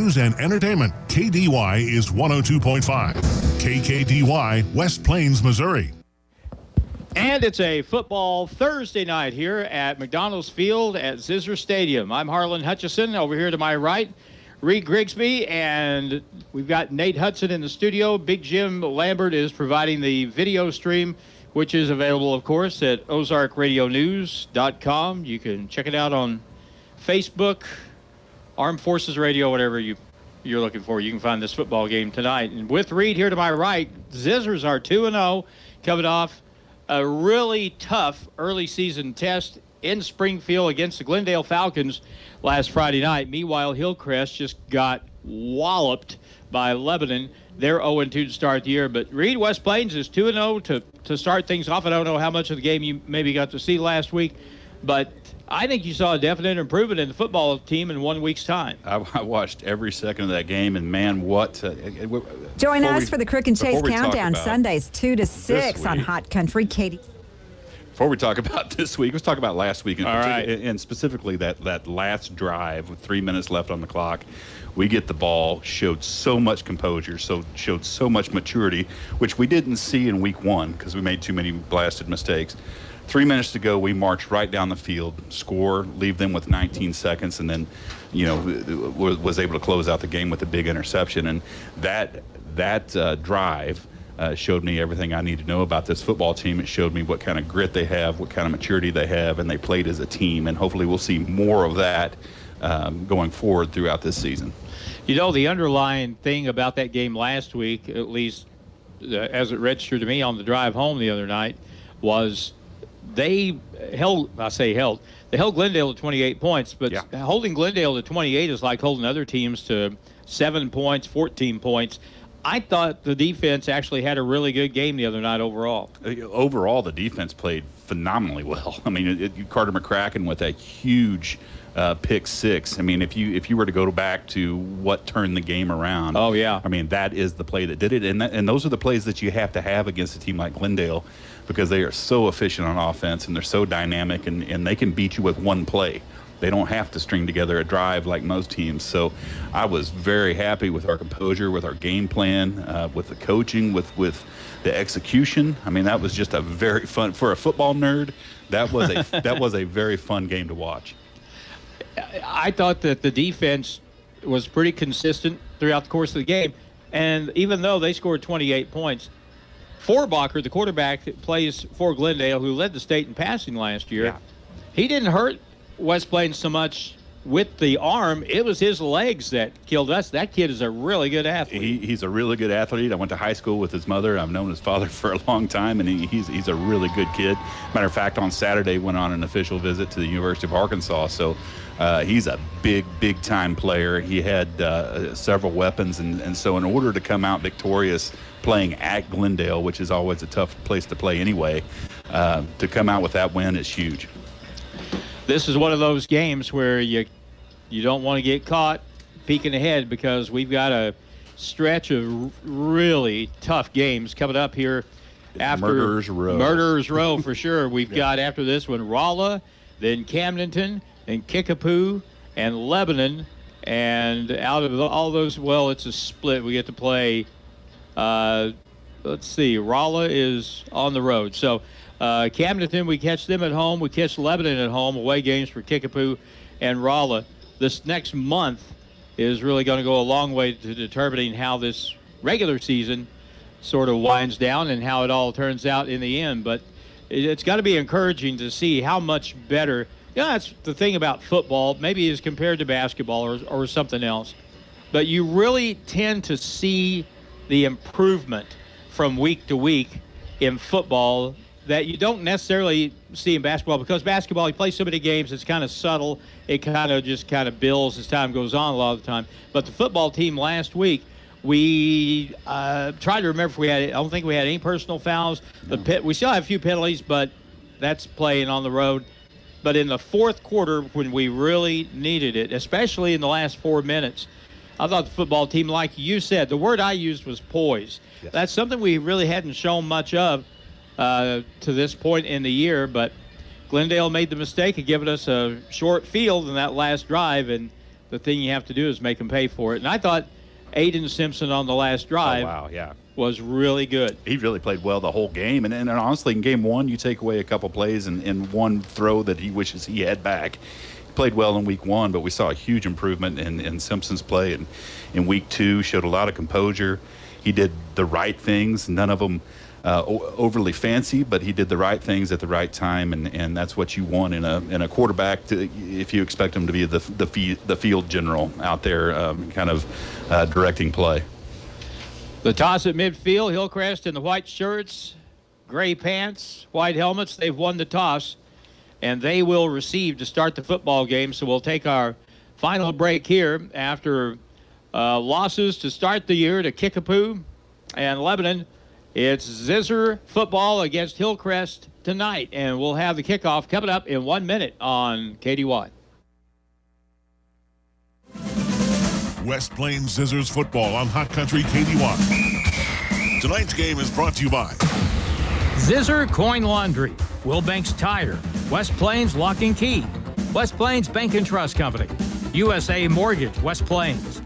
news and entertainment. KDY is 102.5. KKDY, West Plains, Missouri. And it's a football Thursday night here at McDonald's Field at Zizzer Stadium. I'm Harlan Hutchison. Over here to my right, Reed Grigsby, and we've got Nate Hudson in the studio. Big Jim Lambert is providing the video stream, which is available, of course, at ozarkradionews.com. You can check it out on Facebook, Armed Forces Radio, whatever you're looking for. You can find this football game tonight. And with Reed here to my right, Zizzers are 2-0, coming off a really tough early season test in Springfield against the Glendale Falcons last Friday night. Meanwhile, Hillcrest just got walloped by Lebanon. They're 0-2 to start the year. But Reed, West Plains is 2-0 to start things off. I don't know how much of the game you maybe got to see last week, but I think you saw a definite improvement in the football team in 1 week's time. I watched every second of that game, and man, what... Join us for the Crook and Chase Countdown, Sundays 2 to 6 on Hot Country. Katie. Before we talk about this week, let's talk about last week, and specifically that last drive with 3 minutes left on the clock. We get the ball, showed so much composure, showed so much maturity, which we didn't see in week one because we made too many blasted mistakes. 3 minutes to go, we marched right down the field, score, leave them with 19 seconds, and then, was able to close out the game with a big interception. And that drive showed me everything I need to know about this football team. It showed me what kind of grit they have, what kind of maturity they have, and they played as a team. And hopefully we'll see more of that going forward throughout this season. The underlying thing about that game last week, at least as it registered to me on the drive home the other night, was they held Glendale to 28 points, but holding Glendale to 28 is like holding other teams to 7 points, 14 points. I thought the defense actually had a really good game the other night overall. Overall, the defense played phenomenally well. I mean, Carter McCracken with a huge pick six. I mean, if you were to go back to what turned the game around. Oh, yeah. I mean, that is the play that did it. And those are the plays that you have to have against a team like Glendale because they are so efficient on offense and they're so dynamic and they can beat you with one play. They don't have to string together a drive like most teams. So I was very happy with our composure, with our game plan, with the coaching, with the execution. I mean, that was just a very fun, for a football nerd, that was a very fun game to watch. I thought that the defense was pretty consistent throughout the course of the game. And even though they scored 28 points, Forbacher, the quarterback that plays for Glendale, who led the state in passing last year, he didn't hurt West Plains so much with the arm. It was his legs that killed us. That kid is a really good athlete. He's a really good athlete. I went to high school with his mother. I've known his father for a long time, and he's a really good kid. Matter of fact, on Saturday went on an official visit to the University of Arkansas. So he's a big time player. He had several weapons, and so in order to come out victorious playing at Glendale, which is always a tough place to play anyway, to come out with that win is huge. This is one of those games where you don't want to get caught peeking ahead because we've got a stretch of really tough games coming up here after Murderers Row for sure. We've got after this one Rolla, then Camdenton, then Kickapoo, and Lebanon. And out of all those, well, it's a split. We get to play, let's see, Rolla is on the road. So Camdenton, we catch them at home. We catch Lebanon at home. Away games for Kickapoo and Rolla. This next month is really going to go a long way to determining how this regular season sort of winds down and how it all turns out in the end. But it's got to be encouraging to see how much better. That's the thing about football, maybe as compared to basketball or something else. But you really tend to see the improvement from week to week in football that you don't necessarily see in basketball, because basketball, you play so many games, it's kind of subtle. It kind of builds as time goes on a lot of the time. But the football team last week, we tried to remember if we had, I don't think we had any personal fouls. We still have a few penalties, but that's playing on the road. But in the fourth quarter, when we really needed it, especially in the last 4 minutes, I thought the football team, like you said, the word I used was poise. Yes. That's something we really hadn't shown much of to this point in the year, but Glendale made the mistake of giving us a short field in that last drive, and the thing you have to do is make them pay for it. And I thought Aiden Simpson on the last drive was really good. He really played well the whole game. And honestly, in game one, you take away a couple plays and one throw that he wishes he had back. He played well in week one, but we saw a huge improvement in Simpson's play. And in week two, showed a lot of composure. He did the right things, none of them overly fancy, but he did the right things at the right time, and that's what you want in a quarterback if you expect him to be the field general out there, kind of directing play. The toss at midfield, Hillcrest in the white shirts, gray pants, white helmets. They've won the toss, and they will receive to start the football game. So we'll take our final break here after losses to start the year to Kickapoo and Lebanon. It's Zizzer football against Hillcrest tonight, and we'll have the kickoff coming up in 1 minute on KDY. West Plains Zizzers football on Hot Country KDY. Tonight's game is brought to you by Zizzer Coin Laundry, Wilbanks Tire, West Plains Lock and Key, West Plains Bank and Trust Company, USA Mortgage West Plains,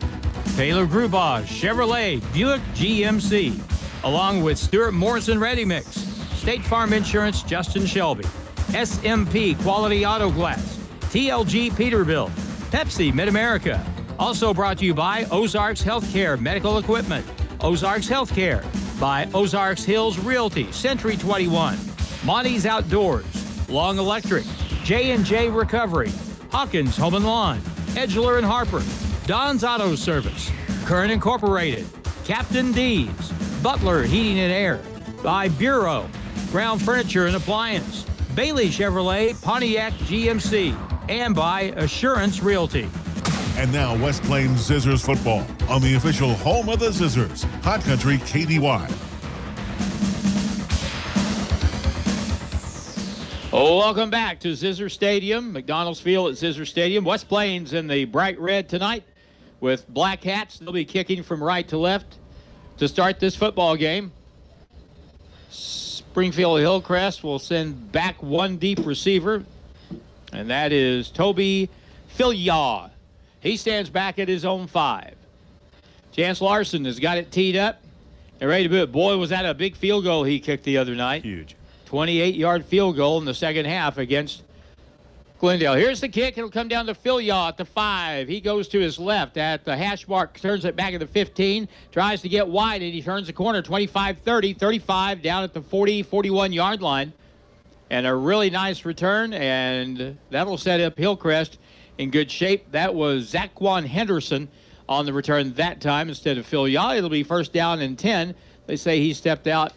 Taylor Grubauge Chevrolet Buick GMC, along with Stuart Morrison Ready Mix, State Farm Insurance Justin Shelby, SMP Quality Auto Glass, TLG Peterbilt, Pepsi Mid-America. Also brought to you by Ozarks Healthcare Medical Equipment, Ozarks Healthcare, by Ozarks Hills Realty, Century 21, Monty's Outdoors, Long Electric, J&J Recovery, Hawkins Home and Lawn, Edgeler and Harper, Don's Auto Service, Kern Incorporated, Captain D's, Butler Heating and Air, by Bureau, Ground Furniture and Appliance, Bailey Chevrolet, Pontiac GMC, and by Assurance Realty. And now West Plains Zizzers football on the official home of the Zizzers, Hot Country KDY. Oh, welcome back to Zizzer Stadium, McDonald's Field at Zizzer Stadium. West Plains in the bright red tonight with black hats. They'll be kicking from right to left to start this football game. Springfield Hillcrest will send back one deep receiver, and that is Toby Filyaw. He stands back at his own 5. Chance Larson has got it teed up and ready to do it. Boy, was that a big field goal he kicked the other night. Huge. 28-yard field goal in the second half against Glendale. Here's the kick. It'll come down to Filyaw at the 5. He goes to his left at the hash mark, turns it back at the 15, tries to get wide, and he turns the corner, 25-30, 35 down at the 40, 41-yard line. And a really nice return, and that'll set up Hillcrest in good shape. That was Zaquan Henderson on the return that time instead of Filyaw. It'll be first down and 10. They say he stepped out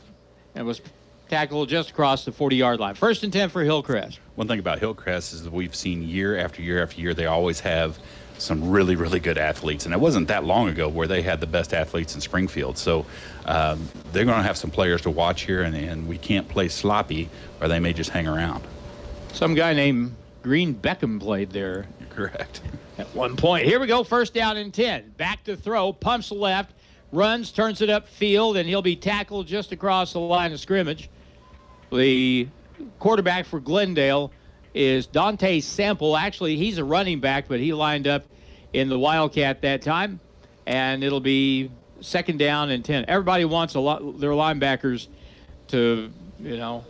and was tackled just across the 40-yard line. First and 10 for Hillcrest. One thing about Hillcrest is that we've seen year after year after year, they always have some really, really good athletes. And it wasn't that long ago where they had the best athletes in Springfield. So they're going to have some players to watch here, and we can't play sloppy or they may just hang around. Some guy named Green Beckham played there. Correct. At one point. Here we go, first down and 10. Back to throw, pumps left, runs, turns it upfield, and he'll be tackled just across the line of scrimmage. The quarterback for Glendale is Dante Sample. Actually, he's a running back, but he lined up in the Wildcat that time, and it'll be second down and 10. Everybody wants their linebackers to,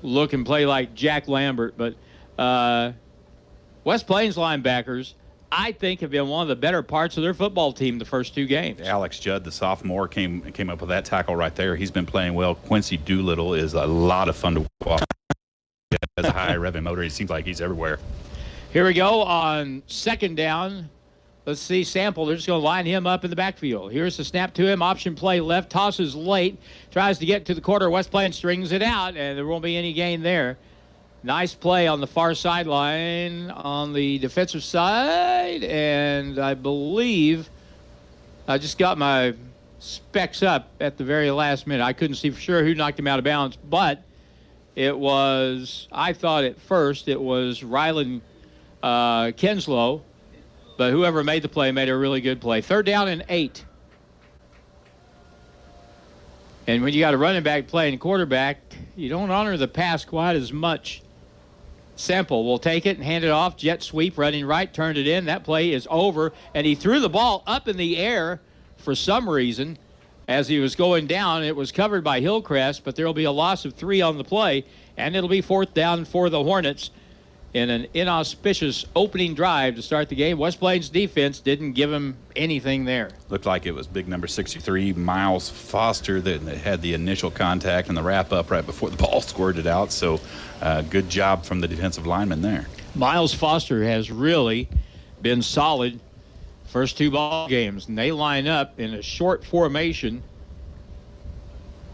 look and play like Jack Lambert, but West Plains linebackers, I think, have been one of the better parts of their football team the first two games. Alex Judd, the sophomore, came up with that tackle right there. He's been playing well. Quincy Doolittle is a lot of fun to watch. He has a high revving motor. He seems like he's everywhere. Here we go on second down. Let's see, Sample. They're just going to line him up in the backfield. Here's the snap to him. Option play left. Tosses late. Tries to get to the quarter. West Plains strings it out, and there won't be any gain there. Nice play on the far sideline on the defensive side, and I believe I just got my specs up at the very last minute. I couldn't see for sure who knocked him out of bounds, but it was, I thought at first it was Rylan Kenslow, but whoever made the play made a really good play. Third down and 8. And when you got a running back playing quarterback, you don't honor the pass quite as much Semple will take it and hand it off. Jet sweep, running right, turned it in. That play is over, and he threw the ball up in the air for some reason. As he was going down, it was covered by Hillcrest, but there will be a loss of 3 on the play, and it'll be 4th down for the Hornets in an inauspicious opening drive to start the game. West Plains defense didn't give him anything there. Looked like it was big number 63, Miles Foster, that had the initial contact and the wrap-up right before the ball squirted out. So good job from the defensive lineman there. Miles Foster has really been solid first 2 ball games, and they line up in a short formation,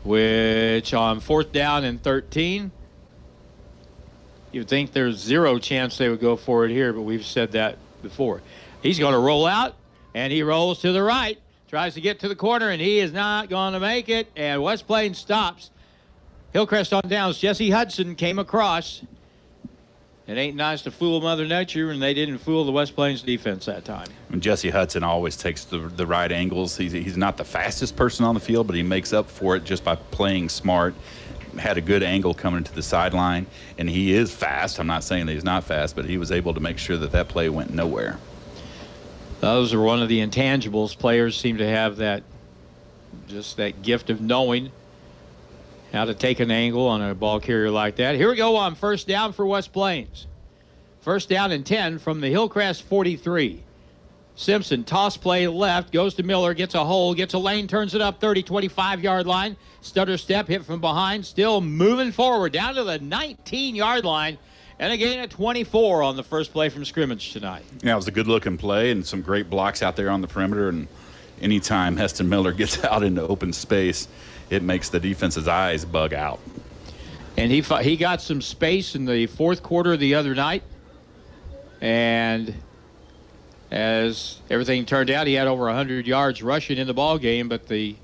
which on 4th down and 13, you'd think there's 0 chance they would go for it here, but we've said that before. He's going to roll out, and he rolls to the right, tries to get to the corner, and he is not going to make it, and West Plains stops. Hillcrest on downs. Jesse Hudson came across. It ain't nice to fool Mother Nature, and they didn't fool the West Plains defense that time. And Jesse Hudson always takes the right angles. He's not the fastest person on the field, but he makes up for it just by playing smart. Had a good angle coming to the sideline, and he is fast. I'm not saying that he's not fast, but he was able to make sure that play went nowhere. Those are one of the intangibles. Players seem to have that gift of knowing how to take an angle on a ball carrier like that. Here we go on 1st down for West Plains. 1st down and 10 from the Hillcrest 43. Simpson, toss play left, goes to Miller, gets a hole, gets a lane, turns it up 30, 25-yard line. Stutter step, hit from behind, still moving forward down to the 19-yard line. And a gain of 24 on the first play from scrimmage tonight. Yeah, it was a good-looking play and some great blocks out there on the perimeter. And anytime Heston Miller gets out into open space, it makes the defense's eyes bug out. And he got some space in the 4th quarter the other night. And as everything turned out, he had over 100 yards rushing in the ball game. But the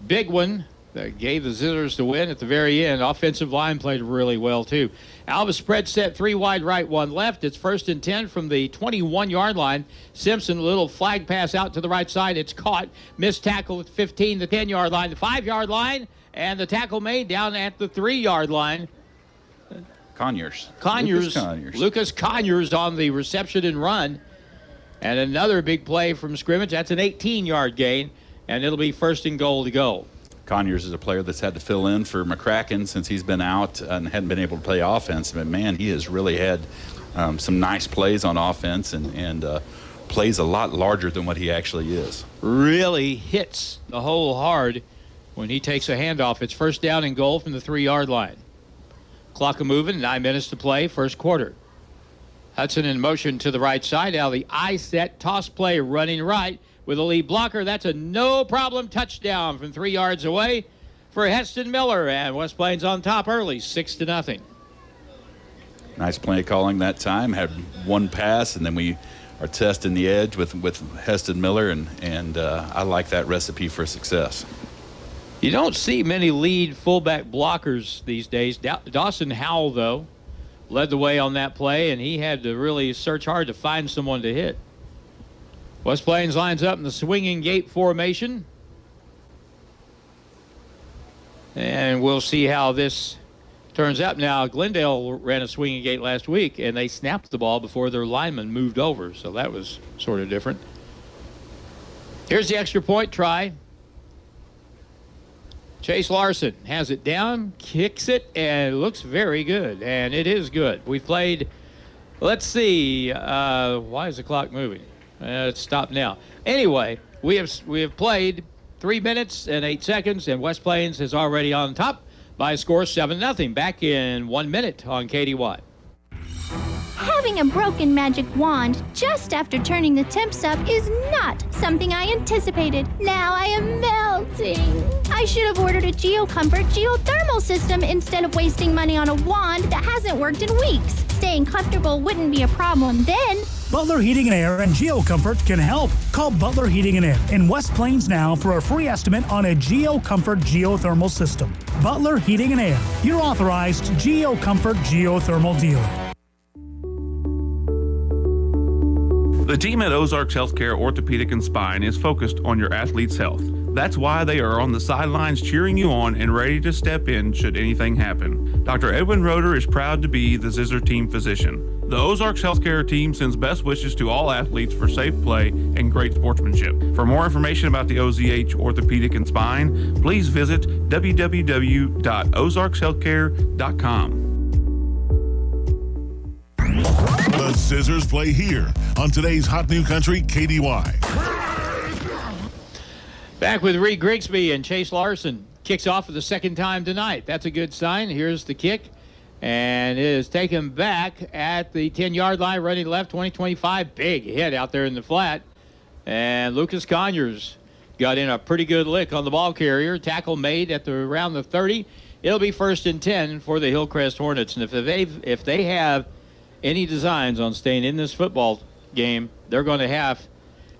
big one that gave the Zizzers the win at the very end, offensive line played really well too. Alva spread set, 3 wide right, 1 left. It's 1st and 10 from the 21-yard line. Simpson, a little flag pass out to the right side. It's caught. Missed tackle at 15, the 10-yard line, the 5-yard line, and the tackle made down at the 3-yard line. Conyers. Lucas Conyers on the reception and run. And another big play from scrimmage. That's an 18-yard gain, and it'll be 1st and goal to go. Conyers is a player that's had to fill in for McCracken since he's been out and hadn't been able to play offense. But, man, he has really had some nice plays on offense and plays a lot larger than what he actually is. Really hits the hole hard when he takes a handoff. It's 1st down and goal from the 3-yard line. Clock moving, 9 minutes to play, 1st quarter. Hudson in motion to the right side. Now the eye set toss play running right with a lead blocker. That's a no-problem touchdown from 3 yards away for Heston Miller. And West Plains on top early, 6-0. Nice play calling that time. Had 1 pass, and then we are testing the edge with Heston Miller, and I like that recipe for success. You don't see many lead fullback blockers these days. Dawson Howell, though, led the way on that play, and he had to really search hard to find someone to hit. West Plains lines up in the swinging gate formation. And we'll see how this turns out. Now, Glendale ran a swinging gate last week, and they snapped the ball before their lineman moved over, so that was sort of different. Here's the extra point try. Chase Larson has it down, kicks it, and it looks very good, and it is good. We played, let's see, why is the clock moving? It's stopped now. Anyway, we have played 3 minutes and 8 seconds, and West Plains is already on top by a score 7-0. Back in 1 minute on KDY. Having a broken magic wand just after turning the temps up is not something I anticipated. Now I am melting. I should have ordered a GeoComfort geothermal system instead of wasting money on a wand that hasn't worked in weeks. Staying comfortable wouldn't be a problem then. Butler Heating and Air and GeoComfort can help. Call Butler Heating and Air in West Plains now for a free estimate on a GeoComfort geothermal system. Butler Heating and Air, your authorized GeoComfort geothermal dealer. The team at Ozarks Healthcare Orthopedic and Spine is focused on your athlete's health. That's why they are on the sidelines cheering you on and ready to step in should anything happen. Dr. Edwin Roeder is proud to be the Zizzer team physician. The Ozarks Healthcare team sends best wishes to all athletes for safe play and great sportsmanship. For more information about the OZH Orthopedic and Spine, please visit www.ozarkshealthcare.com. The Zizzers play here on today's Hot New Country KDY. Back with Reed Grigsby, and Chase Larson kicks off for the second time tonight. That's a good sign. Here's the kick, and it is taken back at the 10-yard line, running left, 20-25. Big hit out there in the flat, and Lucas Conyers got in a pretty good lick on the ball carrier. Tackle made at around the 30. It'll be 1st and 10 for the Hillcrest Hornets, and if they have any designs on staying in this football game, they're going to have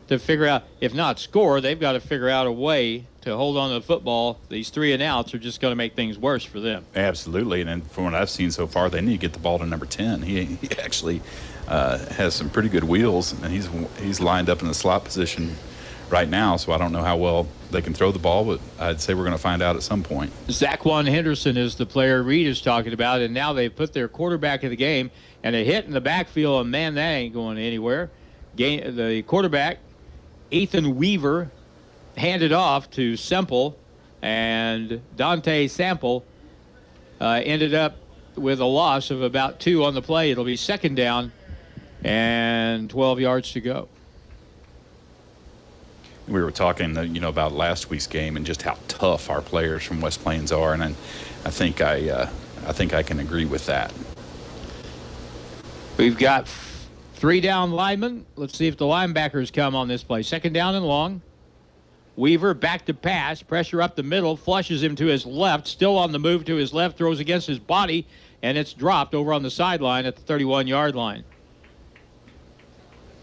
to figure out, if not score, they've got to figure out a way to hold on to the football. These 3 and outs are just going to make things worse for them. Absolutely, and from what I've seen so far, they need to get the ball to number 10. He actually has some pretty good wheels, and he's lined up in the slot position right now, so I don't know how well they can throw the ball, but I'd say we're going to find out at some point. Zaquan Henderson is the player Reed is talking about, and now they've put their quarterback in the game, and a hit in the backfield, and man, that ain't going anywhere. The quarterback, Ethan Weaver, handed off to Semple, and Dante Sample ended up with a loss of about 2 on the play. It'll be 2nd down and 12 yards to go. We were talking, about last week's game and just how tough our players from West Plains are, and I think I can agree with that. We've got 3 down linemen. Let's see if the linebackers come on this play. 2nd down and long. Weaver back to pass, pressure up the middle, flushes him to his left, still on the move to his left, throws against his body, and it's dropped over on the sideline at the 31-yard line.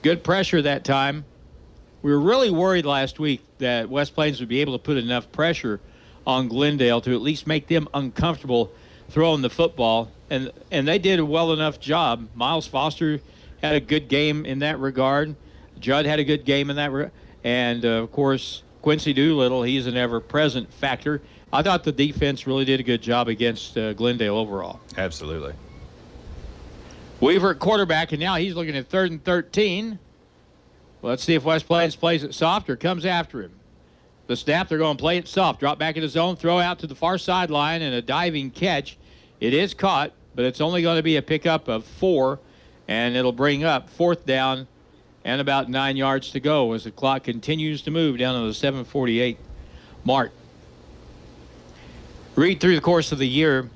Good pressure that time. We were really worried last week that West Plains would be able to put enough pressure on Glendale to at least make them uncomfortable throwing the football, and they did a well enough job. Miles Foster had a good game in that regard. Judd had a good game in that regard. And, of course, Quincy Doolittle, he's an ever-present factor. I thought the defense really did a good job against Glendale overall. Absolutely. Weaver at quarterback, and now he's looking at 3rd and 13. Let's see if West Plains plays it soft or comes after him. The snap, they're going to play it soft. Drop back in the zone, throw out to the far sideline, and a diving catch. It is caught, but it's only going to be a pickup of 4, and it'll bring up 4th down and about 9 yards to go as the clock continues to move down to the 7:48 mark. Read through the course of the year.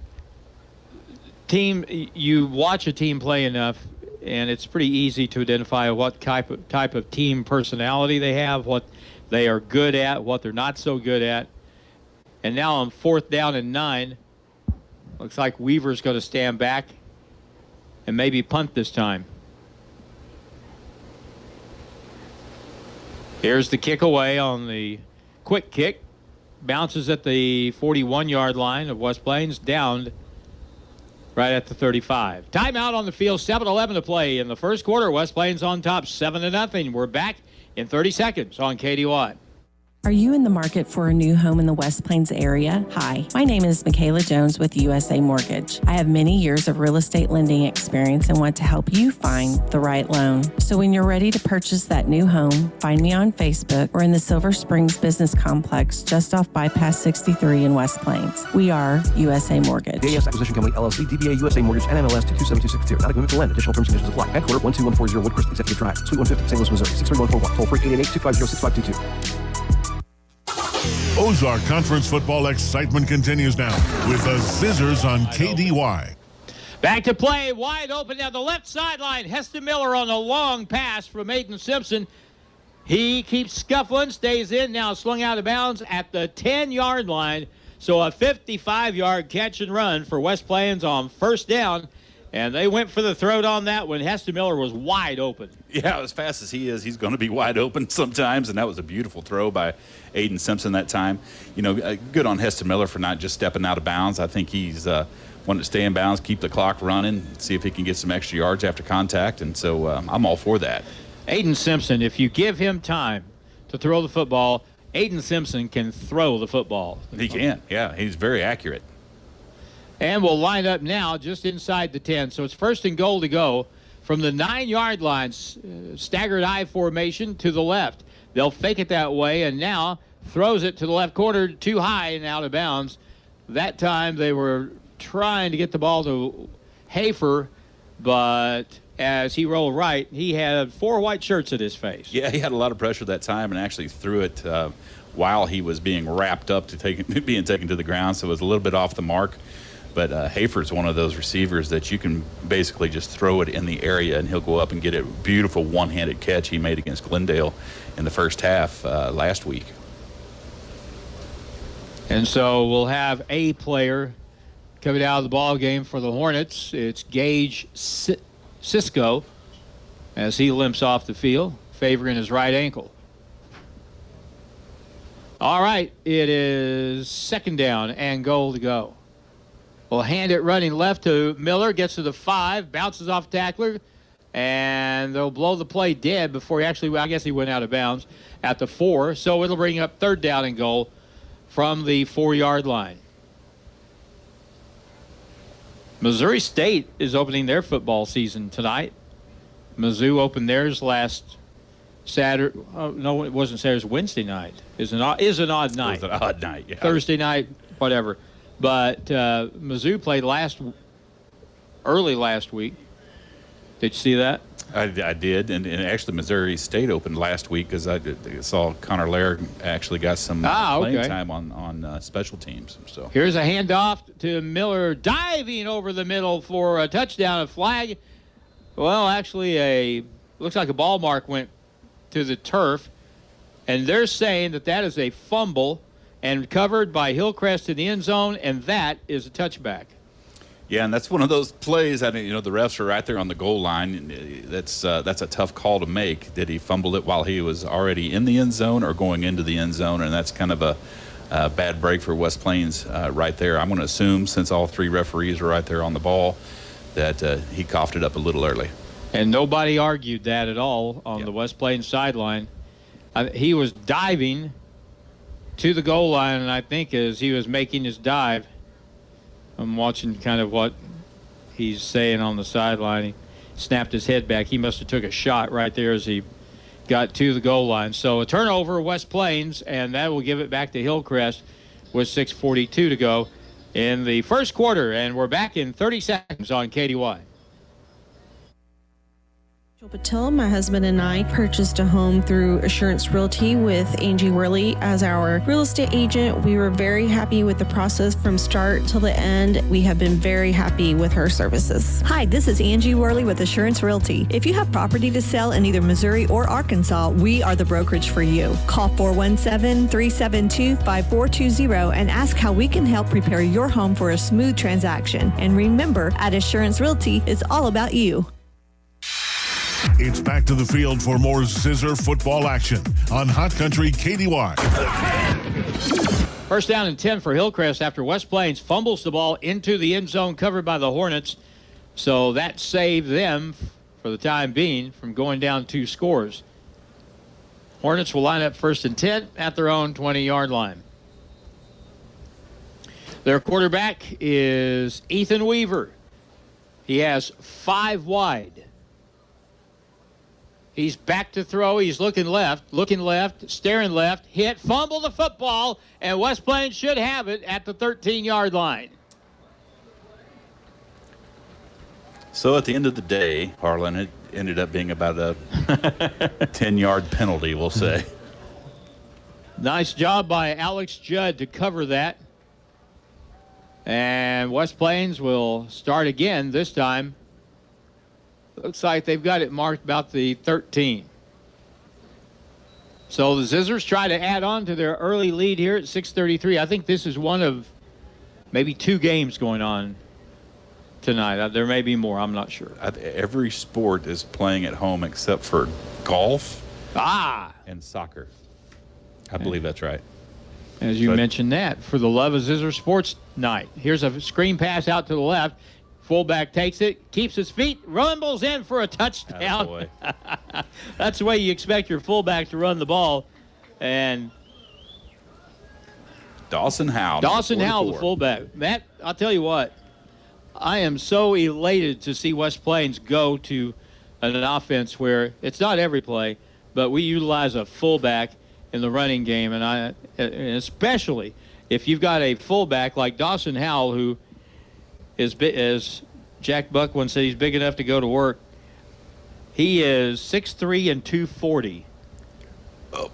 You watch a team play enough, and it's pretty easy to identify what type of team personality they have, what they are good at, what they're not so good at. And now on 4th down and 9, looks like Weaver's going to stand back and maybe punt this time. Here's the kick away on the quick kick. Bounces at the 41-yard line of West Plains, downed right at the 35. Timeout on the field, 7:11 to play in the first quarter. West Plains on top, 7-0. We're back in 30 seconds on KDY. Are you in the market for a new home in the West Plains area? Hi, my name is Michaela Jones with USA Mortgage. I have many years of real estate lending experience and want to help you find the right loan. So when you're ready to purchase that new home, find me on Facebook or in the Silver Springs Business Complex just off Bypass 63 in West Plains. We are USA Mortgage. AS Acquisition Company, LLC, DBA USA Mortgage, NMLS 227262. Not a commitment to lend. Additional terms and conditions apply. Headquarter 12140 Woodcrest Executive Drive, Suite 150, St. Louis, Missouri. 63141. Toll free 888-250-6522. Ozark Conference football excitement continues now with the Zizzers on KDY. Back to play, wide open down the left sideline. Heston Miller on a long pass from Aiden Simpson. He keeps scuffling, stays in, now slung out of bounds at the 10-yard line. So a 55-yard catch and run for West Plains on 1st down. And they went for the throat on that when Heston Miller was wide open. Yeah, as fast as he is, he's going to be wide open sometimes, and that was a beautiful throw by Aiden Simpson that time. Good on Heston Miller for not just stepping out of bounds. I think he's wanting to stay in bounds, keep the clock running, see if he can get some extra yards after contact, and so I'm all for that. Aiden Simpson, if you give him time to throw the football, Aiden Simpson can throw the football. He can, yeah. He's very accurate. And we'll line up now just inside the 10. So it's 1st and goal to go from the 9-yard line, staggered I formation to the left. They'll fake it that way, and now throws it to the left corner, too high and out of bounds. That time they were trying to get the ball to Hafer, but as he rolled right, he had 4 white shirts at his face. Yeah, he had a lot of pressure that time and actually threw it while he was being wrapped up to being taken to the ground, so it was a little bit off the mark. But Hafer's one of those receivers that you can basically just throw it in the area and he'll go up and get a beautiful one-handed catch he made against Glendale in the first half last week. And so we'll have a player coming out of the ball game for the Hornets. It's Gage Cisco as he limps off the field, favoring his right ankle. All right, it is 2nd down and goal to go. We'll hand it running left to Miller, gets to the 5, bounces off tackler, and they'll blow the play dead before he actually, I guess he went out of bounds at the 4. So it'll bring up 3rd down and goal from the 4-yard line. Missouri State is opening their football season tonight. Mizzou opened theirs last Saturday. Oh, no, it wasn't Saturday. It was Wednesday night. Is an odd night. It was an odd night, yeah. Thursday night, whatever. But Mizzou played early last week. Did you see that? I did, and actually Missouri State opened last week because I saw Connor Laird actually got some playing time on special teams. So here's a handoff to Miller, diving over the middle for a touchdown, a flag. Well, actually, looks like a ball mark went to the turf, and they're saying that is a fumble and covered by Hillcrest in the end zone, and that is a touchback. Yeah, and that's one of those plays. The refs are right there on the goal line. That's a tough call to make. Did he fumble it while he was already in the end zone or going into the end zone? And that's kind of a bad break for West Plains right there. I'm going to assume, since all 3 referees are right there on the ball, that he coughed it up a little early. And nobody argued that at all on the West Plains sideline. He was diving to the goal line, and I think as he was making his dive, I'm watching kind of what he's saying on the sideline. He snapped his head back. He must have took a shot right there as he got to the goal line. So a turnover, West Plains, and that will give it back to Hillcrest with 6:42 to go in the first quarter. And we're back in 30 seconds on KDY. Patil, my husband and I purchased a home through Assurance Realty with Angie Worley as our real estate agent. We were very happy with the process from start till the end. We have been very happy with her services. Hi, this is Angie Worley with Assurance Realty. If you have property to sell in either Missouri or Arkansas, we are the brokerage for you. Call 417-372-5420 and ask how we can help prepare your home for a smooth transaction. And remember, at Assurance Realty, it's all about you. It's back to the field for more Zizzer football action on Hot Country KDY. 1st down and 10 for Hillcrest after West Plains fumbles the ball into the end zone covered by the Hornets. So that saved them, for the time being, from going down 2 scores. Hornets will line up 1st and 10 at their own 20-yard line. Their quarterback is Ethan Weaver. He has 5 wide. He's back to throw. He's looking left, staring left, hit, fumble the football, and West Plains should have it at the 13-yard line. So at the end of the day, Harlan, it ended up being about a 10-yard penalty, we'll say. Nice job by Alex Judd to cover that. And West Plains will start again this time. Looks like they've got it marked about the 13. So the Zizzers try to add on to their early lead here at 6:33. I think this is one of maybe 2 games going on tonight. There may be more. I'm not sure. Every sport is playing at home except for golf and soccer. I believe that's right. As you mentioned that, for the love of Zizzer Sports Night. Here's a screen pass out to the left. Fullback takes it, keeps his feet, rumbles in for a touchdown. That's the way you expect your fullback to run the ball. And Dawson Howell. Dawson Howell, the fullback. Matt, I'll tell you what. I am so elated to see West Plains go to an offense where it's not every play, but we utilize a fullback in the running game, and especially if you've got a fullback like Dawson Howell, who is, as Jack Buck once said, he's big enough to go to work. He is 6'3" and 240. Oh.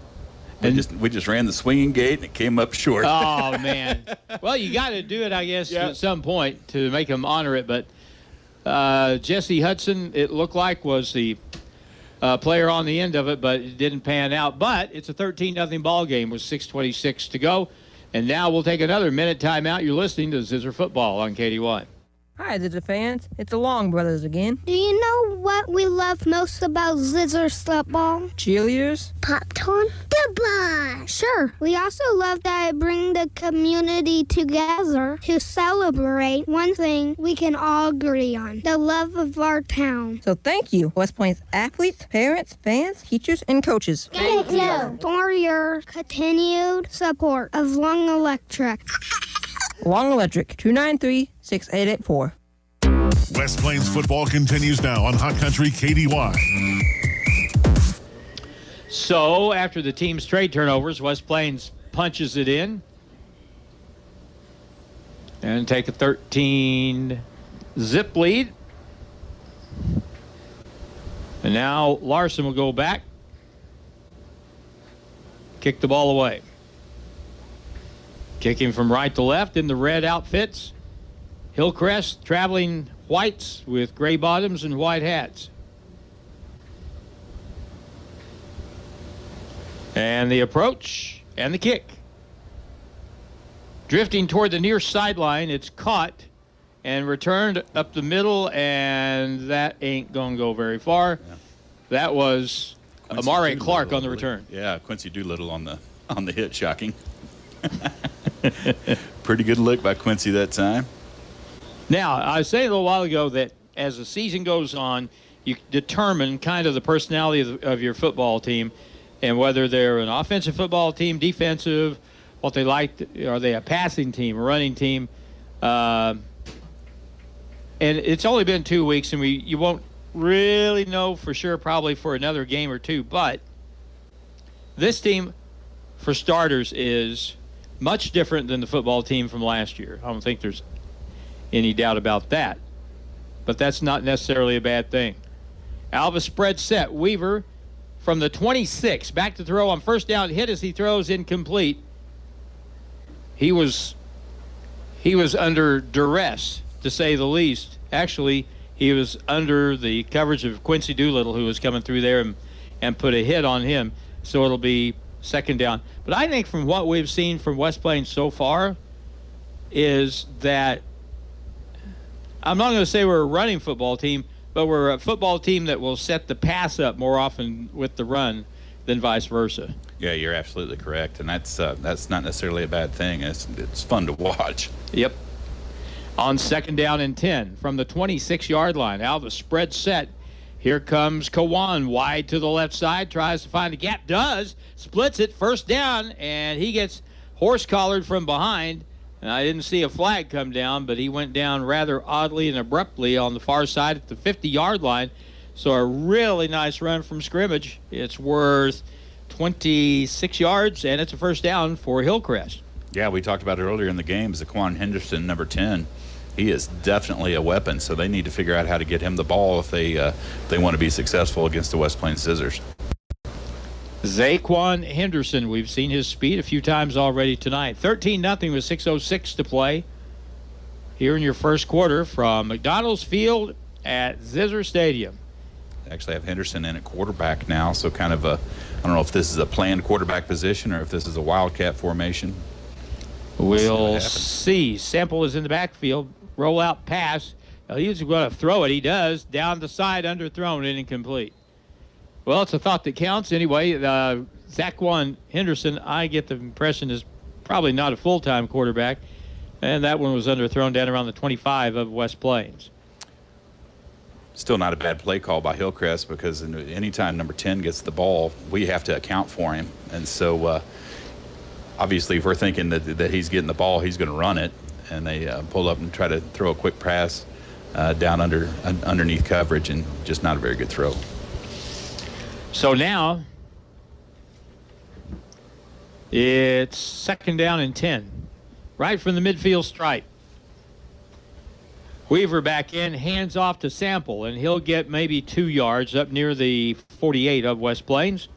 We just ran the swinging gate and it came up short. Oh, man. Well, you got to do it, I guess, at some point to make him honor it. But Jesse Hudson, it looked like, was the player on the end of it, but it didn't pan out. But it's a 13-0 ball game with 6:26 to go. And now we'll take another minute timeout. You're listening to Zizzer Football on KDY. Hi, Zizzer fans. It's the Long Brothers again. Do you know what we love most about Zizzers football? Cheerleaders? Popcorn? Goodbye! Sure. We also love that it brings the community together to celebrate one thing we can all agree on, the love of our town. So thank you, West Plains athletes, parents, fans, teachers, and coaches. Thank you for your continued support of Long Electric. Long Electric, 293-6884. West Plains football continues now on Hot Country KDY. So after the team's trade turnovers, West Plains punches it in and take a 13-zip lead. And now Larson will go back, kick the ball away. Kicking from right to left in the red outfits. Hillcrest traveling whites with gray bottoms and white hats. And the approach and the kick. Drifting toward the near sideline, it's caught and returned up the middle, and that ain't going to go very far. Yeah. That was Quincy Amari Clark on the return. Yeah, Quincy Doolittle on the hit, shocking. Pretty good look by Quincy that time. Now, I was saying a little while ago that as the season goes on, you determine kind of the personality of your football team and whether they're an offensive football team, defensive, what they like. Are they a passing team, a running team? And it's only been 2 weeks, and you won't really know for sure probably for another game or two. But this team, for starters, is much different than the football team from last year. I don't think there's any doubt about that. But that's not necessarily a bad thing. Alva spread set. Weaver from the 26. Back to throw on first down. Hit as he throws, incomplete. He was under duress, to say the least. Actually, he was under the coverage of Quincy Doolittle, who was coming through there and put a hit on him. So it'll be second down. But I think from what we've seen from West Plains so far is that I'm not going to say we're a running football team, but we're a football team that will set the pass up more often with the run than vice versa. Yeah, you're absolutely correct, and that's not necessarily a bad thing. It's fun to watch. Yep. On second down and 10 from the 26-yard line. Alva spread set. Here comes Kawan wide to the left side, tries to find a gap, does, splits it, first down, and he gets horse-collared from behind. And I didn't see a flag come down, but he went down rather oddly and abruptly on the far side at the 50-yard line. So a really nice run from scrimmage. It's worth 26 yards, and it's a first down for Hillcrest. Yeah, we talked about it earlier in the game. Zaquan Henderson, number 10. He is definitely a weapon, so they need to figure out how to get him the ball if they want to be successful against the West Plains Zizzers. Zaquan Henderson, we've seen his speed a few times already tonight. 13-0 with 6:06 to play here in your first quarter from McDonald's Field at Zizzer Stadium. They actually have Henderson in at quarterback now, so kind of I don't know if this is a planned quarterback position or if this is a wildcat formation. We'll see. Semple is in the backfield. Roll out pass. Now he's going to throw it. He does. Down the side, underthrown and incomplete. Well, it's a thought that counts. Anyway, Zaquan Henderson, I get the impression, is probably not a full-time quarterback. And that one was underthrown down around the 25 of West Plains. Still not a bad play call by Hillcrest, because anytime number 10 gets the ball, we have to account for him. And so obviously, if we're thinking that he's getting the ball, he's going to run it, and they pull up and try to throw a quick pass down underneath coverage, and just not a very good throw. So now it's 2nd down and 10, right from the midfield stripe. Weaver back in, hands off to Sample, and he'll get maybe 2 yards up near the 48 of West Plains.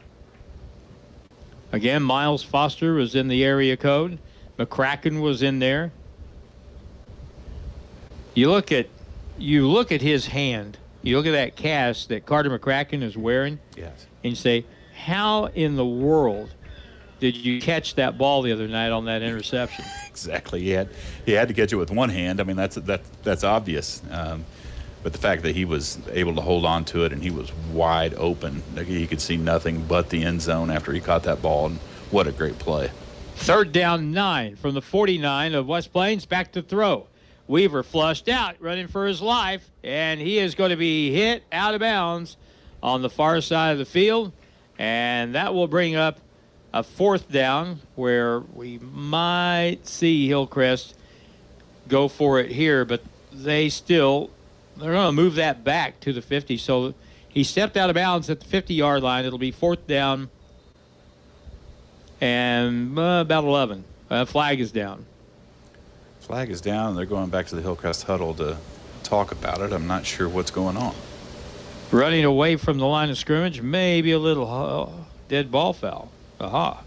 Again, Miles Foster was in the area code. McCracken was in there. You look at his hand. You look at that cast that Carter McCracken is wearing. Yes. And you say, how in the world did you catch that ball the other night on that interception? Exactly. He had to catch it with one hand. I mean, that's obvious. But the fact that he was able to hold on to it and he was wide open, he could see nothing but the end zone after he caught that ball. And what a great play. 3rd down 9 from the 49 of West Plains, back to throw. Weaver flushed out, running for his life, and he is going to be hit out of bounds on the far side of the field. And that will bring up a 4th down where we might see Hillcrest go for it here, but they're going to move that back to the 50. So he stepped out of bounds at the 50-yard line. It'll be 4th down and about 11. Flag is down. Flag is down. They're going back to the Hillcrest huddle to talk about it. I'm not sure what's going on. Running away from the line of scrimmage, maybe a little dead ball foul. Aha.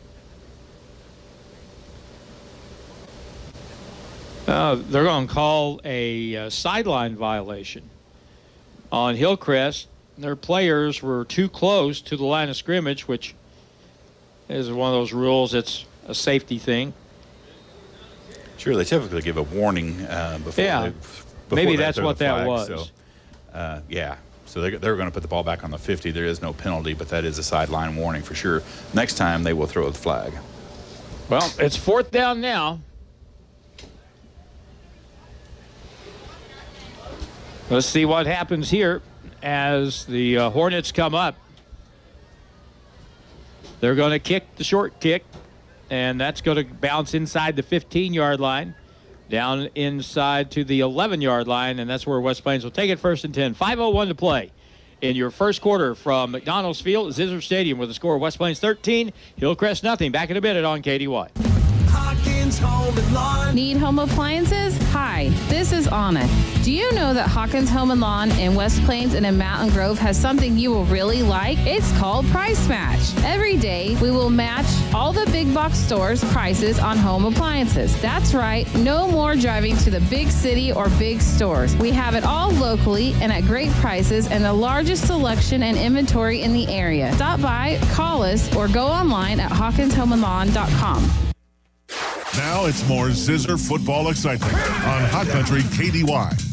They're going to call a sideline violation on Hillcrest. Their players were too close to the line of scrimmage, which is one of those rules. It's a safety thing. Sure, they typically give a warning before. Yeah, maybe that's what that was. So, so they're going to put the ball back on the 50. There is no penalty, but that is a sideline warning for sure. Next time they will throw the flag. Well, it's 4th down now. Let's see what happens here as the Hornets come up. They're going to kick the short kick, and that's going to bounce inside the 15-yard line, down inside to the 11-yard line, and that's where West Plains will take it. 1st and 10. 5:01 to play in your first quarter from McDonald's Field at Zizzer Stadium with a score of West Plains 13, Hillcrest nothing. Back in a minute on KDY. Need home appliances? Hi, this is Anna. Do you know that Hawkins Home & Lawn in West Plains and in Mountain Grove has something you will really like? It's called Price Match. Every day, we will match all the big box stores' prices on home appliances. That's right, no more driving to the big city or big stores. We have it all locally and at great prices and the largest selection and inventory in the area. Stop by, call us, or go online at hawkinshomeandlawn.com. Now it's more Zizzer football excitement on Hot Country KDY.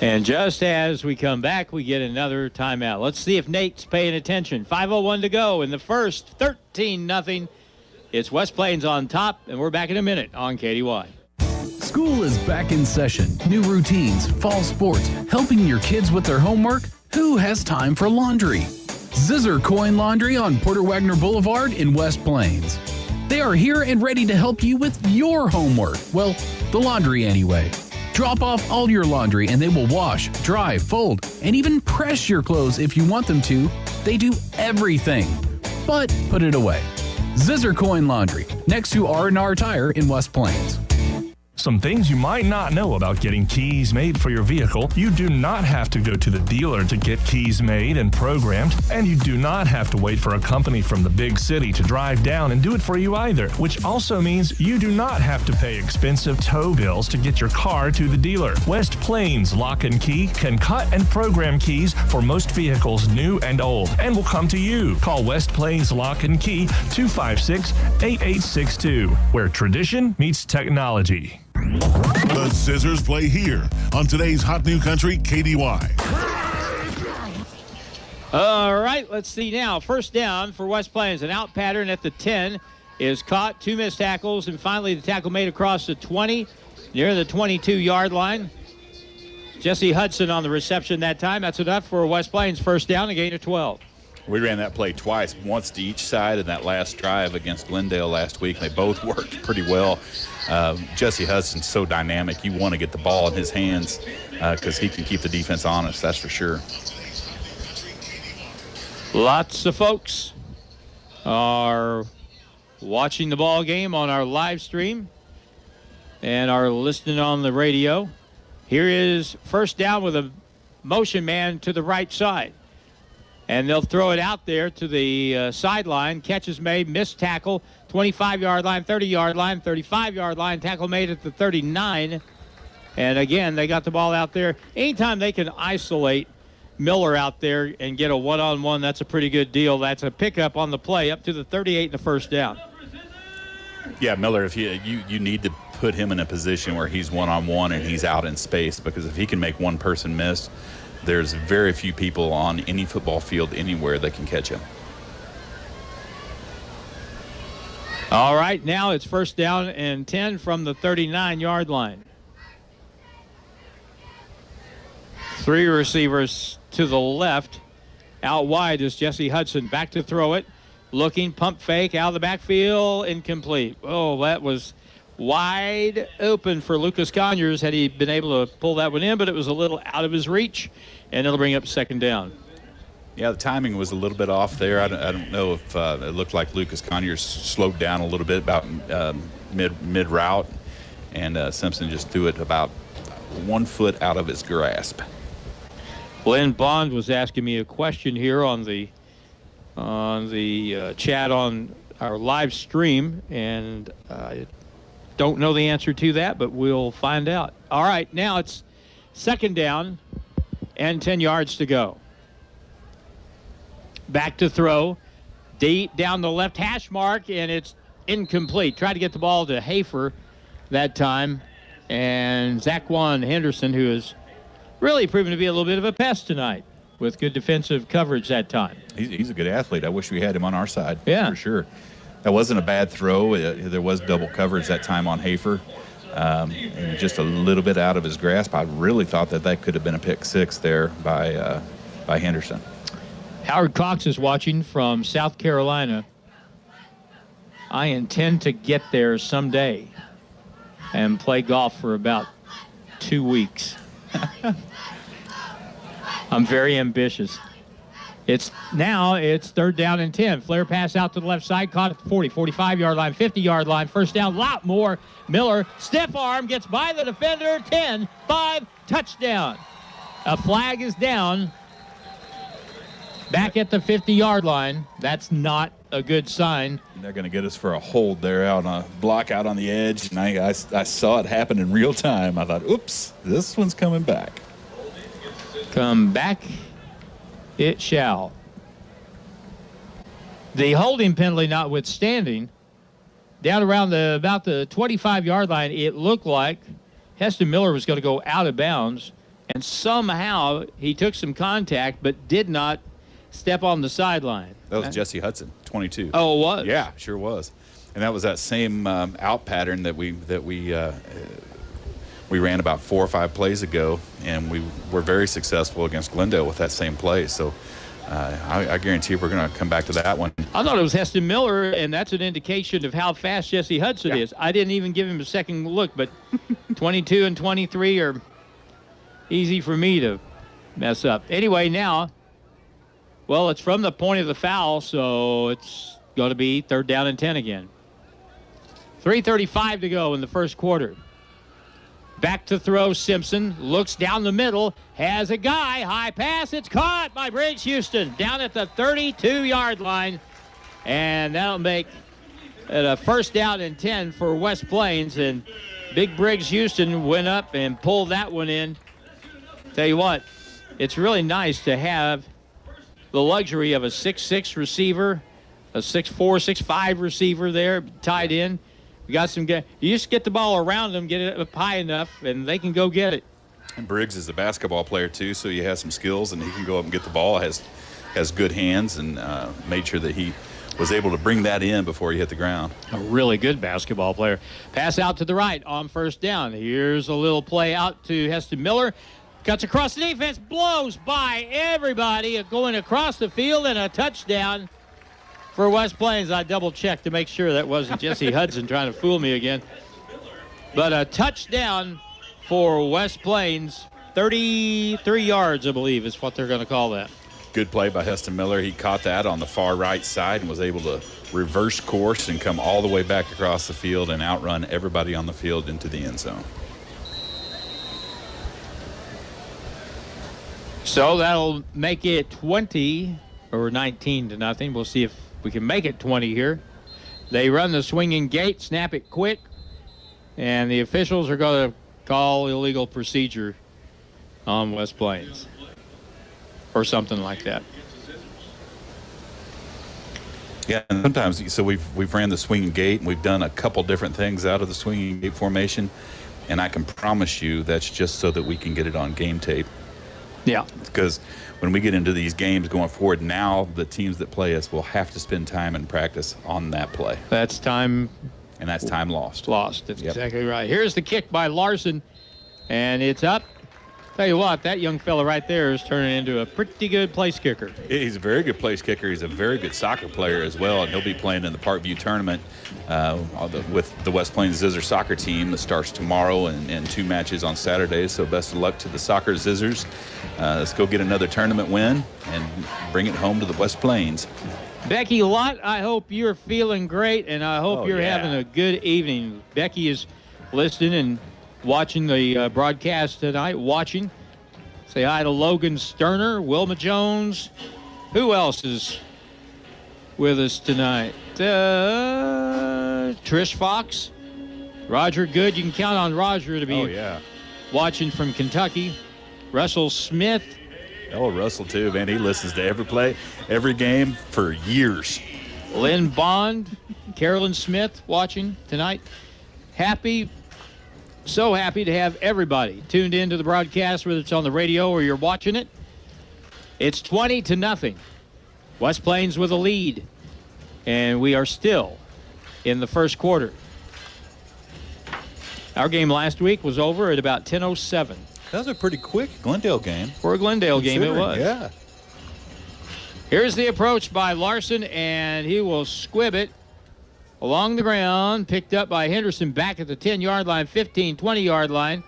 And just as we come back, we get another timeout. Let's see if Nate's paying attention. 5:01 to go in the first, 13-0. It's West Plains on top, and we're back in a minute on KDY. School is back in session. New routines, fall sports, helping your kids with their homework. Who has time for laundry? Zizzer Coin Laundry on Porter Wagner Boulevard in West Plains. They are here and ready to help you with your homework. Well, the laundry anyway. Drop off all your laundry and they will wash, dry, fold, and even press your clothes if you want them to. They do everything. But put it away. Zizzer Coin Laundry, next to R&R Tire in West Plains. Some things you might not know about getting keys made for your vehicle. You do not have to go to the dealer to get keys made and programmed, and you do not have to wait for a company from the big city to drive down and do it for you either, which also means you do not have to pay expensive tow bills to get your car to the dealer. West Plains Lock and Key can cut and program keys for most vehicles new and old and will come to you. Call West Plains Lock and Key 256-8862, where tradition meets technology. The Zizzers play here on today's Hot New Country KDY. All right, let's see now. 1st down for West Plains. An out pattern at the 10 is caught. 2 missed tackles, and finally the tackle made across the 20 near the 22-yard line. Jesse Hudson on the reception that time. That's enough for West Plains. 1st down, a gain of 12. We ran that play twice, once to each side in that last drive against Glendale last week. They both worked pretty well. Jesse Hudson's so dynamic. You want to get the ball in his hands because he can keep the defense honest, that's for sure. Lots of folks are watching the ball game on our live stream and are listening on the radio. Here is first down with a motion man to the right side. And they'll throw it out there to the sideline. Catch is made, missed tackle, 25-yard line, 30-yard line, 35-yard line. Tackle made at the 39. And again, they got the ball out there. Anytime they can isolate Miller out there and get a one-on-one, that's a pretty good deal. That's a pickup on the play up to the 38 and the first down. Yeah, Miller, if you need to put him in a position where he's one-on-one and he's out in space, because if he can make one person miss, there's very few people on any football field anywhere that can catch him. All right, now it's first down and 10 from the 39-yard line. 3 receivers to the left. Out wide is Jesse Hudson. Back to throw it. Looking, pump fake, out of the backfield, incomplete. Oh, that was wide open for Lucas Conyers had he been able to pull that one in, but it was a little out of his reach, and it'll bring up second down. Yeah, the timing was a little bit off there. I don't know if it looked like Lucas Conyers slowed down a little bit about mid route, and Simpson just threw it about 1 foot out of his grasp. Glenn Bond was asking me a question here on the chat on our live stream, and I don't know the answer to that, but we'll find out. All right, now it's second down and 10 yards to go. Back to throw, deep down the left hash mark, and it's incomplete. Tried to get the ball to Hafer that time, and Zaquan Henderson, who has really proven to be a little bit of a pest tonight with good defensive coverage that time. He's a good athlete. I wish we had him on our side, yeah, for sure. That wasn't a bad throw. There was double coverage that time on Hafer, and just a little bit out of his grasp. I really thought that could have been a pick six there by Henderson. Howard Cox is watching from South Carolina. I intend to get there someday and play golf for about 2 weeks. I'm very ambitious. It's third down and 10. Flare pass out to the left side, caught at the 40, 45-yard line, 50-yard line, first down, lot more. Miller, stiff arm, gets by the defender, 10, 5, touchdown. A flag is down back at the 50-yard line. That's not a good sign. They're going to get us for a hold there out on a block out on the edge, and I saw it happen in real time. I thought, oops, this one's coming back. Come back it shall. The holding penalty notwithstanding, down around about the 25-yard line, it looked like Heston Miller was going to go out of bounds, and somehow he took some contact but did not step on the sideline. That was Jesse Hudson, 22. Oh, it was? Yeah, sure was. And that was that same out pattern that we ran about 4 or 5 plays ago, and we were very successful against Glendale with that same play. So I guarantee we're going to come back to that one. I thought it was Heston Miller, and that's an indication of how fast Jesse Hudson is. I didn't even give him a second look, but 22 and 23 are easy for me to mess up. Anyway, now, well, it's from the point of the foul, so it's going to be third down and 10 again. 3:35 to go in the first quarter. Back to throw, Simpson looks down the middle, has a guy, high pass, it's caught by Briggs Houston down at the 32-yard line, and that'll make it a first down and 10 for West Plains, and Big Briggs Houston went up and pulled that one in. Tell you what, it's really nice to have the luxury of a 6'6 receiver, a 6'4", 6'5 receiver there tied in. We got some guys. You just get the ball around them, get it up high enough, and they can go get it. And Briggs is a basketball player too, so he has some skills, and he can go up and get the ball. Has good hands, and made sure that he was able to bring that in before he hit the ground. A really good basketball player. Pass out to the right on first down. Here's a little play out to Heston Miller. Cuts across the defense, blows by everybody, going across the field, and a touchdown for West Plains. I double-checked to make sure that wasn't Jesse Hudson trying to fool me again. But a touchdown for West Plains, 33 yards, I believe, is what they're going to call that. Good play by Heston Miller. He caught that on the far right side and was able to reverse course and come all the way back across the field and outrun everybody on the field into the end zone. So that'll make it 20 or 19-0. We'll see if we can make it 20 here. They run the swinging gate, snap it quick, and the officials are going to call illegal procedure on West Plains or something like that. Yeah, and sometimes, so we've ran the swinging gate, and we've done a couple different things out of the swinging gate formation, and I can promise you that's just so that we can get it on game tape. Yeah. Because when we get into these games going forward, now the teams that play us will have to spend time in practice on that play. That's time. And that's time lost. That's exactly right. Here's the kick by Larson, and it's up. Tell you what, that young fella right there is turning into a pretty good place kicker. He's a very good place kicker. He's a very good soccer player as well, and he'll be playing in the Parkview tournament with the West Plains Zizzer soccer team that starts tomorrow and 2 matches on Saturday. So best of luck to the soccer Zizzers. Let's go get another tournament win and bring it home to the West Plains. Becky Lott, I hope you're feeling great, and I hope you're having a good evening. Becky is listening and watching the broadcast tonight. Say hi to Logan Sterner, Wilma Jones. Who else is with us tonight? Trish Fox, Roger Good. You can count on Roger to be watching from Kentucky. Russell Smith. Oh, Russell too, man. He listens to every play, every game for years. Lynn Bond, Carolyn Smith watching tonight. So happy to have everybody tuned in to the broadcast, whether it's on the radio or you're watching it. It's 20-0. West Plains with a lead, and we are still in the first quarter. Our game last week was over at about 10:07. That was a pretty quick Glendale game. For a Glendale game, it was. Yeah. Here's the approach by Larson, and he will squib it along the ground, picked up by Henderson back at the 10-yard line, 15, 20-yard line,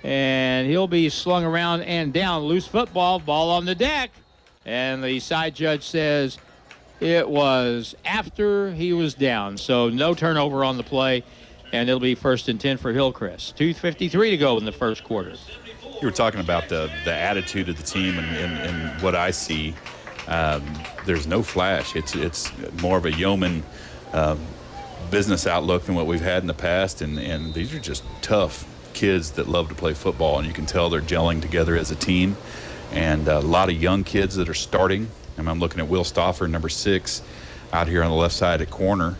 and he'll be slung around and down. Loose football, ball on the deck, and the side judge says it was after he was down, so no turnover on the play, and it'll be 1st and 10 for Hillcrest. 2:53 to go in the first quarter. You were talking about the attitude of the team and what I see. There's no flash. It's more of a yeoman business outlook than what we've had in the past, and these are just tough kids that love to play football, and you can tell they're gelling together as a team, and a lot of young kids that are starting. I'm looking at Will Stauffer, number 6, out here on the left side at corner.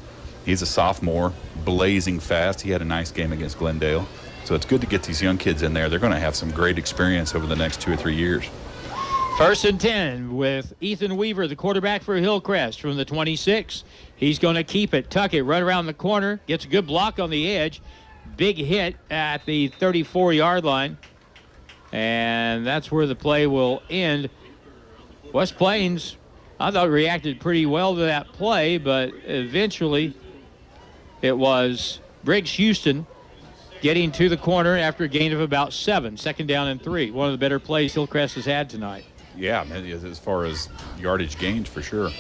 He's a sophomore, blazing fast. He had a nice game against Glendale, so it's good to get these young kids in there. They're going to have some great experience over the next 2 or 3 years. 1st and 10 with Ethan Weaver, the quarterback for Hillcrest, from the 26. He's going to keep it, tuck it right around the corner, gets a good block on the edge, big hit at the 34-yard line, and that's where the play will end. West Plains, I thought, reacted pretty well to that play, but eventually it was Briggs Houston getting to the corner after a gain of about 7, 2nd down and 3. One of the better plays Hillcrest has had tonight. Yeah, as far as yardage gained, for sure.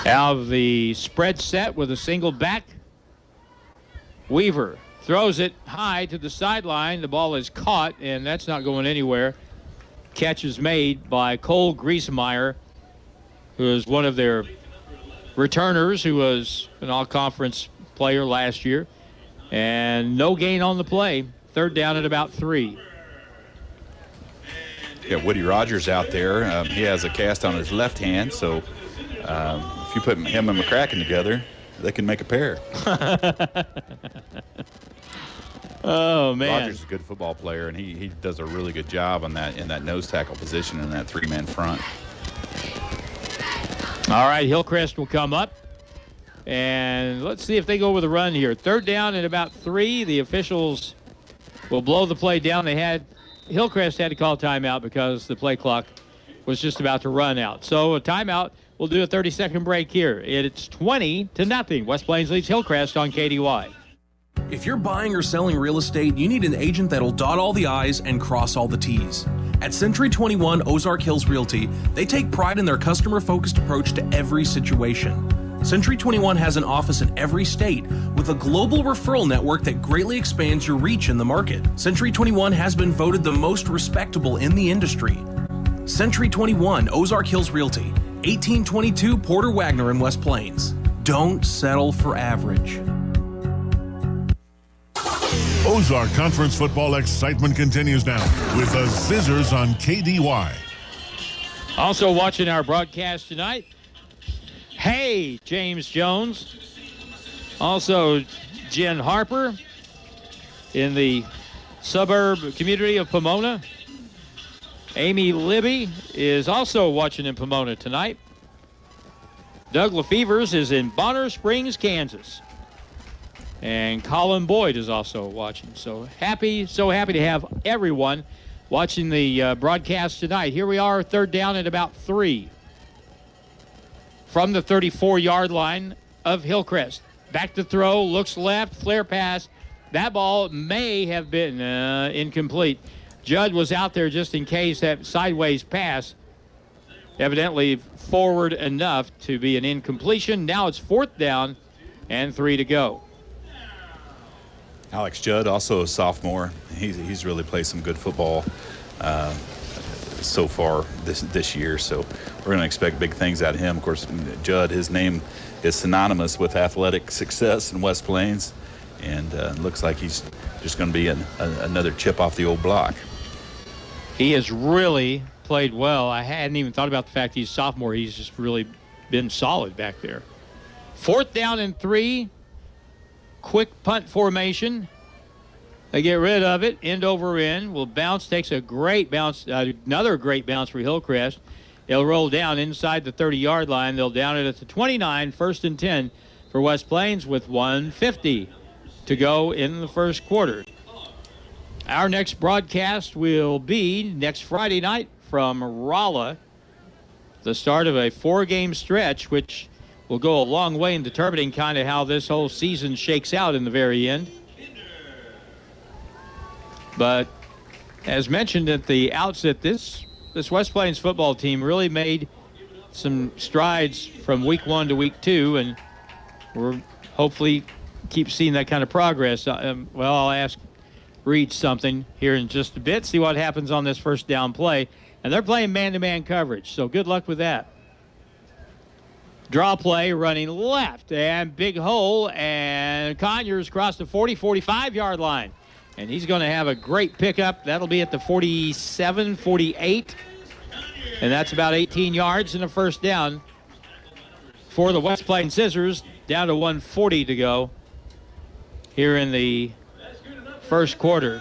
Now the spread set with a single back. Weaver throws it high to the sideline. The ball is caught, and that's not going anywhere. Catch is made by Cole Griesemeyer, who is one of their returners, who was an all-conference player last year. And no gain on the play. 3rd down at about 3. Yeah, Woody Rogers out there. He has a cast on his left hand, so if you put him and McCracken together, they can make a pair. Oh, man. Rogers is a good football player, and he does a really good job on that in that nose tackle position in that 3-man front. All right, Hillcrest will come up. And let's see if they go with a run here. 3rd down at about 3. The officials will blow the play down. Hillcrest had to call timeout because the play clock was just about to run out. So a timeout. We'll do a 30-second break here. It's 20-0. West Plains leads Hillcrest on KDY. If you're buying or selling real estate, you need an agent that'll dot all the I's and cross all the T's. At Century 21 Ozark Hills Realty, they take pride in their customer-focused approach to every situation. Century 21 has an office in every state with a global referral network that greatly expands your reach in the market. Century 21 has been voted the most respectable in the industry. Century 21 Ozark Hills Realty, 1822 Porter Wagner in West Plains. Don't settle for average. Ozark Conference football excitement continues now with the Zizzers on KDY. Also watching our broadcast tonight, hey, James Jones. Also, Jen Harper in the suburb community of Pomona. Amy Libby is also watching in Pomona tonight. Doug Lefevers is in Bonner Springs, Kansas. And Colin Boyd is also watching. So happy to have everyone watching the broadcast tonight. Here we are, 3rd down at about 3. From the 34-yard line of Hillcrest. Back to throw, looks left, flare pass. That ball may have been incomplete. Judd was out there just in case. That sideways pass, evidently forward enough to be an incompletion. Now it's 4th down and 3 to go. Alex Judd, also a sophomore. He's really played some good football so far this year, so we're going to expect big things out of him. Of course, Judd, his name is synonymous with athletic success in West Plains, and looks like he's just going to be another chip off the old block. He has really played well. I hadn't even thought about the fact he's a sophomore. He's just really been solid back there. 4th down and 3. Quick punt formation. They get rid of it. End over end. Will bounce. Takes a great bounce. Another great bounce for Hillcrest. They'll roll down inside the 30-yard line. They'll down it at the 29. 1st and 10 for West Plains with 1:50 to go in the first quarter. Our next broadcast will be next Friday night from Rolla. The start of a 4-game stretch, which will go a long way in determining kind of how this whole season shakes out in the very end. But as mentioned at the outset, this West Plains football team really made some strides from week 1 to week 2, and we're hopefully keep seeing that kind of progress. I'll ask Reed something here in just a bit, see what happens on this 1st down play. And they're playing man-to-man coverage, so good luck with that. Draw play, running left, and big hole, and Conyers crossed the 45-yard line. And he's going to have a great pickup. That'll be at the 47, 48. And that's about 18 yards and a 1st down for the West Plains Zizzers, down to 1:40 to go here in the first quarter.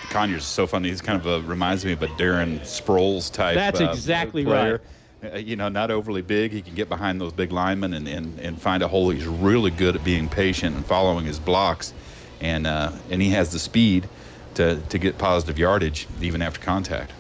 Conyers is so funny. He's kind of reminds me of a Darren Sproles type. That's exactly player. Right. Not overly big. He can get behind those big linemen and find a hole. He's really good at being patient and following his blocks, and he has the speed to get positive yardage even after contact.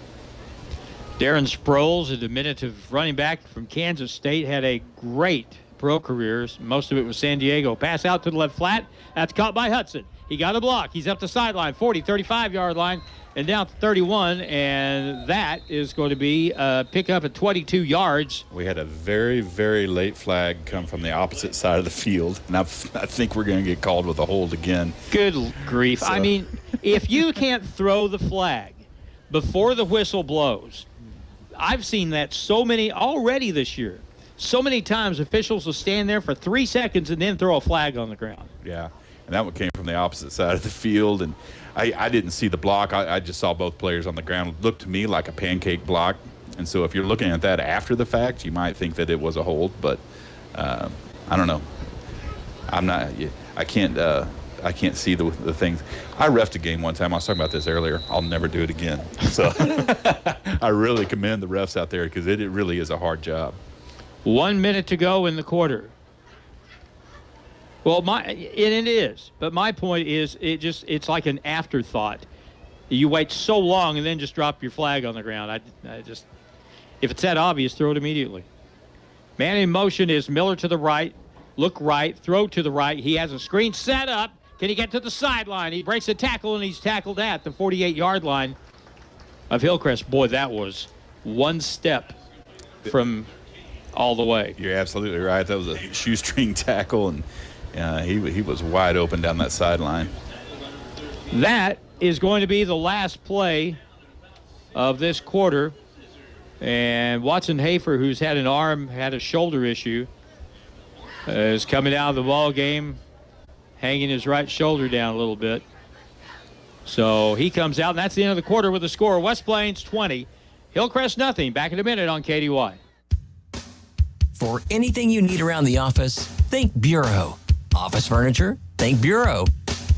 Darren Sproles, a diminutive running back from Kansas State, had a great pro career. Most of it was San Diego. Pass out to the left flat. That's caught by Hudson. He got a block. He's up the sideline, 40, 35-yard line, and down to 31, and that is going to be a pickup at 22 yards. We had a very, very late flag come from the opposite side of the field, and I think we're going to get called with a hold again. Good grief. I mean, if you can't throw the flag before the whistle blows, I've seen that so many already this year. So many times officials will stand there for 3 seconds and then throw a flag on the ground. Yeah. And that one came from the opposite side of the field, and I didn't see the block. I just saw both players on the ground. It looked to me like a pancake block, and so if you're looking at that after the fact, you might think that it was a hold, but I don't know. I can't see the things. I reffed a game one time. I was talking about this earlier. I'll never do it again. So I really commend the refs out there because it really is a hard job. 1 minute to go in the quarter. Well, it is. But my point is, it's like an afterthought. You wait so long and then just drop your flag on the ground. If it's that obvious, throw it immediately. Man in motion is Miller to the right. Look right. Throw to the right. He has a screen set up. Can he get to the sideline? He breaks a tackle, and he's tackled at the 48-yard line of Hillcrest. Boy, that was one step from all the way. You're absolutely right. That was a shoestring tackle, and he was wide open down that sideline. That is going to be the last play of this quarter. And Watson Hafer, who's had a shoulder issue, is coming out of the ball game, hanging his right shoulder down a little bit. So he comes out, and that's the end of the quarter with the score. West Plains 20, Hillcrest nothing. Back in a minute on KDY. For anything you need around the office, think Bureau. Office furniture? Think Bureau.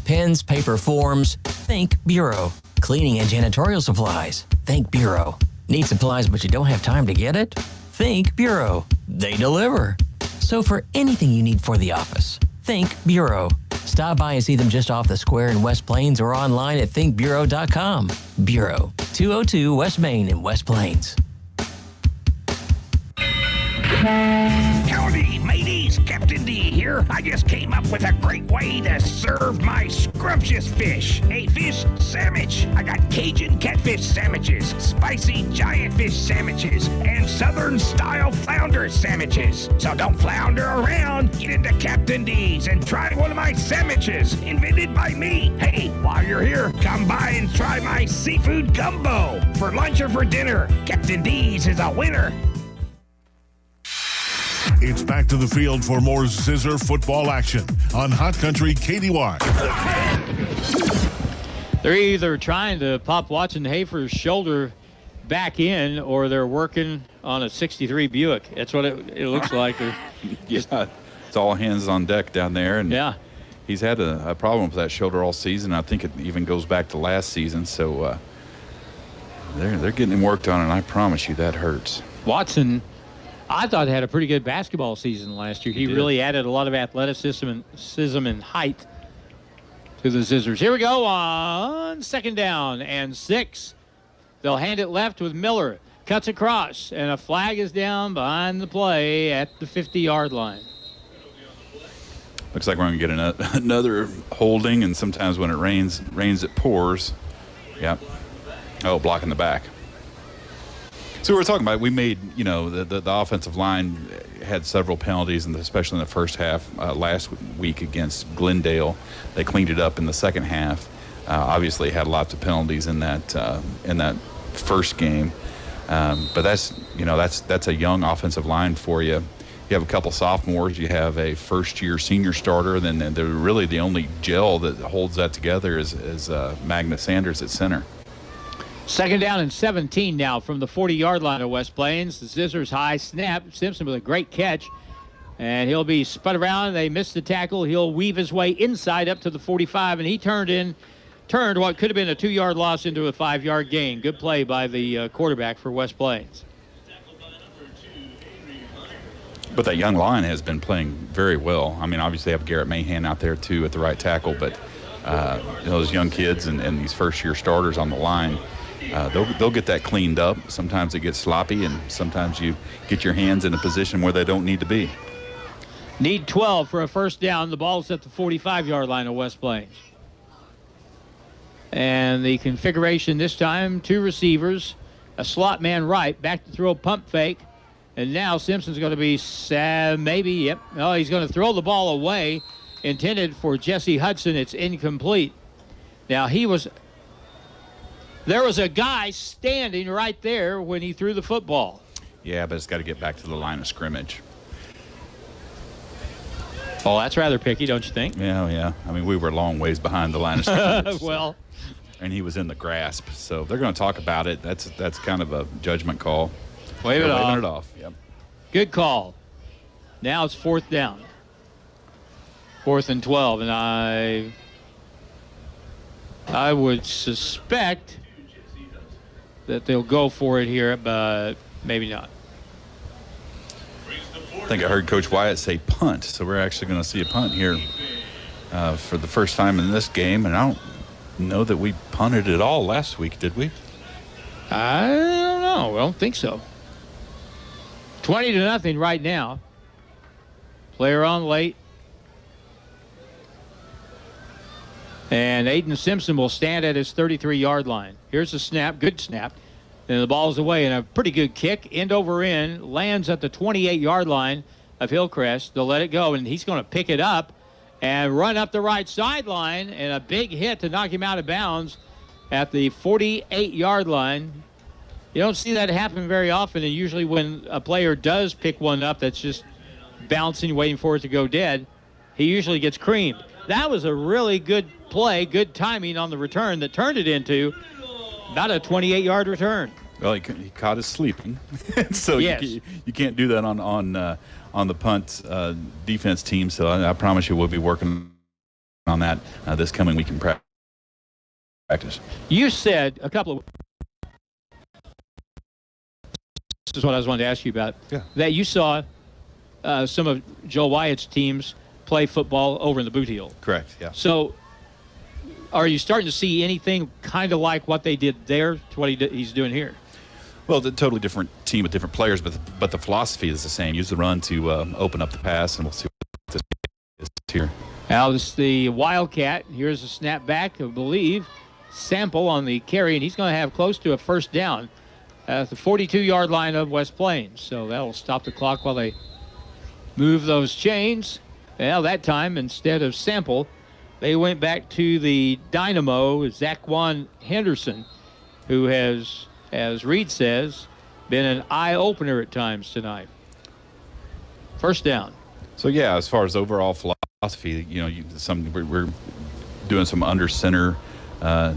Pens, paper, forms? Think Bureau. Cleaning and janitorial supplies? Think Bureau. Need supplies but you don't have time to get it? Think Bureau. They deliver. So for anything you need for the office, think Bureau. Stop by and see them just off the square in West Plains or online at thinkbureau.com. Bureau, 202 West Main in West Plains. Howdy, mateys. Captain D here. I just came up with a great way to serve my scrumptious fish. A fish sandwich. I got Cajun catfish sandwiches, spicy giant fish sandwiches, and Southern-style flounder sandwiches. So don't flounder around. Get into Captain D's and try one of my sandwiches, invented by me. Hey, while you're here, come by and try my seafood gumbo for lunch or for dinner. Captain D's is a winner. It's back to the field for more Zizzer football action on Hot Country KDY. They're either trying to pop Watson Hafer's shoulder back in, or they're working on a 63 Buick. That's what it looks like. Yeah, it's all hands on deck down there. And yeah, he's had a problem with that shoulder all season. I think it even goes back to last season. So they're getting him worked on, and I promise you that hurts. Watson, I thought, had a pretty good basketball season last year. He really added a lot of athleticism and height to the Zizzers. Here we go on second down and 6. They'll hand it left with Miller. Cuts across, and a flag is down behind the play at the 50-yard line. Looks like we're going to get another holding, and sometimes when it rains it pours. Yep. Oh, blocking the back. So we're talking about, we made, the offensive line had several penalties, and especially in the first half last week against Glendale. They cleaned it up in the second half. Obviously had lots of penalties in that first game. But that's a young offensive line for you. You have a couple sophomores. You have a first-year senior starter. And then they're really the only gel that holds that together is Magnus Sanders at center. Second down and 17 now from the 40-yard line of West Plains. The Zizzers high snap. Simpson with a great catch. And he'll be spun around. They missed the tackle. He'll weave his way inside up to the 45, and he turned what could have been a 2-yard loss into a 5-yard gain. Good play by the quarterback for West Plains. But that young line has been playing very well. I mean, obviously they have Garrett Mahan out there, too, at the right tackle. But those young kids and these first-year starters on the line, they'll get that cleaned up. Sometimes it gets sloppy, and sometimes you get your hands in a position where they don't need to be. Need 12 for a first down. The ball's at the 45-yard line of West Plains. And the configuration this time, 2 receivers, a slot man right, back to throw, pump fake. And now Simpson's going to be he's going to throw the ball away, intended for Jesse Hudson. It's incomplete. Now there was a guy standing right there when he threw the football. Yeah, but it's got to get back to the line of scrimmage. Oh, that's rather picky, don't you think? Yeah. I mean, we were a long ways behind the line of scrimmage. Well. And he was in the grasp. So they're going to talk about it. That's kind of a judgment call. Waving it off. Yep. Good call. Now it's 4th down. 4th and 12. And I would suspect that they'll go for it here, but maybe not. think I heard Coach Wyatt say punt, so we're actually going to see a punt here for the first time in this game, and I don't know that we punted at all last week, did we? I don't know. I don't think so. 20-0 right now. Player on late. And Aiden Simpson will stand at his 33-yard line. Here's the snap. Good snap. And the ball's away, and a pretty good kick, end over end, lands at the 28-yard line of Hillcrest. They'll let it go, and he's going to pick it up and run up the right sideline, and a big hit to knock him out of bounds at the 48-yard line. You don't see that happen very often, and usually when a player does pick one up that's just bouncing, waiting for it to go dead, he usually gets creamed. That was a really good play, good timing on the return that turned it into about a 28-yard return. Well, he caught us sleeping, so yes. you can't do that on the punt defense team. So I promise you, we'll be working on that this coming week in practice. You said a couple of. This is what I was wanting to ask you about. Yeah. That you saw some of Joe Wyatt's teams play football over in the Boot Heel. Correct. Yeah. So, are you starting to see anything kind of like what they did there to what he's doing here? Well, the totally different team with different players, but the philosophy is the same. Use the run to open up the pass, and we'll see what this is here. Now, this is the Wildcat. Here's a snap back, I believe. Sample on the carry, and he's going to have close to a first down at the 42-yard line of West Plains. So that'll stop the clock while they move those chains. Well, that time, instead of Sample, they went back to the dynamo, Zaquan Henderson, who has, as Reed says, been an eye-opener at times tonight. First down. So, yeah, as far as overall philosophy, we're doing some under-center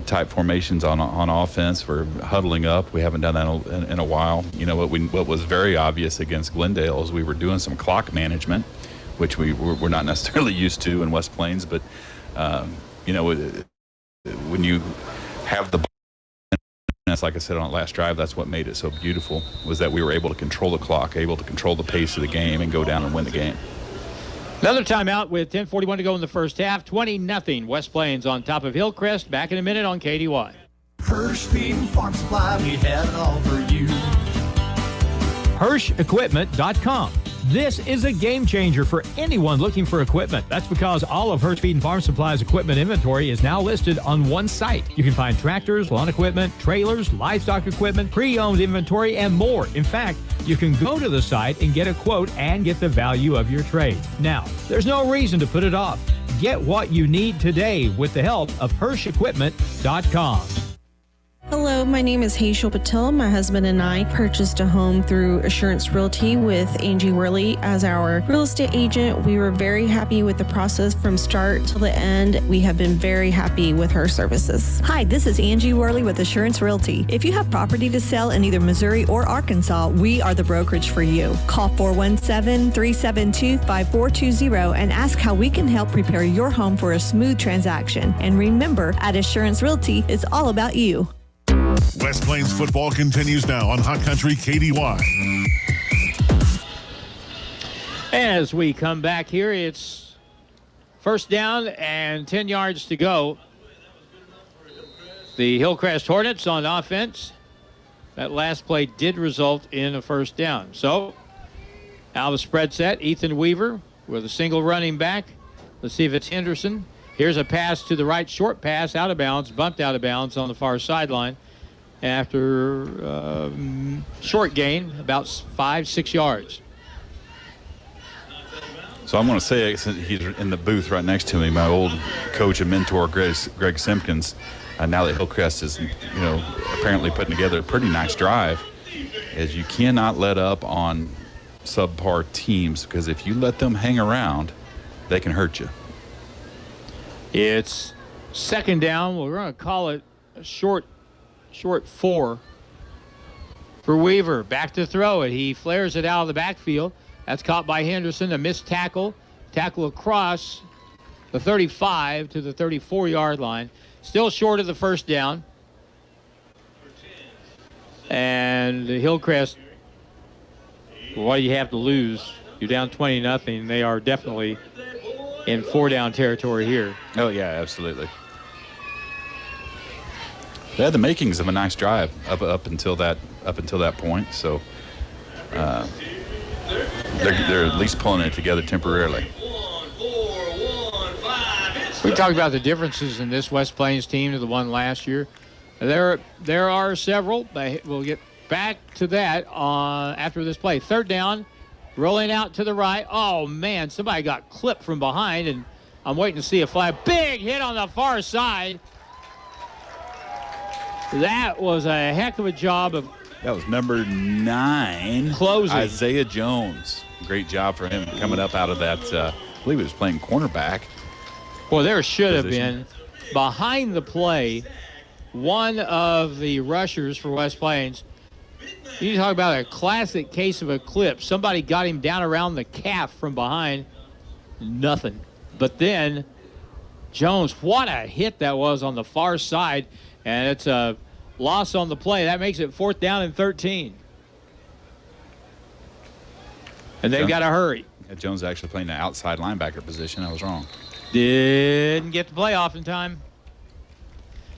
type formations on offense. We're huddling up. We haven't done that in a while. You know, what was very obvious against Glendale is we were doing some clock management, which we're not necessarily used to in West Plains, but when you have the ball, like I said on the last drive, that's what made it so beautiful, was that we were able to control the clock, able to control the pace of the game, and go down and win the game. Another timeout with 10:41 to go in the first half. 20-0. West Plains on top of Hillcrest. Back in a minute on KDY. Hirsch Feed and Farm Supply, we have it all for you. HirschEquipment.com. This is a game changer for anyone looking for equipment. That's because all of Hirsch Feed and Farm Supply's equipment inventory is now listed on one site. You can find tractors, lawn equipment, trailers, livestock equipment, pre-owned inventory, and more. In fact, you can go to the site and get a quote and get the value of your trade. Now, there's no reason to put it off. Get what you need today with the help of HirschEquipment.com. Hello, my name is Hazel Patel. My husband and I purchased a home through Assurance Realty with Angie Worley as our real estate agent. We were very happy with the process from start till the end. We have been very happy with her services. Hi, this is Angie Worley with Assurance Realty. If you have property to sell in either Missouri or Arkansas, we are the brokerage for you. Call 417-372-5420 and ask how we can help prepare your home for a smooth transaction. And remember, at Assurance Realty, it's all about you. West Plains football continues now on Hot Country KDY. As we come back here, it's first down and 10 yards to go. The Hillcrest Hornets on offense. That last play did result in a first down. So, out of the spread set, Ethan Weaver with a single running back. Let's see if it's Henderson. Here's a pass to the right, short pass, out of bounds, bumped out of bounds on the far sideline. After short gain, about 5-6 yards. So I'm going to say, he's in the booth right next to me, my old coach and mentor, Greg Simpkins. Now that Hillcrest is, apparently putting together a pretty nice drive, is you cannot let up on subpar teams, because if you let them hang around, they can hurt you. It's second down. We're going to call it a short 4 for Weaver. Back to throw it. He flares it out of the backfield. That's caught by Henderson. A missed tackle. Tackle across the 35 to the 34-yard line. Still short of the first down. And Hillcrest, what do you have to lose you're down 20-0. They are definitely in 4-down territory here. Oh, yeah, absolutely. They had the makings of a nice drive up until that point. So they're at least pulling it together temporarily. We talked about the differences in this West Plains team to the one last year. There are several. We'll get back to that after this play. 3rd down, rolling out to the right. Oh, man, somebody got clipped from behind, and I'm waiting to see a flag. Big hit on the far side. That was a heck of a job of... That was number 9. Closing. Isaiah Jones. Great job for him coming up out of that. I believe he was playing cornerback. Well, there should have been, behind the play, one of the rushers for West Plains. You talk about a classic case of a clip. Somebody got him down around the calf from behind. Nothing. But then Jones, what a hit that was on the far side. And it's a loss on the play. That makes it 4th down and 13. And they've got to hurry. Jones actually playing the outside linebacker position. I was wrong. Didn't get the play off in time.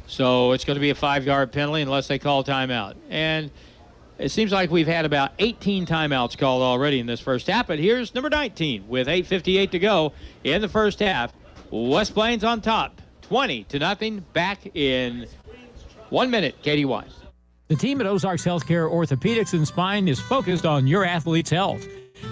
So it's going to be a 5-yard penalty unless they call timeout. And it seems like we've had about 18 timeouts called already in this first half. But here's number 19 with 8:58 to go in the first half. West Plains on top, 20-0, back in 1 minute. KDY. The team at Ozarks Healthcare Orthopedics and Spine is focused on your athlete's health.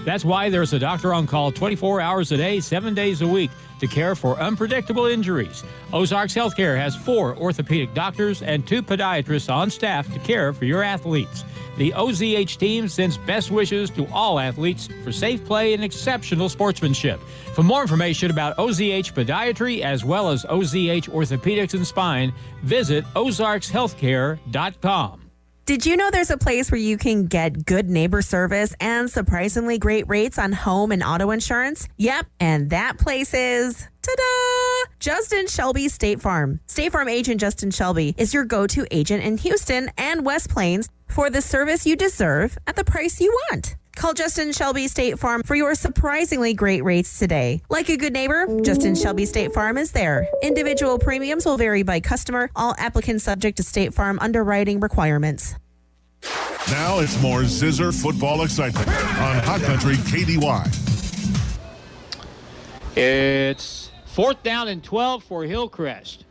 That's why there's a doctor on call 24 hours a day, 7 days a week to care for unpredictable injuries. Ozarks Healthcare has 4 orthopedic doctors and 2 podiatrists on staff to care for your athletes. The OZH team sends best wishes to all athletes for safe play and exceptional sportsmanship. For more information about OZH Podiatry as well as OZH Orthopedics and Spine, visit ozarkshealthcare.com. Did you know there's a place where you can get good neighbor service and surprisingly great rates on home and auto insurance? Yep, and that place is, ta-da! Justin Shelby State Farm. State Farm agent Justin Shelby is your go-to agent in Houston and West Plains for the service you deserve at the price you want. Call Justin Shelby State Farm for your surprisingly great rates today. Like a good neighbor, Justin Shelby State Farm is there. Individual premiums will vary by customer. All applicants subject to State Farm underwriting requirements. Now it's more Zizzer football excitement on Hot Country KDY. It's 4th down and 12 for Hillcrest.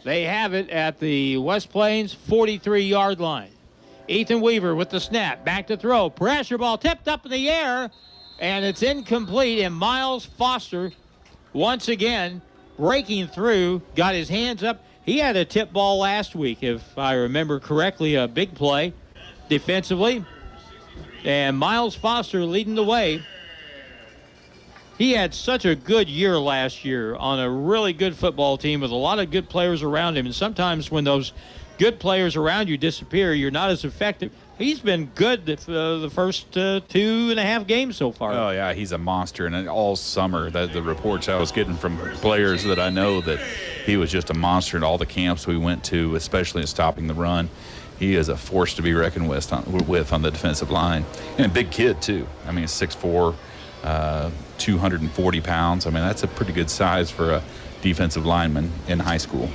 They have it at the West Plains 43-yard line. Ethan Weaver with the snap, back to throw. Pressure ball tipped up in the air, and it's incomplete. And Miles Foster, once again, breaking through, got his hands up. He had a tip ball last week, if I remember correctly, a big play defensively. And Miles Foster leading the way. He had such a good year last year on a really good football team with a lot of good players around him. And sometimes when those good players around you disappear, you're not as effective. He's been good the first 2.5 games so far. Oh, yeah, he's a monster. And all summer, the reports I was getting from players that I know, that he was just a monster at all the camps we went to, especially in stopping the run. He is a force to be reckoned with on the defensive line. And a big kid, too. I mean, 6'4", 240 pounds. I mean, that's a pretty good size for a defensive lineman in high school.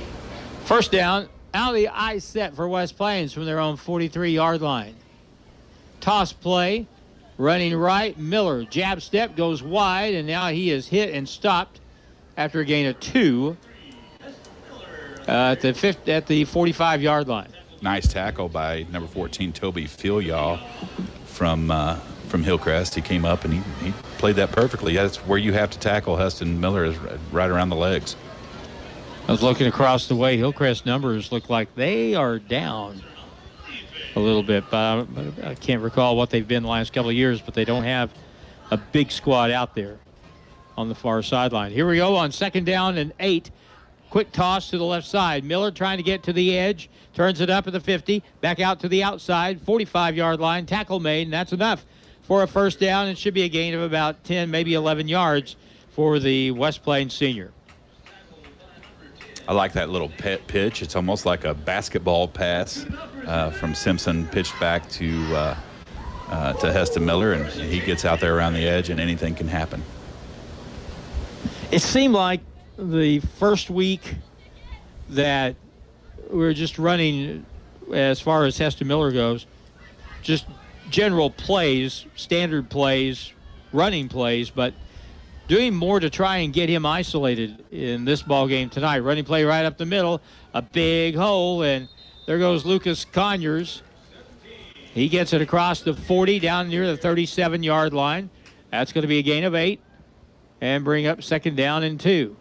First down. Out of the eye set for West Plains from their own 43-yard line. Toss play, running right. Miller, jab step, goes wide, and now he is hit and stopped after a gain of 2 at the 45-yard line. Nice tackle by number 14, Toby Filial from Hillcrest. He came up and he played that perfectly. That's where you have to tackle Huston Miller, is right around the legs. I was looking across the way. Hillcrest numbers look like they are down a little bit, but I can't recall what they've been the last couple of years, but they don't have a big squad out there on the far sideline. Here we go on 2nd down and 8. Quick toss to the left side. Miller trying to get to the edge, turns it up at the 50, back out to the outside, 45-yard line, tackle made, and that's enough for a first down. It should be a gain of about 10, maybe 11 yards for the West Plains senior. I like that little pitch. It's almost like a basketball pass from Simpson, pitched back to to Heston Miller, and he gets out there around the edge, and anything can happen. It seemed like the first week that we were just running, as far as Heston Miller goes, just general plays, standard plays, running plays, but doing more to try and get him isolated in this ball game tonight. Running play right up the middle, a big hole, and there goes Lucas Conyers. He gets it across the 40 down near the 37-yard line. That's going to be a gain of 8 and bring up 2nd down and 2.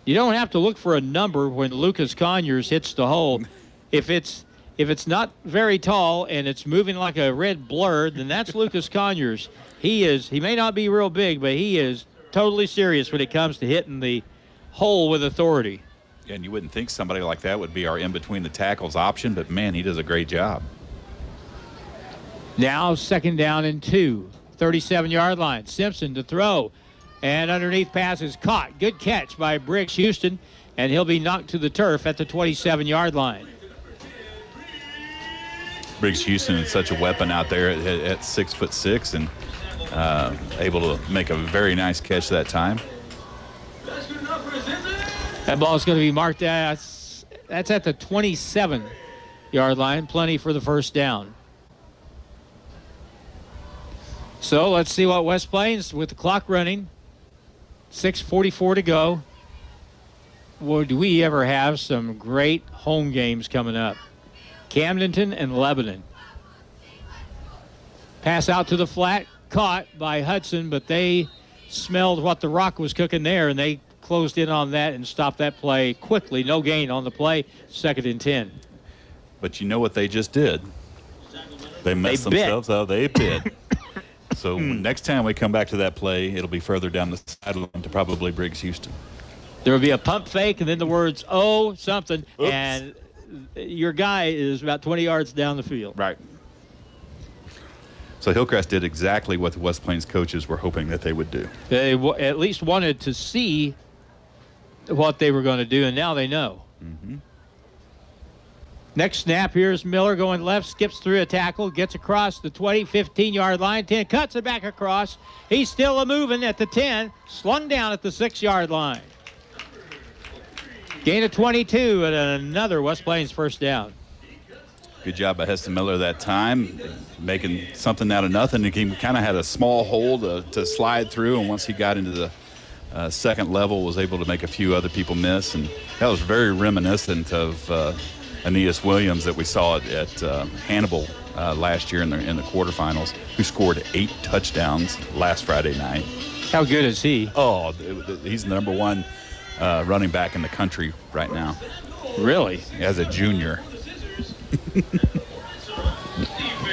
You don't have to look for a number when Lucas Conyers hits the hole. If it's not very tall and it's moving like a red blur, then that's Lucas Conyers. He may not be real big, but he is totally serious when it comes to hitting the hole with authority. And you wouldn't think somebody like that would be our in-between-the-tackles option, but, man, he does a great job. Now 2nd down and 2. 37-yard line. Simpson to throw. And underneath pass is caught. Good catch by Briggs Houston, and he'll be knocked to the turf at the 27-yard line. Briggs Houston is such a weapon out there at 6'6", and able to make a very nice catch that time. That ball is going to be marked as that's at the 27-yard line. Plenty for the first down. So let's see what West Plains, with the clock running, 6:44 to go. Would we ever have some great home games coming up? Camdenton and Lebanon. Pass out to the flat, caught by Hudson, but they smelled what the Rock was cooking there, and they closed in on that and stopped that play quickly. No gain on the play, 2nd and 10. But you know what they just did? They messed themselves up. They bit. So next time we come back to that play, it'll be further down the sideline to probably Briggs Houston. There will be a pump fake and then the words, oh, something, Oops. And your guy is about 20 yards down the field. Right. So Hillcrest did exactly what the West Plains coaches were hoping that they would do. They at least wanted to see what they were going to do, and now they know. Mm-hmm. Next snap, here's Miller going left, skips through a tackle, gets across the 20, 15-yard line, 10, cuts it back across. He's still moving at the 10, slung down at the 6-yard line. Gain of 22 and another West Plains first down. Good job by Heston Miller that time, making something out of nothing. He kind of had a small hole to slide through, and once he got into the second level, was able to make a few other people miss. And that was very reminiscent of Aeneas Williams that we saw at Hannibal last year in the quarterfinals, who scored 8 touchdowns last Friday night. How good is he? Oh, he's the number 1 running back in the country right now. Really? As a junior.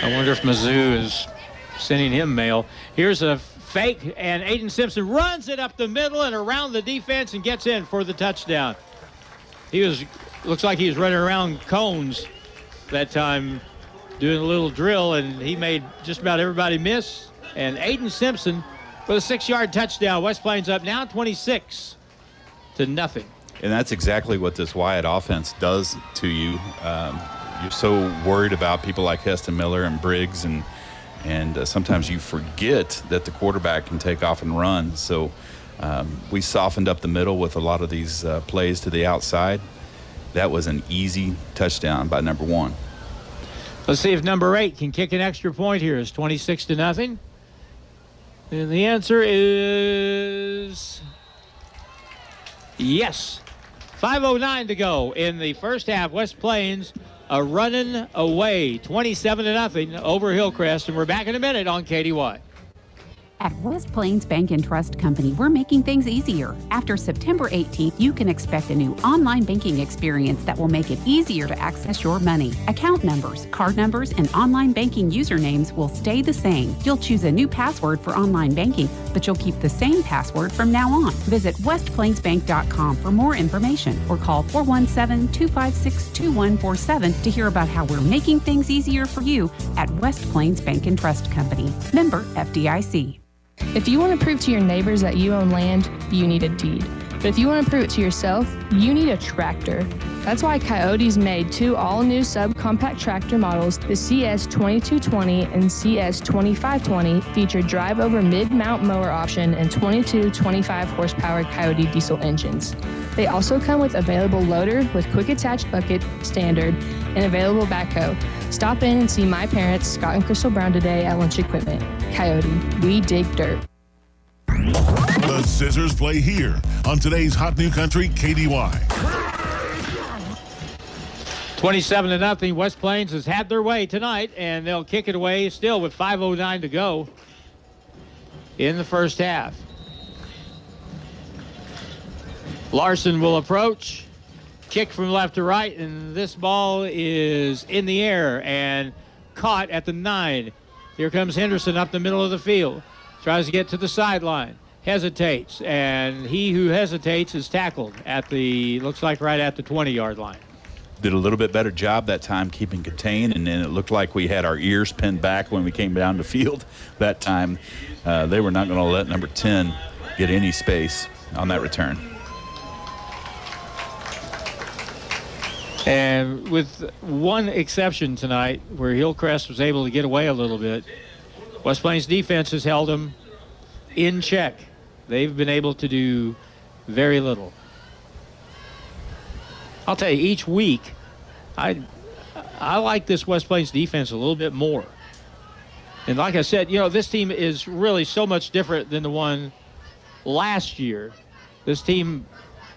I wonder if Mizzou is sending him mail. Here's a fake, and Aiden Simpson runs it up the middle and around the defense and gets in for the touchdown. Looks like he was running around cones that time doing a little drill, and he made just about everybody miss. And Aiden Simpson with a 6-yard touchdown. West Plains up now 26-0. And that's exactly what this Wyatt offense does to you. You're so worried about people like Heston Miller and Briggs, and sometimes you forget that the quarterback can take off and run. So we softened up the middle with a lot of these plays to the outside. That was an easy touchdown by number 1. Let's see if number 8 can kick an extra point here. It's 26-0. And the answer is yes. 5:09 to go in the first half. West Plains running away 27-0 over Hillcrest. And we're back in a minute on KDY. At West Plains Bank and Trust Company, we're making things easier. After September 18th, you can expect a new online banking experience that will make it easier to access your money. Account numbers, card numbers, and online banking usernames will stay the same. You'll choose a new password for online banking, but you'll keep the same password from now on. Visit westplainsbank.com for more information or call 417-256-2147 to hear about how we're making things easier for you at West Plains Bank and Trust Company. Member FDIC. If you want to prove to your neighbors that you own land, you need a deed. But if you want to prove it to yourself, you need a tractor. That's why Coyote's made 2 all-new subcompact tractor models. The CS2220 and CS2520 feature drive-over mid-mount mower option and 22 25-horsepower Coyote diesel engines. They also come with available loader with quick attach bucket, standard, and available backhoe. Stop in and see my parents, Scott and Crystal Brown, today at Lunch Equipment. Coyote, we dig dirt. The Zizzers play here on today's Hot New Country KDY. 27-0. West Plains has had their way tonight, and they'll kick it away still with 5:09 to go in the first half. Larson will approach, kick from left to right, and this ball is in the air and caught at the 9. Here comes Henderson up the middle of the field. Tries to get to the sideline, hesitates, and he who hesitates is tackled at the, looks like right at the 20-yard line. Did a little bit better job that time keeping contained, and then it looked like we had our ears pinned back when we came down the field that time. They were not going to let number 10 get any space on that return. And with one exception tonight, where Hillcrest was able to get away a little bit, West Plains defense has held them in check. They've been able to do very little. I'll tell you, each week, I like this West Plains defense a little bit more. And like I said, you know, this team is really so much different than the one last year. This team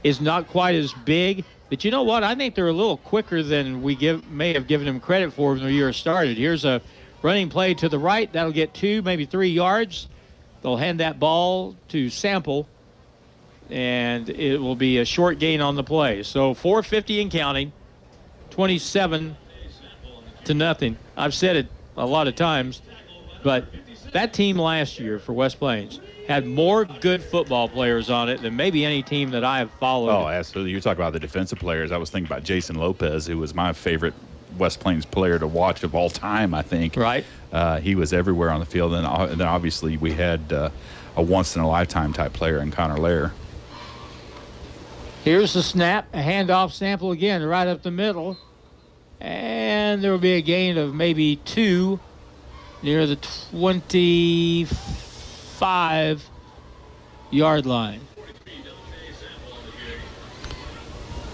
is not quite as big. But you know what? I think they're a little quicker than we may have given them credit for when the year started. Here's a running play to the right. That'll get 2, maybe 3 yards. They'll hand that ball to Sample, and it will be a short gain on the play. So 4:50 and counting, 27-0. I've said it a lot of times, but that team last year for West Plains had more good football players on it than maybe any team that I have followed. Oh, absolutely. You talk about the defensive players. I was thinking about Jason Lopez, who was my favorite West Plains player to watch of all time, I think. Right. He was everywhere on the field. And then obviously we had a once-in-a-lifetime type player in Connor Lair. Here's the snap, a handoff, Sample again, right up the middle. And there will be a gain of maybe 2 near the 25-yard line.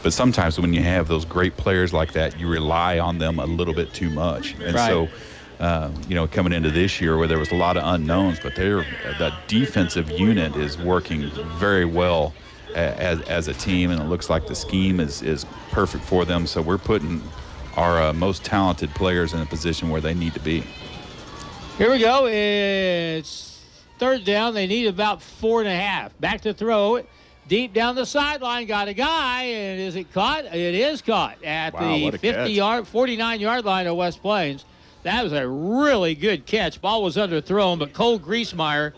But sometimes when you have those great players like that, you rely on them a little bit too much. And right. So, coming into this year where there was a lot of unknowns, but the defensive unit is working very well as a team, and it looks like the scheme is perfect for them. So we're putting our most talented players in a position where they need to be. Here we go. It's third down. They need about 4.5. Back to throw. Deep down the sideline. Got a guy. And is it caught? It is caught at the 49-yard line of West Plains. That was a really good catch. Ball was underthrown, but Cole Griesmeyer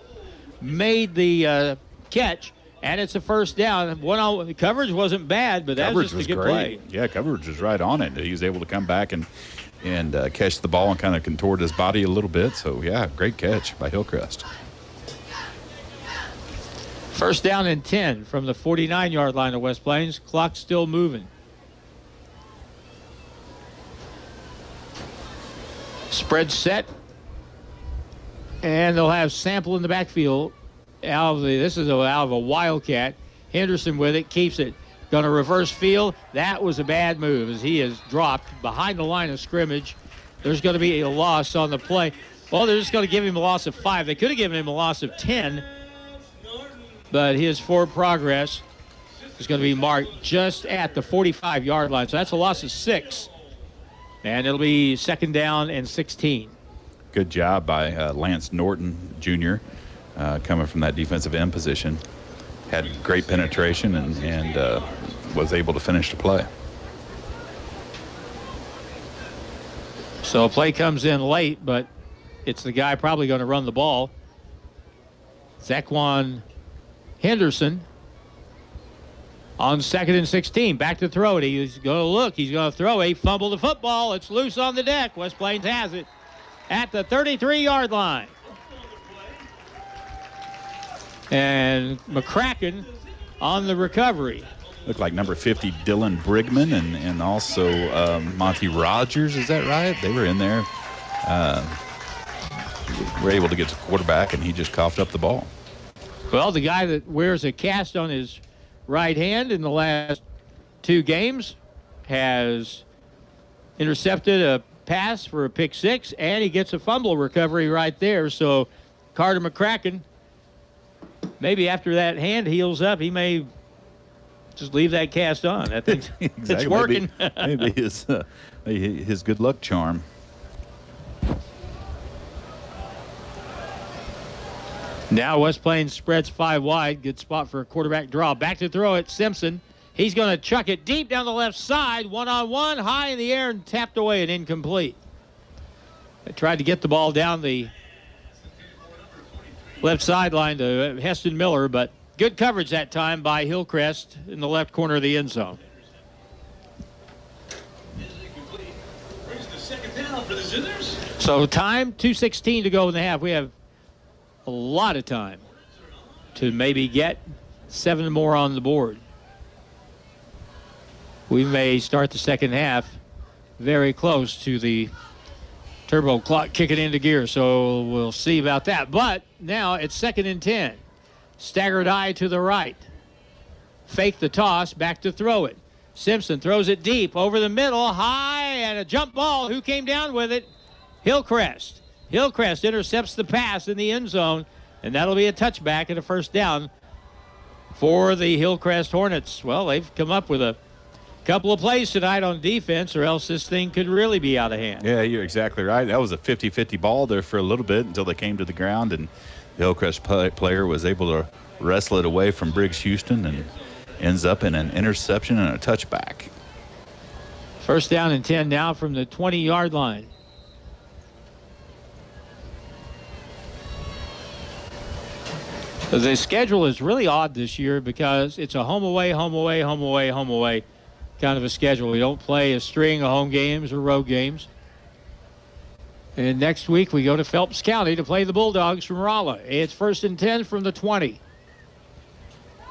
made the catch. And it's a first down. The coverage wasn't bad, but that was just a good play. Yeah, coverage was right on it. He was able to come back and catch the ball and kind of contort his body a little bit. So, yeah, great catch by Hillcrest. First down and 10 from the 49-yard line of West Plains. Clock still moving. Spread set. And they'll have Sample in the backfield. This is out of a Wildcat. Henderson with it, keeps it. Going to reverse field. That was a bad move as he is dropped behind the line of scrimmage. There's going to be a loss on the play. Well, they're just going to give him a loss of 5. They could have given him a loss of 10, but his forward progress is going to be marked just at the 45-yard line. So that's a loss of 6, and it'll be second down and 16. Good job by Lance Norton, Jr., coming from that defensive end position. Had great penetration and was able to finish the play. So a play comes in late, but it's the guy probably going to run the ball. Zaquan Henderson on 2nd and 16. Back to throw it. He's going to look. He's going to throw it. He fumbled the football. It's loose on the deck. West Plains has it at the 33-yard line. And McCracken on the recovery. Looked like number 50, Dylan Brigman, and also Monty Rogers. Is that right? They were in there. Were able to get to the quarterback, and he just coughed up the ball. Well, the guy that wears a cast on his right hand in the last 2 games has intercepted a pass for a pick 6, and he gets a fumble recovery right there. So Carter McCracken, maybe after that hand heals up, he may just leave that cast on. I think exactly. It's working. Maybe his good luck charm. Now West Plains spreads 5 wide. Good spot for a quarterback draw. Back to throw it, Simpson. He's going to chuck it deep down the left side. 1-on-1, high in the air and tapped away and incomplete. They tried to get the ball down the left sideline to Heston Miller, but good coverage that time by Hillcrest in the left corner of the end zone. So time, 2:16 to go in the half. We have a lot of time to maybe get 7 more on the board. We may start the second half very close to the turbo clock kicking into gear, so we'll see about that. But now it's 2nd and 10. Staggered eye to the right. Fake the toss, back to throw it. Simpson throws it deep over the middle, high, and a jump ball. Who came down with it? Hillcrest. Hillcrest intercepts the pass in the end zone, and that'll be a touchback and a first down for the Hillcrest Hornets. Well, they've come up with a couple of plays tonight on defense, or else this thing could really be out of hand. Yeah, you're exactly right. That was a 50-50 ball there for a little bit until they came to the ground, and the Hillcrest player was able to wrestle it away from Briggs Houston and ends up in an interception and a touchback. First down and 10 now from the 20-yard line. The schedule is really odd this year because it's a home away, home away, home away, home away kind of a schedule. We don't play a string of home games or road games. And next week we go to Phelps County to play the Bulldogs from Rolla. It's 1st and 10 from the 20.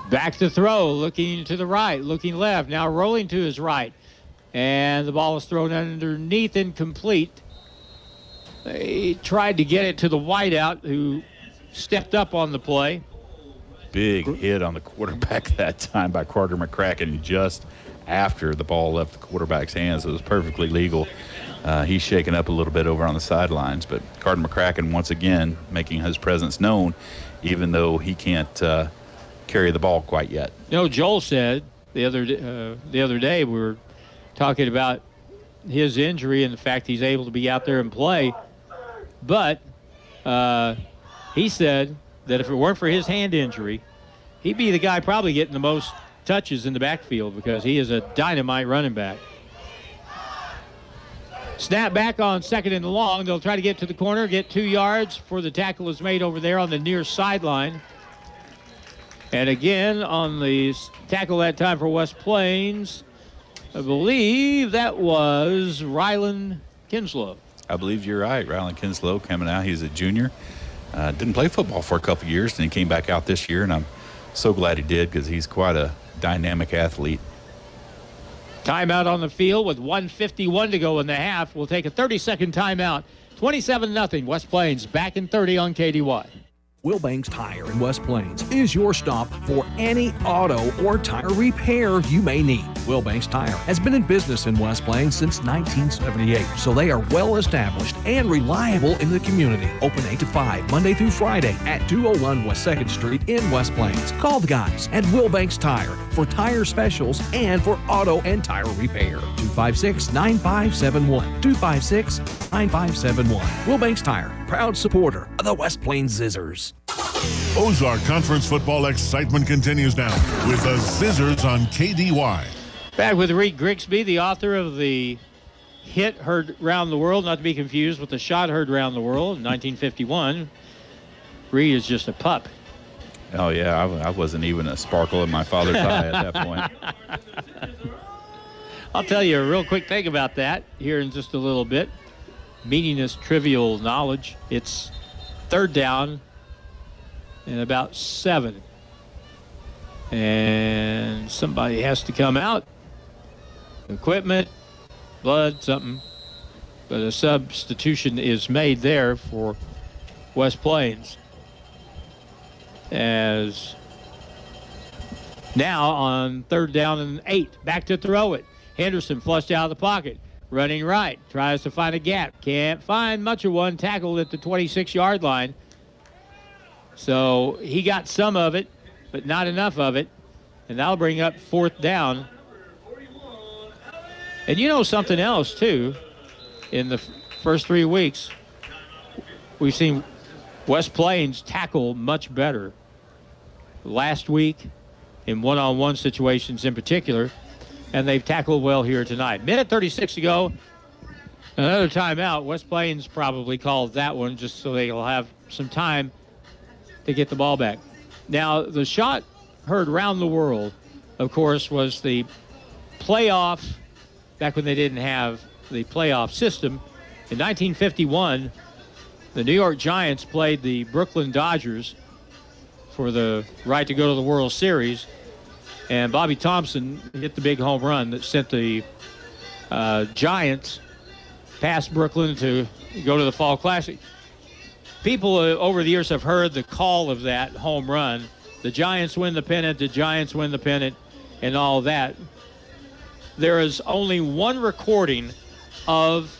Back to throw, looking to the right, looking left, now rolling to his right. And the ball is thrown underneath, incomplete. They tried to get it to the wideout who stepped up on the play. Big hit on the quarterback that time by Carter McCracken just after the ball left the quarterback's hands. It was perfectly legal. He's shaken up a little bit over on the sidelines, but Carter McCracken once again making his presence known, even though he can't carry the ball quite yet. You know, Joel said the other day we were talking about his injury and the fact he's able to be out there and play, but he said that if it weren't for his hand injury, he'd be the guy probably getting the most touches in the backfield because he is a dynamite running back. Snap back on 2nd and long. They'll try to get to the corner, get 2 yards before the tackle is made over there on the near sideline. And again, on the tackle that time for West Plains, I believe that was Rylan Kinslow. I believe you're right. Rylan Kinslow coming out. He's a junior. Didn't play football for a couple years, and he came back out this year, and I'm so glad he did because he's quite a dynamic athlete. Timeout on the field with 1:51 to go in the half. We'll take a 30-second timeout. 27-0. West Plains back in 30 on KDY. Wilbanks Tire in West Plains is your stop for any auto or tire repair you may need. Wilbanks Tire has been in business in West Plains since 1978, so they are well established and reliable in the community. Open 8 to 5, Monday through Friday at 201 West 2nd Street in West Plains. Call the guys at Wilbanks Tire for tire specials and for auto and tire repair. 256-9571. 256-9571. Wilbanks Tire, proud supporter of the West Plains Zizzers. Ozark Conference football excitement continues now with the Zizzers on KDY. Back with Reed Grigsby, the author of the hit heard round the world, not to be confused with the shot heard round the world in 1951. Reed is just a pup. Oh, yeah, I wasn't even a sparkle in my father's eye at that point. I'll tell you a real quick thing about that here in just a little bit. Meaningless, trivial knowledge. It's 3rd down and about 7. And somebody has to come out. Equipment, blood, something. But a substitution is made there for West Plains. As now on 3rd down and 8, back to throw it. Henderson flushed out of the pocket, running right, tries to find a gap, can't find much of one, tackled at the 26-yard line. So he got some of it, but not enough of it, and that'll bring up 4th down. And you know something else, too, in the first 3 weeks, we've seen West Plains tackle much better. Last week, in one-on-one situations in particular, and they've tackled well here tonight. Minute 36 to go. Another timeout. West Plains probably called that one just so they'll have some time to get the ball back. Now, the shot heard around the world, of course, was the playoff, back when they didn't have the playoff system. In 1951, the New York Giants played the Brooklyn Dodgers for the right to go to the World Series, and Bobby Thompson hit the big home run that sent the Giants past Brooklyn to go to the Fall Classic. People over the years have heard the call of that home run. The Giants win the pennant, the Giants win the pennant, and all that. There is only one recording of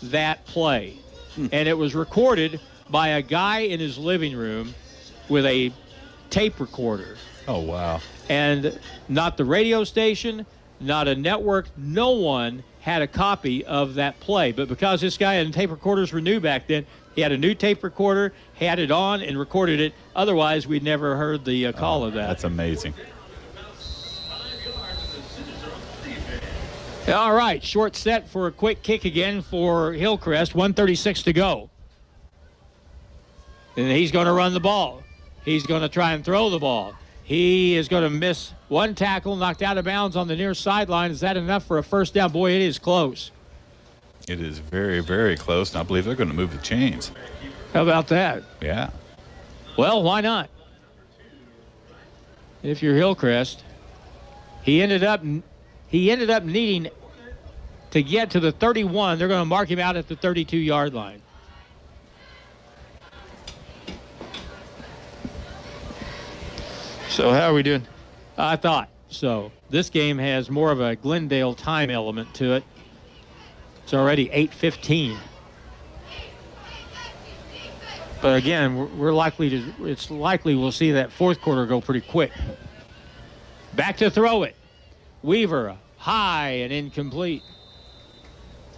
that play, and it was recorded by a guy in his living room with a tape recorder. Oh, wow. And not the radio station, not a network, no one had a copy of that play. But because this guy and tape recorders were new back then, he had a new tape recorder, had it on, and recorded it. Otherwise, we'd never heard the call of that. That's amazing. All right, short set for a quick kick again for Hillcrest. 1:36 to go. And he's going to run the ball. He's going to try and throw the ball. He is going to miss one tackle, knocked out of bounds on the near sideline. Is that enough for a first down? Boy, it is close. It is very, very close, and I believe they're going to move the chains. How about that? Yeah. Well, why not? If you're Hillcrest, he ended up needing to get to the 31. They're going to mark him out at the 32-yard line. So how are we doing? I thought so. This game has more of a Glendale time element to it. It's already 8:15. But again, it's likely we'll see that fourth quarter go pretty quick. Back to throw it. Weaver, high and incomplete.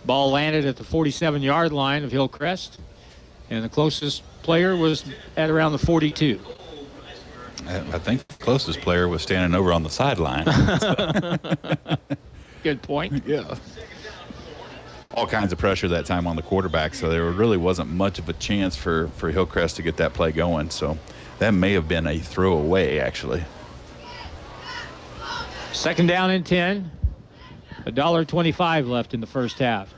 Ball landed at the 47-yard line of Hillcrest, and the closest player was at around the 42. I think the closest player was standing over on the sideline. Good point. Yeah. All kinds of pressure that time on the quarterback, so there really wasn't much of a chance for Hillcrest to get that play going. So that may have been a throwaway, actually. Second down and 10. $1.25 left in the first half.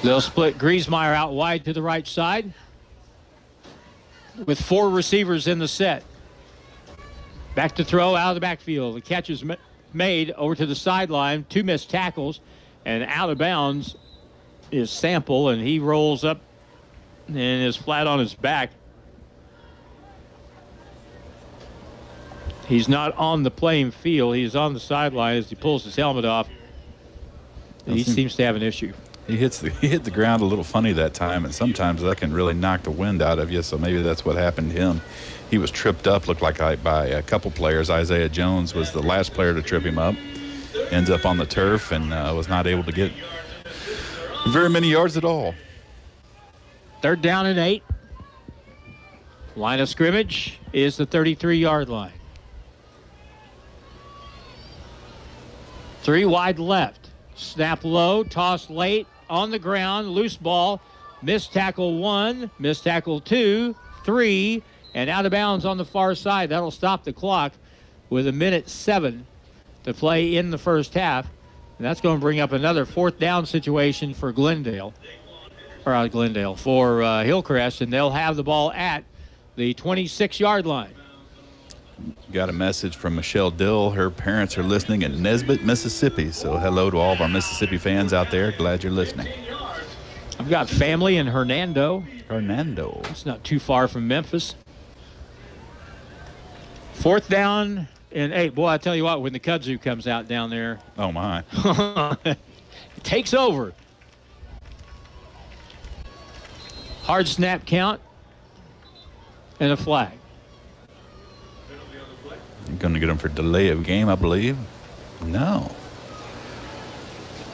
They'll split Griesmeyer out wide to the right side with 4 receivers in the set. Back to throw out of the backfield. The catch is made over to the sideline. 2 missed tackles, and out of bounds is Sample, and he rolls up and is flat on his back. He's not on the playing field. He's on the sideline as he pulls his helmet off. He seems to have an issue. He hit the ground a little funny that time, and sometimes that can really knock the wind out of you, so maybe that's what happened to him. He was tripped up, looked like by a couple players. Isaiah Jones was the last player to trip him up. Ends up on the turf and was not able to get very many yards at all. Third down and 8. Line of scrimmage is the 33-yard line. 3 wide left. Snap low, toss late, on the ground, loose ball. Missed tackle 1, missed tackle 2, 3, and out of bounds on the far side. That'll stop the clock with 1:07 to play in the first half. And that's going to bring up another 4th down situation for for Hillcrest, and they'll have the ball at the 26-yard line. Got a message from Michelle Dill. Her parents are listening in Nesbitt, Mississippi. So hello to all of our Mississippi fans out there. Glad you're listening. I've got family in Hernando. It's not too far from Memphis. 4th down and 8. Boy, I tell you what, when the kudzu comes out down there. Oh, my. It takes over. Hard snap count and a flag. You're going to get them for delay of game, I believe. No.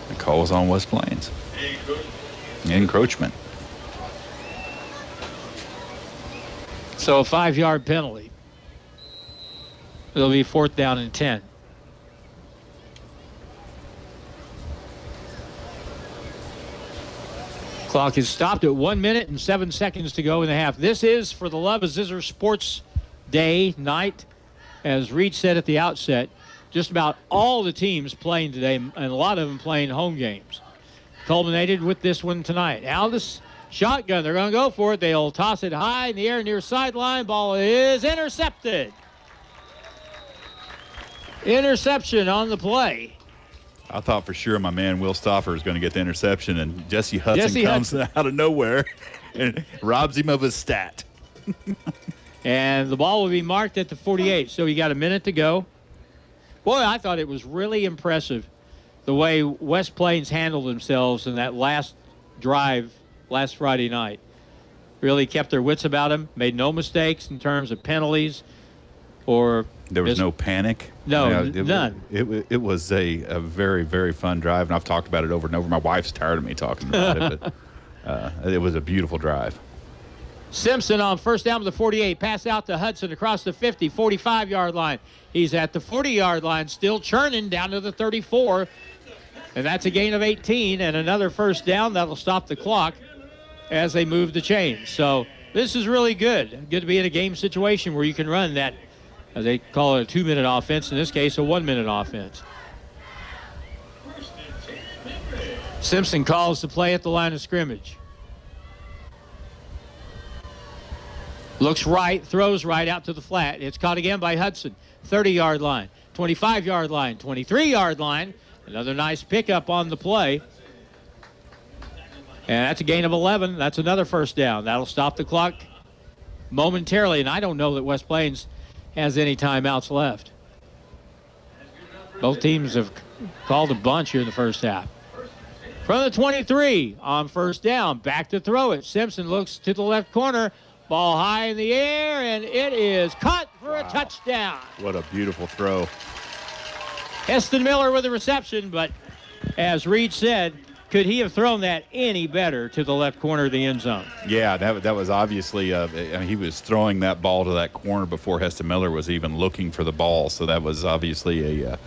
The call was on West Plains. Encroachment. So a 5-yard penalty. It'll be 4th down and 10. Clock is stopped at 1 minute and 7 seconds to go in the half. This is for the Love of Zizzer Sports Day night. As Reed said at the outset, just about all the teams playing today, and a lot of them playing home games, culminated with this one tonight. Aldis shotgun. They're going to go for it. They'll toss it high in the air near sideline. Ball is intercepted. Interception on the play. I thought for sure my man Will Stoffer is going to get the interception, and Jesse Hudson comes out of nowhere and robs him of his stat. And the ball will be marked at the 48. So you got a minute to go. Boy, I thought it was really impressive the way West Plains handled themselves in that last drive last Friday night. Really kept their wits about them, made no mistakes in terms of penalties or... There was no panic. No, none. It was a very, very fun drive, and I've talked about it over and over. My wife's tired of me talking about it, but it was a beautiful drive. Simpson on 1st down to the 48. Pass out to Hudson across the 50, 45-yard line. He's at the 40-yard line, still churning down to the 34. And that's a gain of 18 and another 1st down. That'll stop the clock as they move the chains. So this is really good. Good to be in a game situation where you can run that, they call it a 2-minute offense. In this case, a 1-minute offense. Simpson calls the play at the line of scrimmage. Looks right, throws right out to the flat. It's caught again by Hudson. 30-yard line, 25-yard line, 23-yard line. Another nice pickup on the play. And that's a gain of 11. That's another 1st down. That'll stop the clock momentarily. And I don't know that West Plains has any timeouts left. Both teams have called a bunch here in the first half. From the 23 on 1st down, back to throw it. Simpson looks to the left corner. Ball high in the air, and it is caught for a touchdown. What a beautiful throw. Heston Miller with the reception, but as Reed said, could he have thrown that any better to the left corner of the end zone? Yeah, that was obviously, he was throwing that ball to that corner before Heston Miller was even looking for the ball. So that was obviously a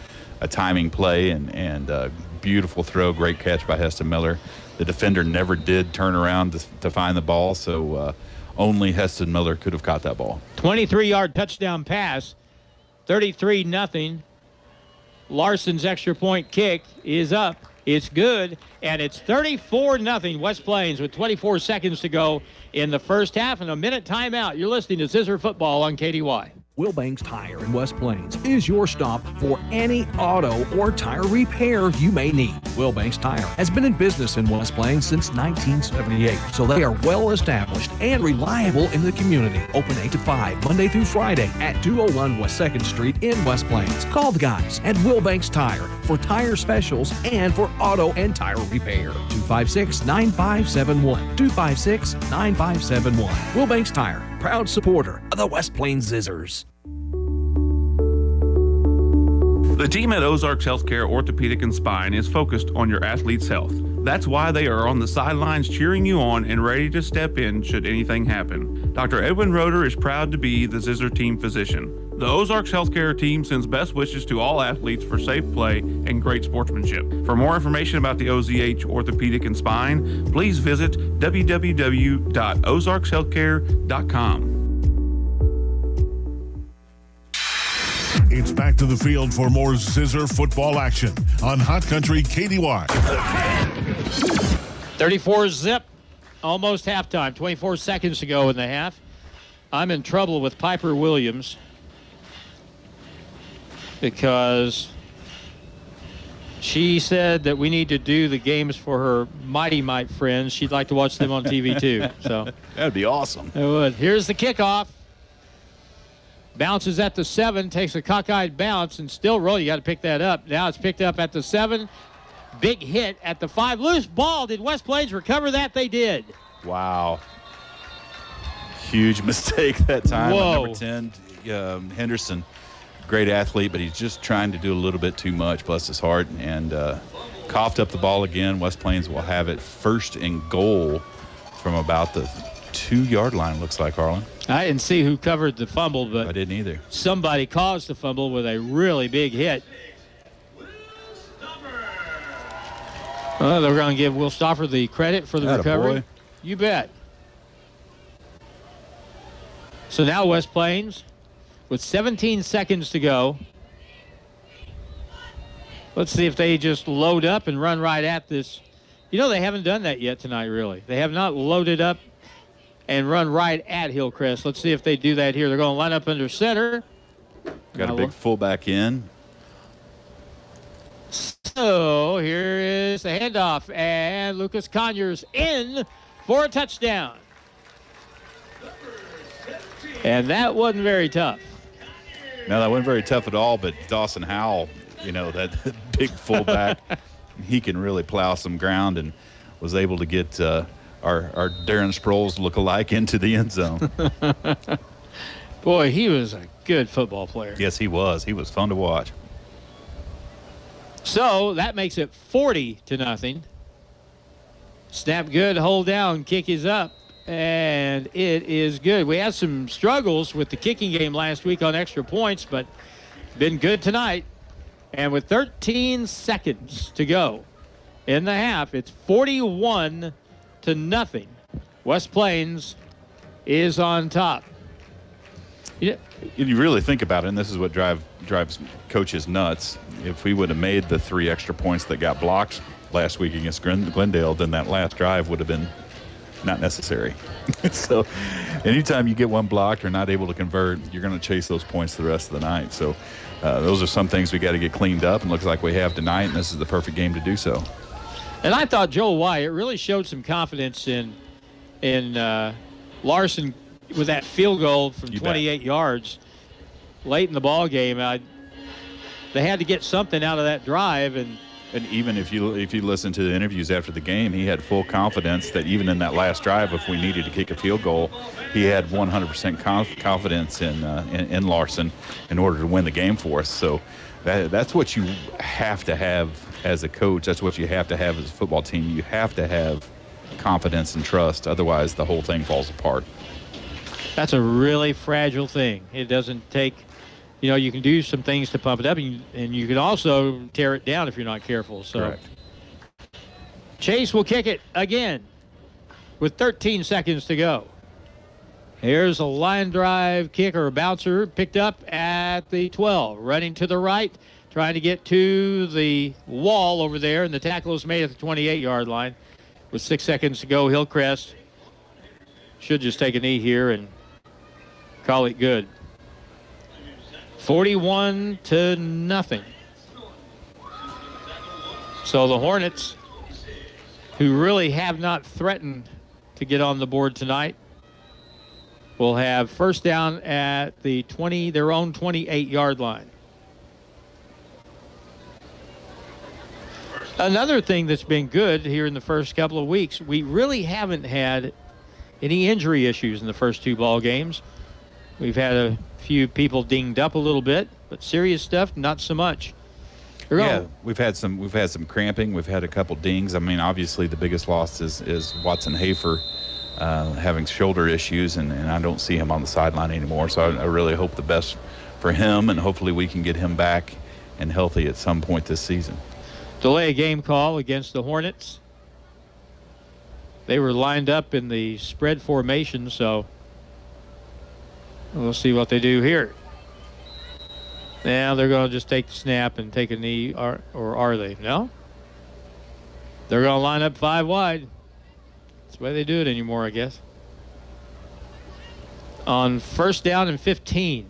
timing play and a beautiful throw. Great catch by Heston Miller. The defender never did turn around to find the ball, so only Heston Miller could have caught that ball. 23-yard touchdown pass, 33-0. Larson's extra point kick is up. It's good, and it's 34-0 West Plains with 24 seconds to go in the first half and a minute timeout. You're listening to Zizzer Football on KDY. Wilbanks Tire in West Plains is your stop for any auto or tire repair you may need. Wilbanks Tire has been in business in West Plains since 1978, so they are well established and reliable in the community. Open 8 to 5, Monday through Friday at 201 West 2nd Street in West Plains. Call the guys at Wilbanks Tire for tire specials and for auto and tire repair. 256-9571. 256-9571. Wilbanks Tire, proud supporter of the West Plains Zizzers. The team at Ozarks Healthcare Orthopedic and Spine is focused on your athlete's health. That's why they are on the sidelines cheering you on and ready to step in should anything happen. Dr. Edwin Roeder is proud to be the Zizzer team physician. The Ozarks Healthcare team sends best wishes to all athletes for safe play and great sportsmanship. For more information about the OZH Orthopedic and Spine, please visit www.ozarkshealthcare.com. It's back to the field for more Zizzer football action on Hot Country KDY. 34-0, almost halftime. 24 seconds to go in the half. I'm in trouble with Piper Williams because she said that we need to do the games for her Mighty Mite friends. She'd like to watch them on TV too. So that'd be awesome. It would. Here's the kickoff. Bounces at the 7, takes a cockeyed bounce, and still roll. You got to pick that up. Now it's picked up at the 7. Big hit at the 5. Loose ball. Did West Plains recover that? They did. Wow. Huge mistake that time. Whoa. Number 10, Henderson, great athlete, but he's just trying to do a little bit too much, bless his heart, and coughed up the ball again. West Plains will have it first and goal from about the 2-yard line, looks like, Harlan. I didn't see who covered the fumble, but I didn't either. Somebody caused the fumble with a really big hit. They're going to give Will Stoffer the credit for the recovery. Boy. You bet. So now West Plains with 17 seconds to go. Let's see if they just load up and run right at this. You know, they haven't done that yet tonight, really. They have not loaded up and run right at Hillcrest. Let's see if they do that here. They're going to line up under center. Got a big fullback in. So here is the handoff, and Lucas Conyers in for a touchdown. And that wasn't very tough. No, that wasn't very tough at all, but Dawson Howell, you know, that big fullback, he can really plow some ground and was able to get our Darren Sproles look-alike into the end zone. Boy, he was a good football player. Yes, he was. He was fun to watch. So that makes it 40-0. Snap good, hold down, kick is up, and it is good. We had some struggles with the kicking game last week on extra points, but been good tonight. And with 13 seconds to go in the half, it's 41-0. West Plains is on top. Yeah. You really think about it, and this is what drives coaches nuts. If we would have made the 3 extra points that got blocked last week against Glendale, then that last drive would have been not necessary. So anytime you get one blocked or not able to convert, you're going to chase those points the rest of the night. So those are some things we got to get cleaned up, and looks like we have tonight, and this is the perfect game to do so. And I thought Joel Wyatt really showed some confidence in Larson with that field goal from 28 yards late in the ball game. They had to get something out of that drive, and even if you listen to the interviews after the game, he had full confidence that even in that last drive, if we needed to kick a field goal, he had 100% confidence in Larson in order to win the game for us. So that's what you have to have as a coach. That's what you have to have as a football team. You have to have confidence and trust. Otherwise, the whole thing falls apart. That's a really fragile thing. It doesn't take, you can do some things to pump it up, and you can also tear it down if you're not careful. So correct. Chase will kick it again with 13 seconds to go. Here's a line drive kick or a bouncer picked up at the 12, running to the right, trying to get to the wall over there, and the tackle is made at the 28-yard line. With 6 seconds to go, Hillcrest should just take a knee here and call it good. 41-0. So the Hornets, who really have not threatened to get on the board tonight, will have first down at their own 28-yard line. Another thing that's been good here in the first couple of weeks, we really haven't had any injury issues in the first 2 ball games. We've had a few people dinged up a little bit, but serious stuff, not so much. Yeah, we've had some cramping. We've had a couple dings. I mean, obviously the biggest loss is Watson Hafer having shoulder issues, and I don't see him on the sideline anymore. So I really hope the best for him, and hopefully we can get him back and healthy at some point this season. Delay a game call against the Hornets. They were lined up in the spread formation, so we'll see what they do here. Now they're going to just take the snap and take a knee, or are they? No? They're going to line up 5 wide. That's the way they do it anymore, I guess. on first down and 15.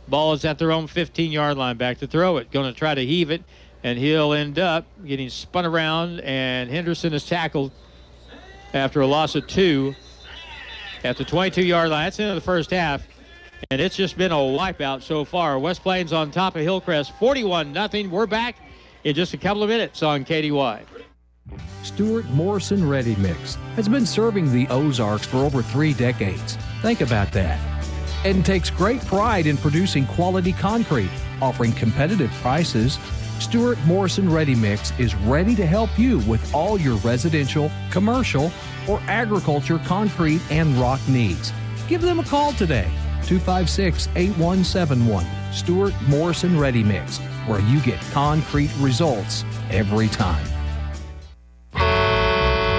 Ball is at their own 15-yard line. Back to throw it. Going to try to heave it, and he'll end up getting spun around, and Henderson is tackled after a loss of 2 at the 22-yard line. That's the end of the first half, and it's just been a wipeout so far. West Plains on top of Hillcrest, 41-0. We're back in just a couple of minutes on KDY. Stuart Morrison Ready Mix has been serving the Ozarks for over 3 decades. Think about that. And takes great pride in producing quality concrete, offering competitive prices. Stuart Morrison Ready Mix is ready to help you with all your residential, commercial, or agriculture concrete and rock needs. Give them a call today, 256-8171. Stuart Morrison Ready Mix, where you get concrete results every time.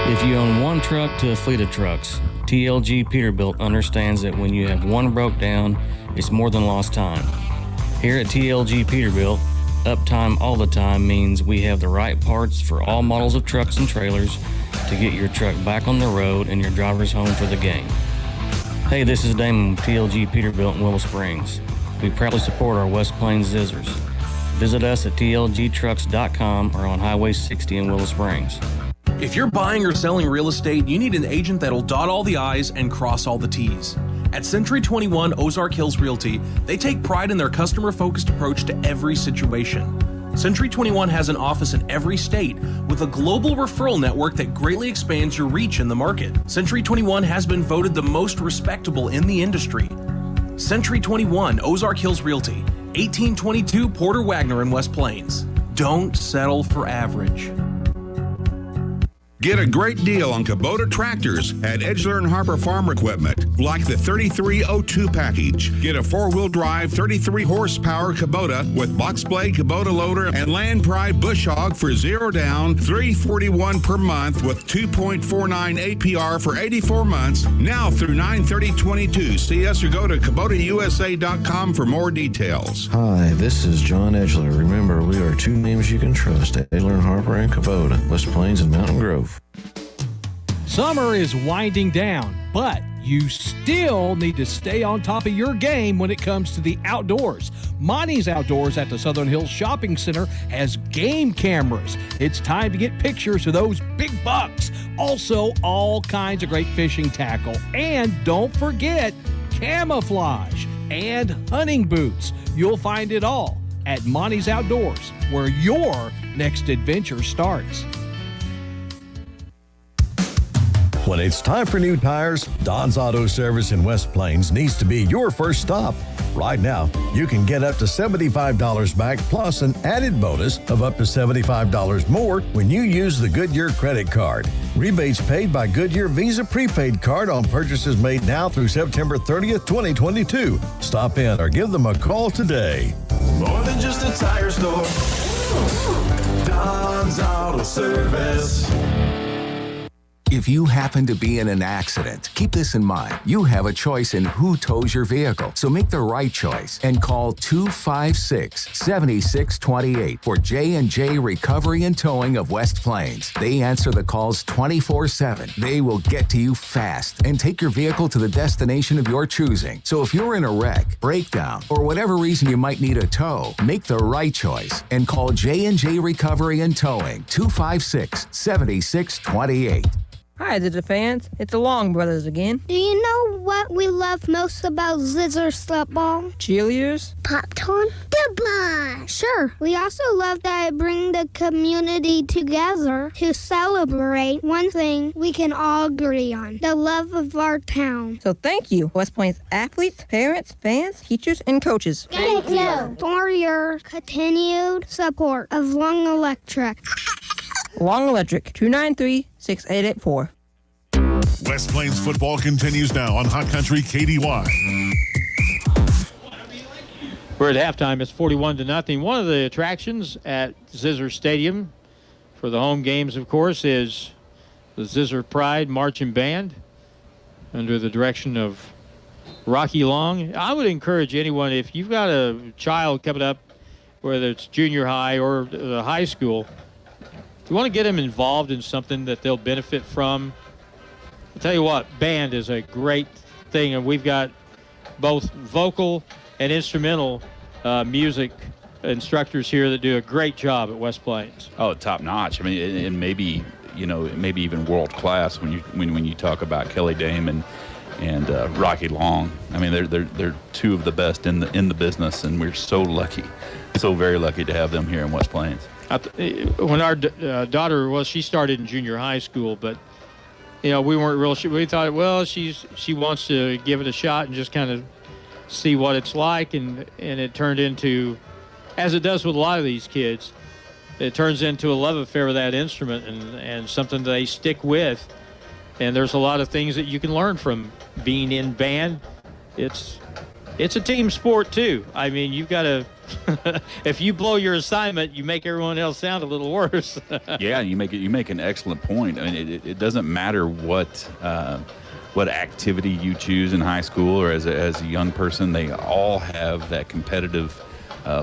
If you own one truck to a fleet of trucks, TLG Peterbilt understands that when you have one broke down, it's more than lost time. Here at TLG Peterbilt, uptime all the time means we have the right parts for all models of trucks and trailers to get your truck back on the road and your drivers home for the game. Hey, this is Damon with TLG Peterbilt in Willow Springs. We proudly support our West Plains Zizzers. Visit us at tlgtrucks.com or on Highway 60 in Willow Springs. If you're buying or selling real estate, you need an agent that'll dot all the I's and cross all the T's. At Century 21 Ozark Hills Realty, they take pride in their customer-focused approach to every situation. Century 21 has an office in every state with a global referral network that greatly expands your reach in the market. Century 21 has been voted the most respectable in the industry. Century 21 Ozark Hills Realty, 1822 Porter Wagner in West Plains. Don't settle for average. Get a great deal on Kubota tractors at Edgeler and Harper Farm Equipment, like the 3302 package. Get a 4-wheel drive 33 horsepower Kubota with box blade Kubota loader and Land Pride bush hog for 0 down, $341 per month with 2.49 APR for 84 months, now through 9/30/22. See us or go to KubotaUSA.com for more details. Hi, this is John Edgeler. Remember, we are 2 names you can trust, Edgeler and Harper and Kubota, West Plains and Mountain Grove. Summer is winding down, but you still need to stay on top of your game when it comes to the outdoors. Monty's Outdoors at the Southern Hills Shopping Center has game cameras. It's time to get pictures of those big bucks. Also, all kinds of great fishing tackle. And don't forget camouflage and hunting boots. You'll find it all at Monty's Outdoors, where your next adventure starts. When it's time for new tires, Don's Auto Service in West Plains needs to be your first stop. Right now, you can get up to $75 back plus an added bonus of up to $75 more when you use the Goodyear credit card. Rebates paid by Goodyear Visa prepaid card on purchases made now through September 30th, 2022. Stop in or give them a call today. More than just a tire store. Don's Auto Service. If you happen to be in an accident, keep this in mind. You have a choice in who tows your vehicle, so make the right choice and call 256-7628 for J&J Recovery and Towing of West Plains. They answer the calls 24/7. They will get to you fast and take your vehicle to the destination of your choosing. So if you're in a wreck, breakdown, or whatever reason you might need a tow, make the right choice and call J&J Recovery and Towing 256-7628. Hi, Zizzer fans. It's the Long Brothers again. Do you know what we love most about Zizzers football? Cheerleaders? Popcorn? Goodbye! Sure. We also love that it brings the community together to celebrate one thing we can all agree on, the love of our town. So thank you, West Plains athletes, parents, fans, teachers, and coaches. Thank you for your continued support of Long Electric. Long Electric, 293-6884. West Plains football continues now on Hot Country KDY. We're at halftime. It's 41-0. One of the attractions at Zizzer Stadium for the home games, of course, is the Zizzer Pride Marching Band under the direction of Rocky Long. I would encourage anyone, if you've got a child coming up, whether it's junior high or high school, if you want to get them involved in something that they'll benefit from, I'll tell you what, band is a great thing, and we've got both vocal and instrumental music instructors here that do a great job at West Plains. Oh, top notch. I mean, and maybe even world class when you talk about Kelly Dame and Rocky Long. I mean, they're two of the best in the business, and we're so very lucky to have them here in West Plains. When our daughter she started in junior high school, but we weren't real sure. We thought, well, she wants to give it a shot and just kind of see what it's like, and it turned into, as it does with a lot of these kids, it turns into a love affair with that instrument and something they stick with. And there's a lot of things that you can learn from being in band. It's a team sport too. I mean, you've got to, if you blow your assignment, you make everyone else sound a little worse. Yeah, you make an excellent point. I mean, it doesn't matter what activity you choose in high school or as a young person. They all have that competitive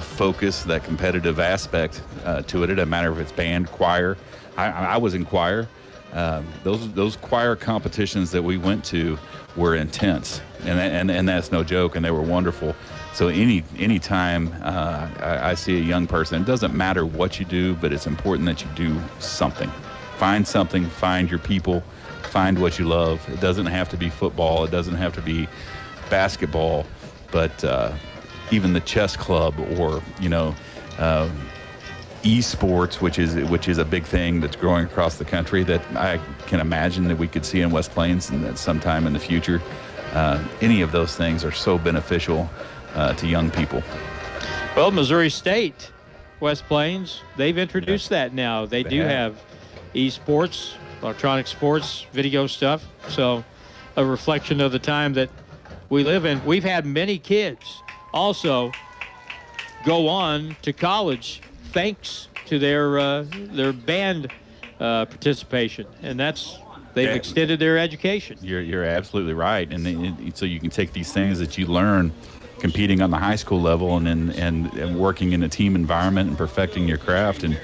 focus, that competitive aspect to it. It doesn't matter if it's band, choir. I was in choir. Those choir competitions that we went to were intense, and that's no joke, and they were wonderful. So any time I see a young person, it doesn't matter what you do, but it's important that you do something. Find your people, find what you love. It doesn't have to be football, it doesn't have to be basketball, but even the chess club or esports, which is a big thing that's growing across the country that I can imagine that we could see in West Plains and sometime in the future. Any of those things are so beneficial to young people. Well, Missouri State, West Plains, they've introduced that now. They do have esports, electronic sports, video stuff. So a reflection of the time that we live in. We've had many kids also go on to college thanks to their band participation, and they've extended their education. You're absolutely right, and so you can take these things that you learn competing on the high school level and working in a team environment and perfecting your craft, and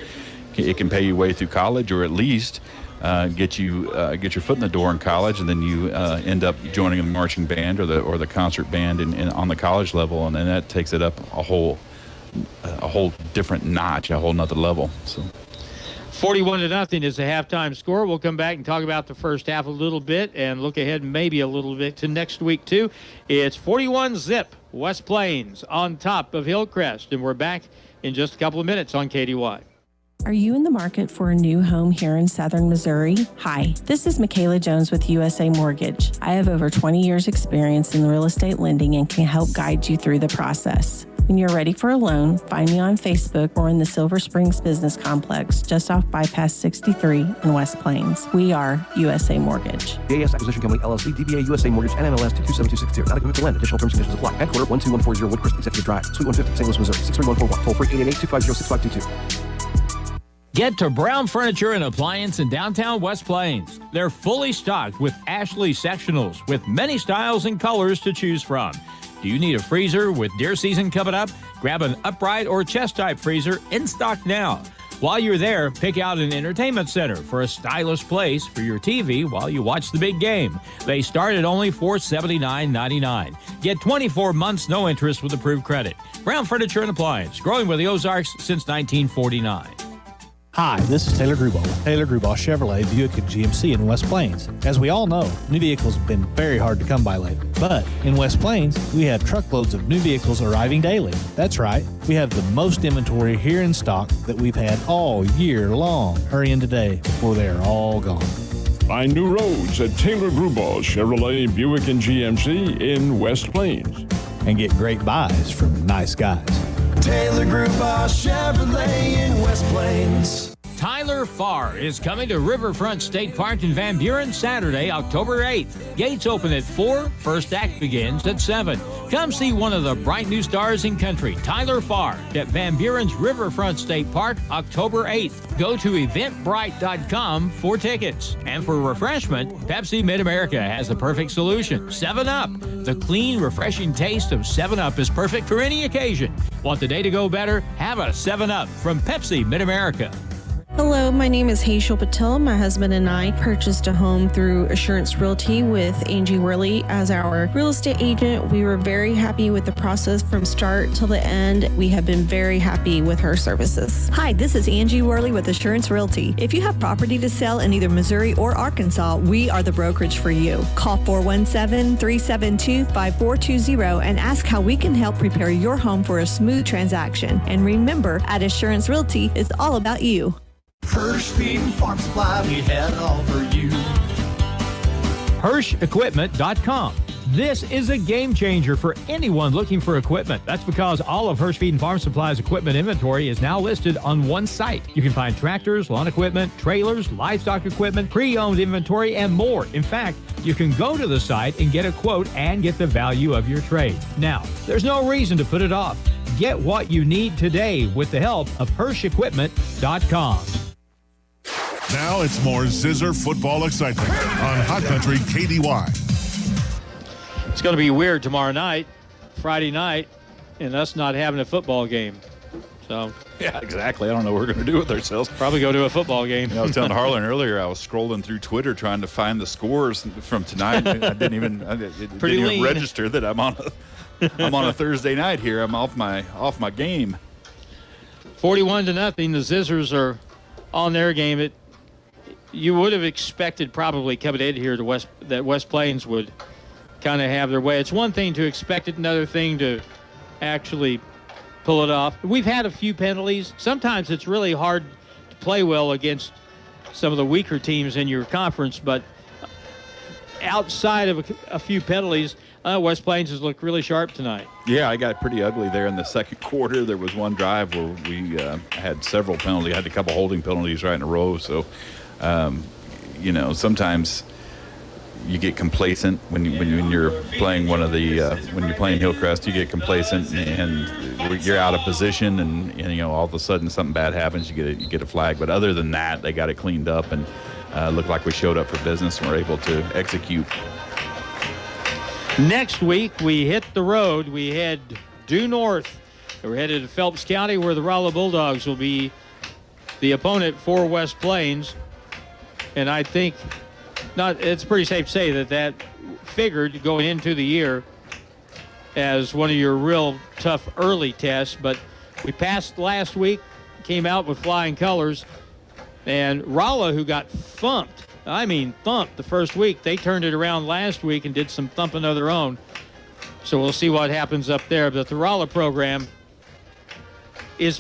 it can pay your way through college, or at least get your foot in the door in college, and then you end up joining the marching band or the concert band on the college level, and then that takes it up a whole different notch, a whole nother level. So 41-0 is the halftime score. We'll come back and talk about the first half a little bit and look ahead maybe a little bit to next week too. It's 41-0 West Plains on top of Hillcrest, and we're back in just a couple of minutes on KDY. Are you in the market for a new home here in southern Missouri? Hi, this is Michaela Jones with USA Mortgage. I have over 20 years experience in real estate lending and can help guide you through the process. When you're ready for a loan, find me on Facebook or in the Silver Springs Business Complex, just off Bypass 63 in West Plains. We are USA Mortgage. JS Acquisition Company, LLC, DBA USA Mortgage, NMLS 227262. Not a commitment to lend. Additional terms and conditions apply. Headquarter 12140 Woodcrest Executive Drive, Suite 150, St. Louis, Missouri. 63141. Toll free 888-250-6522. Get to Brown Furniture and Appliance in downtown West Plains. They're fully stocked with Ashley sectionals with many styles and colors to choose from. Do you need a freezer with deer season coming up? Grab an upright or chest type freezer in stock now. While you're there, pick out an entertainment center for a stylish place for your TV while you watch the big game. They start at only $479.99. Get 24 months no interest with approved credit. Brown Furniture and Appliance, growing with the Ozarks since 1949. Hi, this is Taylor Grubauer with Taylor Grubauer Chevrolet, Buick, and GMC in West Plains. As we all know, new vehicles have been very hard to come by lately. But in West Plains, we have truckloads of new vehicles arriving daily. That's right, we have the most inventory here in stock that we've had all year long. Hurry in today before they are all gone. Find new roads at Taylor Grubauer Chevrolet, Buick, and GMC in West Plains. And get great buys from nice guys. Taylor Grubauer Chevrolet in West Plains. Tyler Farr is coming to Riverfront State Park in Van Buren Saturday, October 8th. Gates open at 4, first act begins at 7. Come see one of the bright new stars in country, Tyler Farr, at Van Buren's Riverfront State Park, October 8th. Go to eventbrite.com for tickets. And for refreshment, Pepsi Mid-America has the perfect solution, 7-Up. The clean, refreshing taste of 7-Up is perfect for any occasion. Want the day to go better? Have a 7-Up from Pepsi Mid-America. Hello, my name is Hazel Patel. My husband and I purchased a home through Assurance Realty with Angie Worley as our real estate agent. We were very happy with the process from start till the end. We have been very happy with her services. Hi, this is Angie Worley with Assurance Realty. If you have property to sell in either Missouri or Arkansas, we are the brokerage for you. Call 417-372-5420 and ask how we can help prepare your home for a smooth transaction. And remember, at Assurance Realty, it's all about you. Hirsch Feed and Farm Supply, we had it all for you. HirschEquipment.com. This is a game changer for anyone looking for equipment. That's because all of Hirsch Feed and Farm Supply's equipment inventory is now listed on one site. You can find tractors, lawn equipment, trailers, livestock equipment, pre-owned inventory, and more. In fact, you can go to the site and get a quote and get the value of your trade. Now, there's no reason to put it off. Get what you need today with the help of HirschEquipment.com. Now it's more Zizzer football excitement on Hot Country KDY. It's going to be weird tomorrow night, Friday night, and us not having a football game. So yeah, exactly. I don't know what we're going to do with ourselves. Probably go to a football game. I was telling Harlan earlier, I was scrolling through Twitter trying to find the scores from tonight. I didn't even register that I'm on a Thursday night here. I'm off my game. 41-0. The Zizzers are on their game. You would have expected probably coming in here that West Plains would kind of have their way. It's one thing to expect it, another thing to actually pull it off. We've had a few penalties. Sometimes it's really hard to play well against some of the weaker teams in your conference, but outside of a few penalties, West Plains has looked really sharp tonight. Yeah, I got pretty ugly there in the second quarter. There was one drive where we had several penalties. Had a couple holding penalties right in a row. So, sometimes you get complacent when you're playing when you're playing Hillcrest. You get complacent and you're out of position, and all of a sudden something bad happens. You get a flag. But other than that, they got it cleaned up and looked like we showed up for business and were able to execute. Next week, we hit the road. We head due north. We're headed to Phelps County, where the Rolla Bulldogs will be the opponent for West Plains. And I think it's pretty safe to say that figured going into the year as one of your real tough early tests. But we passed last week, came out with flying colors. And Rolla, who got thumped the first week, they turned it around last week and did some thumping of their own. So we'll see what happens up there. But the Rolla program is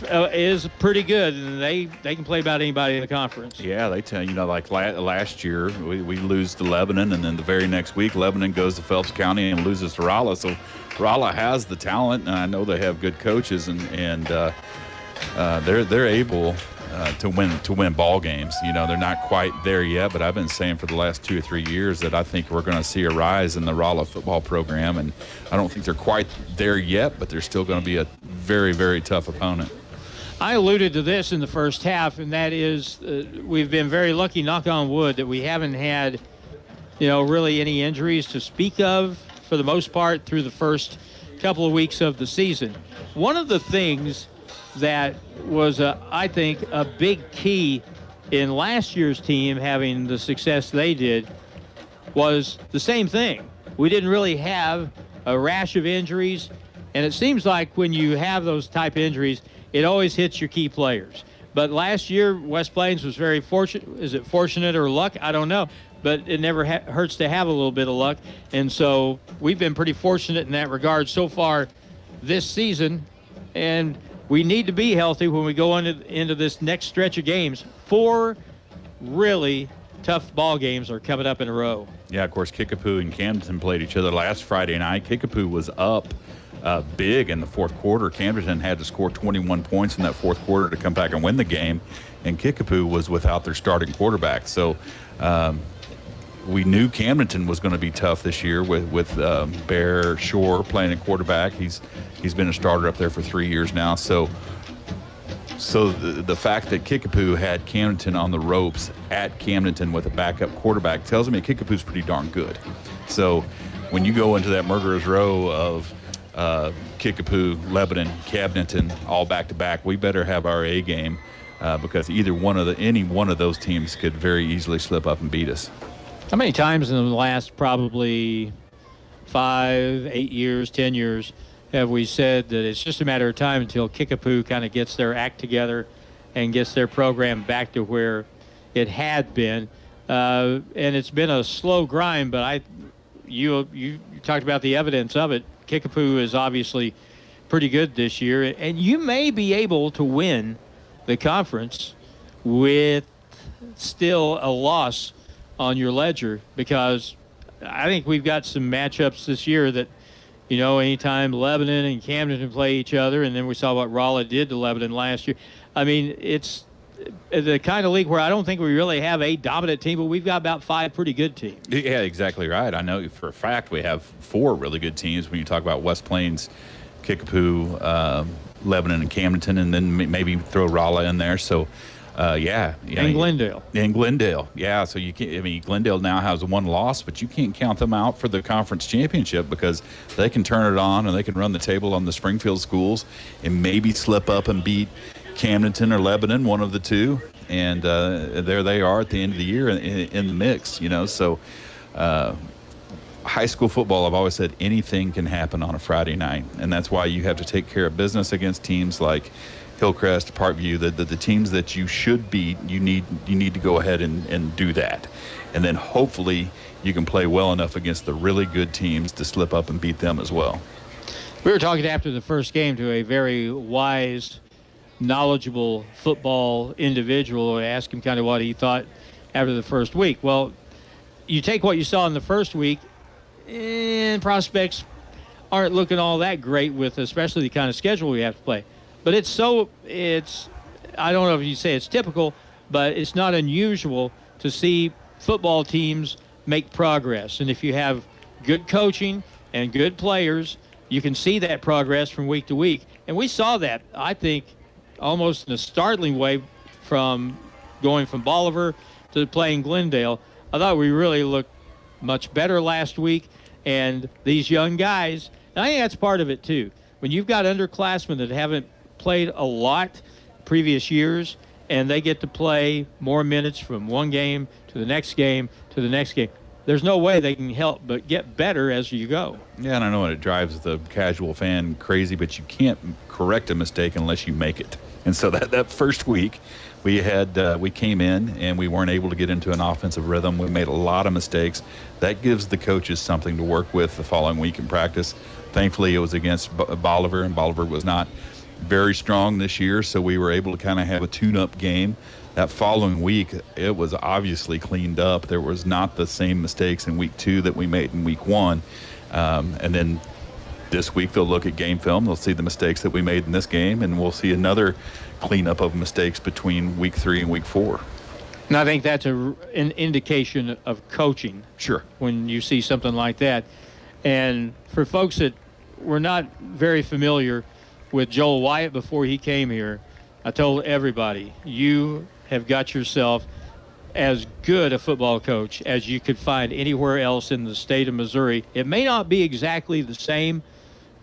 pretty good, and they can play about anybody in the conference. Yeah, they tell you, like last year, we lose to Lebanon, and then the very next week, Lebanon goes to Phelps County and loses to Rolla. So Rolla has the talent, and I know they have good coaches, and they're able to win ball games. They're not quite there yet, but I've been saying for the last 2 or 3 years that I think we're going to see a rise in the Rolla football program, and I don't think they're quite there yet, but they're still going to be a very, very tough opponent. I alluded to this in the first half, and that is we've been very lucky, knock on wood, that we haven't had, really any injuries to speak of for the most part through the first couple of weeks of the season. One of the things that was, I think, a big key in last year's team having the success they did was the same thing. We didn't really have a rash of injuries, and it seems like when you have those type of injuries, it always hits your key players. But last year, West Plains was very fortunate. Is it fortunate or luck? I don't know. But it never hurts to have a little bit of luck. And so we've been pretty fortunate in that regard so far this season. And we need to be healthy when we go into this next stretch of games. 4 really tough ball games are coming up in a row. Yeah, of course, Kickapoo and Camden played each other last Friday night. Kickapoo was up big in the fourth quarter. Camden had to score 21 points in that fourth quarter to come back and win the game, and Kickapoo was without their starting quarterback. So we knew Camden was going to be tough this year with Bear Shore playing at quarterback. He's been a starter up there for 3 years now. So the fact that Kickapoo had Camden on the ropes at Camden with a backup quarterback tells me Kickapoo's pretty darn good. So when you go into that murderer's row of Kickapoo, Lebanon, Camden, all back-to-back, we better have our A game because any one of those teams could very easily slip up and beat us. How many times in the last probably 5, 8 years, 10 years have we said that it's just a matter of time until Kickapoo kind of gets their act together and gets their program back to where it had been? And it's been a slow grind, but you talked about the evidence of it. Kickapoo is obviously pretty good this year, and you may be able to win the conference with still a loss on your ledger, because I think we've got some matchups this year that, anytime Lebanon and Camden play each other, and then we saw what Rolla did to Lebanon last year. I mean, it's the kind of league where I don't think we really have a dominant team, but we've got about 5 pretty good teams. Yeah, exactly right. I know for a fact we have 4 really good teams when you talk about West Plains, Kickapoo, Lebanon, and Camdenton, and then maybe throw Rolla in there. So, and Glendale. And Glendale, yeah. So you can't. I mean, Glendale now has 1 loss, but you can't count them out for the conference championship, because they can turn it on and they can run the table on the Springfield schools and maybe slip up and beat Camdenton or Lebanon, one of the two, and there they are at the end of the year in the mix. So high school football, I've always said anything can happen on a Friday night, and that's why you have to take care of business against teams like Hillcrest, Parkview, the teams that you should beat. You need to go ahead and do that, and then hopefully you can play well enough against the really good teams to slip up and beat them as well. We were talking after the first game to a very wise, knowledgeable football individual. I asked him kind of what he thought after the first week. Well, you take what you saw in the first week, and prospects aren't looking all that great with especially the kind of schedule we have to play. But it's I don't know if you say it's typical, but it's not unusual to see football teams make progress. And if you have good coaching and good players, you can see that progress from week to week. And we saw that, I think, almost in a startling way from going from Bolivar to playing Glendale. I thought we really looked much better last week. And these young guys, and I think that's part of it too. When you've got underclassmen that haven't played a lot previous years, and they get to play more minutes from one game to the next game to the next game, there's no way they can help but get better as you go. Yeah, and I know it drives the casual fan crazy, but you can't correct a mistake unless you make it. And so that first week, we came in and we weren't able to get into an offensive rhythm. We made a lot of mistakes. That gives the coaches something to work with the following week in practice. Thankfully, it was against Bolivar, and Bolivar was not very strong this year, so we were able to kind of have a tune-up game. That following week, it was obviously cleaned up. There was not the same mistakes in week 2 that we made in week 1. And then this week they'll look at game film, they'll see the mistakes that we made in this game, and we'll see another cleanup of mistakes between week 3 and week 4. And I think that's an indication of coaching. Sure. When you see something like that. And for folks that were not very familiar with Joel Wyatt before he came here, I told everybody, you have got yourself as good a football coach as you could find anywhere else in the state of Missouri. It may not be exactly the same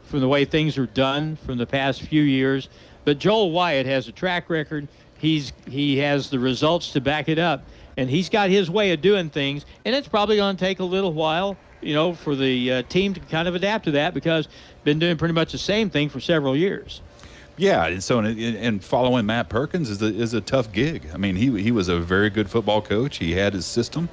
from the way things are done from the past few years, but Joel Wyatt has a track record. He has the results to back it up, and he's got his way of doing things, and it's probably going to take a little while, for the team to kind of adapt to that, because been doing pretty much the same thing for several years. Yeah, and so and following Matt Perkins is a tough gig. I mean, he was a very good football coach. He had his system.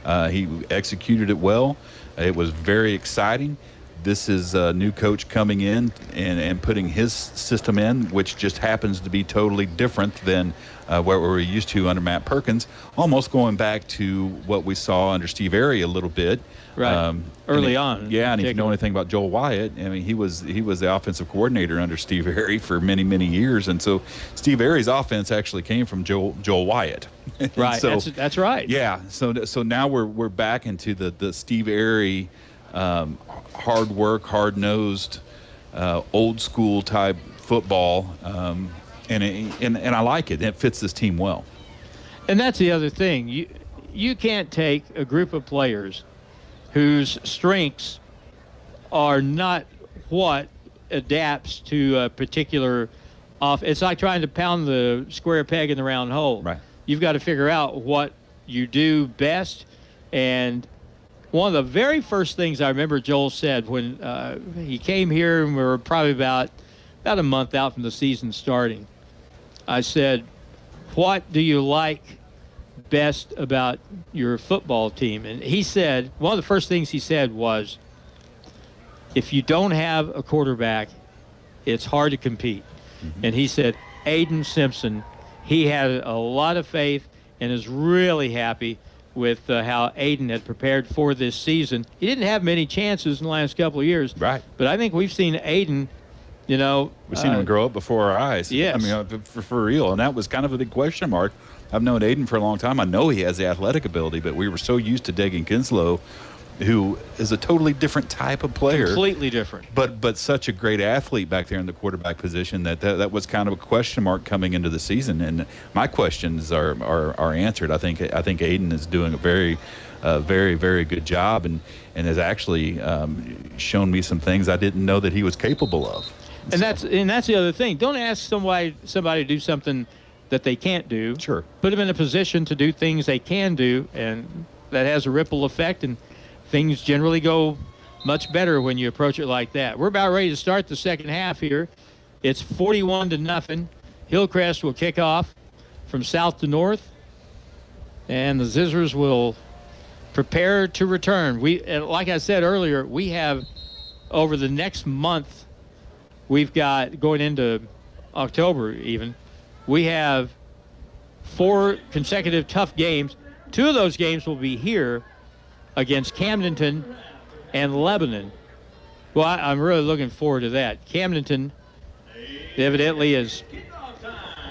He executed it well. It was very exciting. This is a new coach coming in and putting his system in, which just happens to be totally different than what we were used to under Matt Perkins, almost going back to what we saw under Steve Airy a little bit. Right. Early on. Yeah, and if you know anything about Joel Wyatt, I mean, he was the offensive coordinator under Steve Airy for many, many years. And so Steve Airy's offense actually came from Joel Wyatt. Right, so, that's right. Yeah, so now we're back into the Steve Airy hard work, hard-nosed, old school type football, and I like it. It fits this team well. And that's the other thing. You can't take a group of players whose strengths are not what adapts to a particular off. It's like trying to pound the square peg in the round hole. Right. You've got to figure out what you do best. And one of the very first things I remember Joel said when he came here, and we were probably about a month out from the season starting, I said, what do you like best about your football team? And he said, one of the first things he said was, if you don't have a quarterback, it's hard to compete. Mm-hmm. And he said, Aiden Simpson, he had a lot of faith and is really happy with how Aiden had prepared for this season. He didn't have many chances in the last couple of years. Right. But I think we've seen Aiden, we've seen him grow up before our eyes. Yes. I mean, for real. And that was kind of a big question mark. I've known Aiden for a long time. I know he has the athletic ability, but we were so used to Dagan Kinslow, who is a totally different type of player. Completely different. But such a great athlete back there in the quarterback position that was kind of a question mark coming into the season. And my questions are answered. I think Aiden is doing a very, very good job and has actually shown me some things I didn't know that he was capable of. And that's the other thing. Don't ask somebody to do something that they can't do. Sure. Put them in a position to do things they can do, and that has a ripple effect, and things generally go much better when you approach it like that. We're about ready to start the second half here. It's 41-0. Hillcrest will kick off from south to north, and the Zizzers will prepare to return. Like I said earlier, we have over the next month, we've got going into October even, we have 4 consecutive tough games. 2 of those games will be here against Camdenton and Lebanon. Well, I'm really looking forward to that. Camdenton evidently is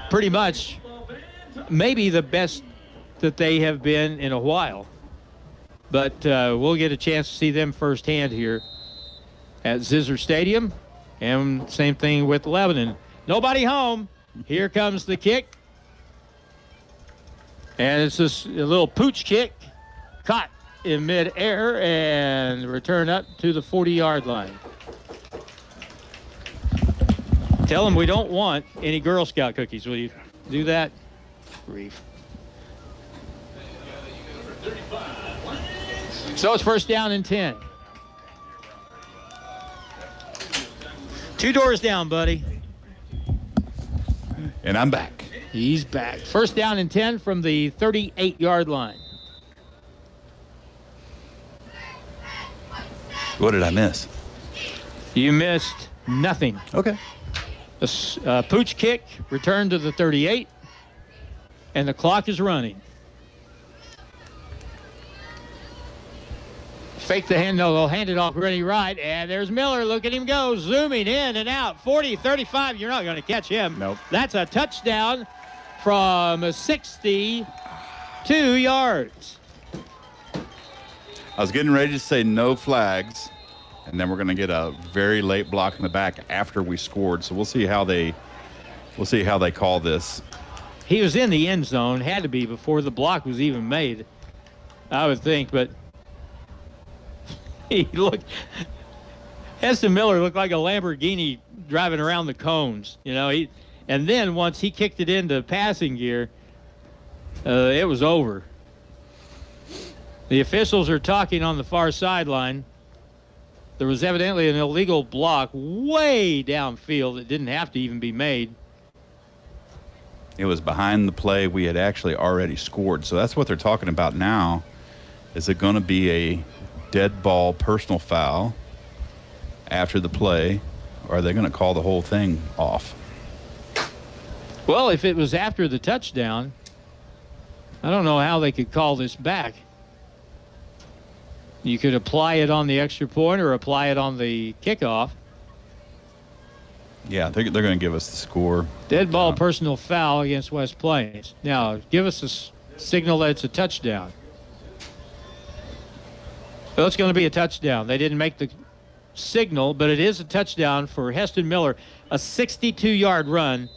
pretty much maybe the best that they have been in a while. But we'll get a chance to see them firsthand here at Zizzer Stadium. And same thing with Lebanon. Nobody home. Here comes the kick. And it's just a little pooch kick. Caught in midair and return up to the 40-yard line. Tell them we don't want any Girl Scout cookies. Will you do that? Grief. So it's first down and 10. 2 doors down, buddy. And I'm back. He's back. First down and 10 from the 38-yard line. What did I miss? You missed nothing. Okay. A pooch kick, return to the 38, and the clock is running. Fake the hand, no, they'll hand it off really right, and there's Miller. Look at him go, zooming in and out. 40, 35, you're not going to catch him. Nope. That's a touchdown from 62 yards. I was getting ready to say no flags, and then we're going to get a very late block in the back after we scored. So we'll see how they call this. He was in the end zone, had to be before the block was even made, I would think, but Heston Miller looked like a Lamborghini driving around the cones, and then once he kicked it into passing gear, it was over. The officials are talking on the far sideline. There was evidently an illegal block way downfield that didn't have to even be made. It was behind the play. We had actually already scored. So that's what they're talking about now. Is it going to be a dead ball personal foul after the play, or are they going to call the whole thing off? Well, if it was after the touchdown, I don't know how they could call this back. You could apply it on the extra point or apply it on the kickoff. Yeah, they're going to give us the score. Dead ball personal foul against West Plains. Now, give us a signal that it's a touchdown. Well, it's going to be a touchdown. They didn't make the signal, but it is a touchdown for Heston Miller. A 62-yard run.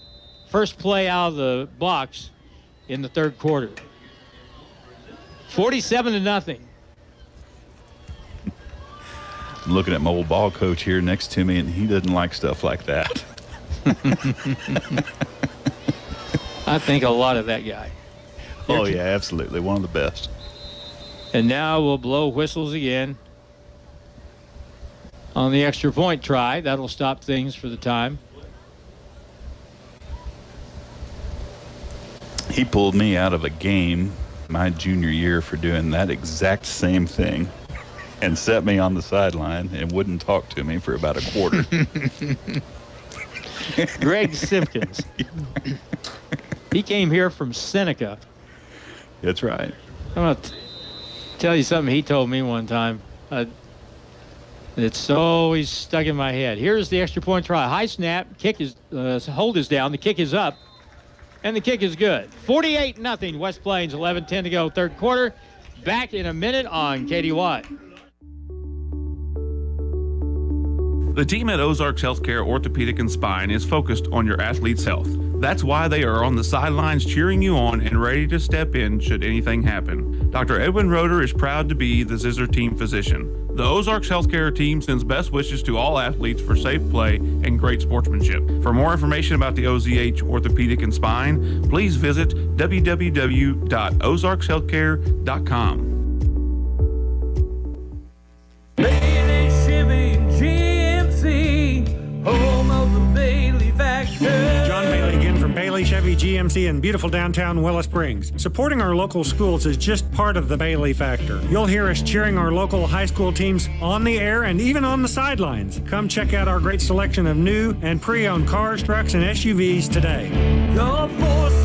First play out of the box in the third quarter. 47-0. I'm looking at my old ball coach here next to me, and he doesn't like stuff like that. I think a lot of that guy. Oh, yeah, absolutely. One of the best. And now we'll blow whistles again on the extra point try. That'll stop things for the time. He pulled me out of a game my junior year for doing that exact same thing and set me on the sideline and wouldn't talk to me for about a quarter. Greg Simpkins. He came here from Seneca. That's right. I'm going to tell you something he told me one time. It's always stuck in my head. Here's the extra point try. High snap. Kick is hold is down. The kick is up. And the kick is good. 48-0. West Plains, 11:10 to go, third quarter. Back in a minute on KDY. The team at Ozarks Healthcare Orthopedic and Spine is focused on your athlete's health. That's why they are on the sidelines cheering you on and ready to step in should anything happen. Dr. Edwin Roeder is proud to be the Zizzer team physician. The Ozarks Healthcare team sends best wishes to all athletes for safe play and great sportsmanship. For more information about the OZH Orthopedic and Spine, please visit www.ozarkshealthcare.com. Home of the Bailey Factor. John Bailey again from Bailey Chevy GMC in beautiful downtown Willow Springs. Supporting our local schools is just part of the Bailey Factor. You'll hear us cheering our local high school teams on the air and even on the sidelines. Come check out our great selection of new and pre-owned cars, trucks, and SUVs today. Go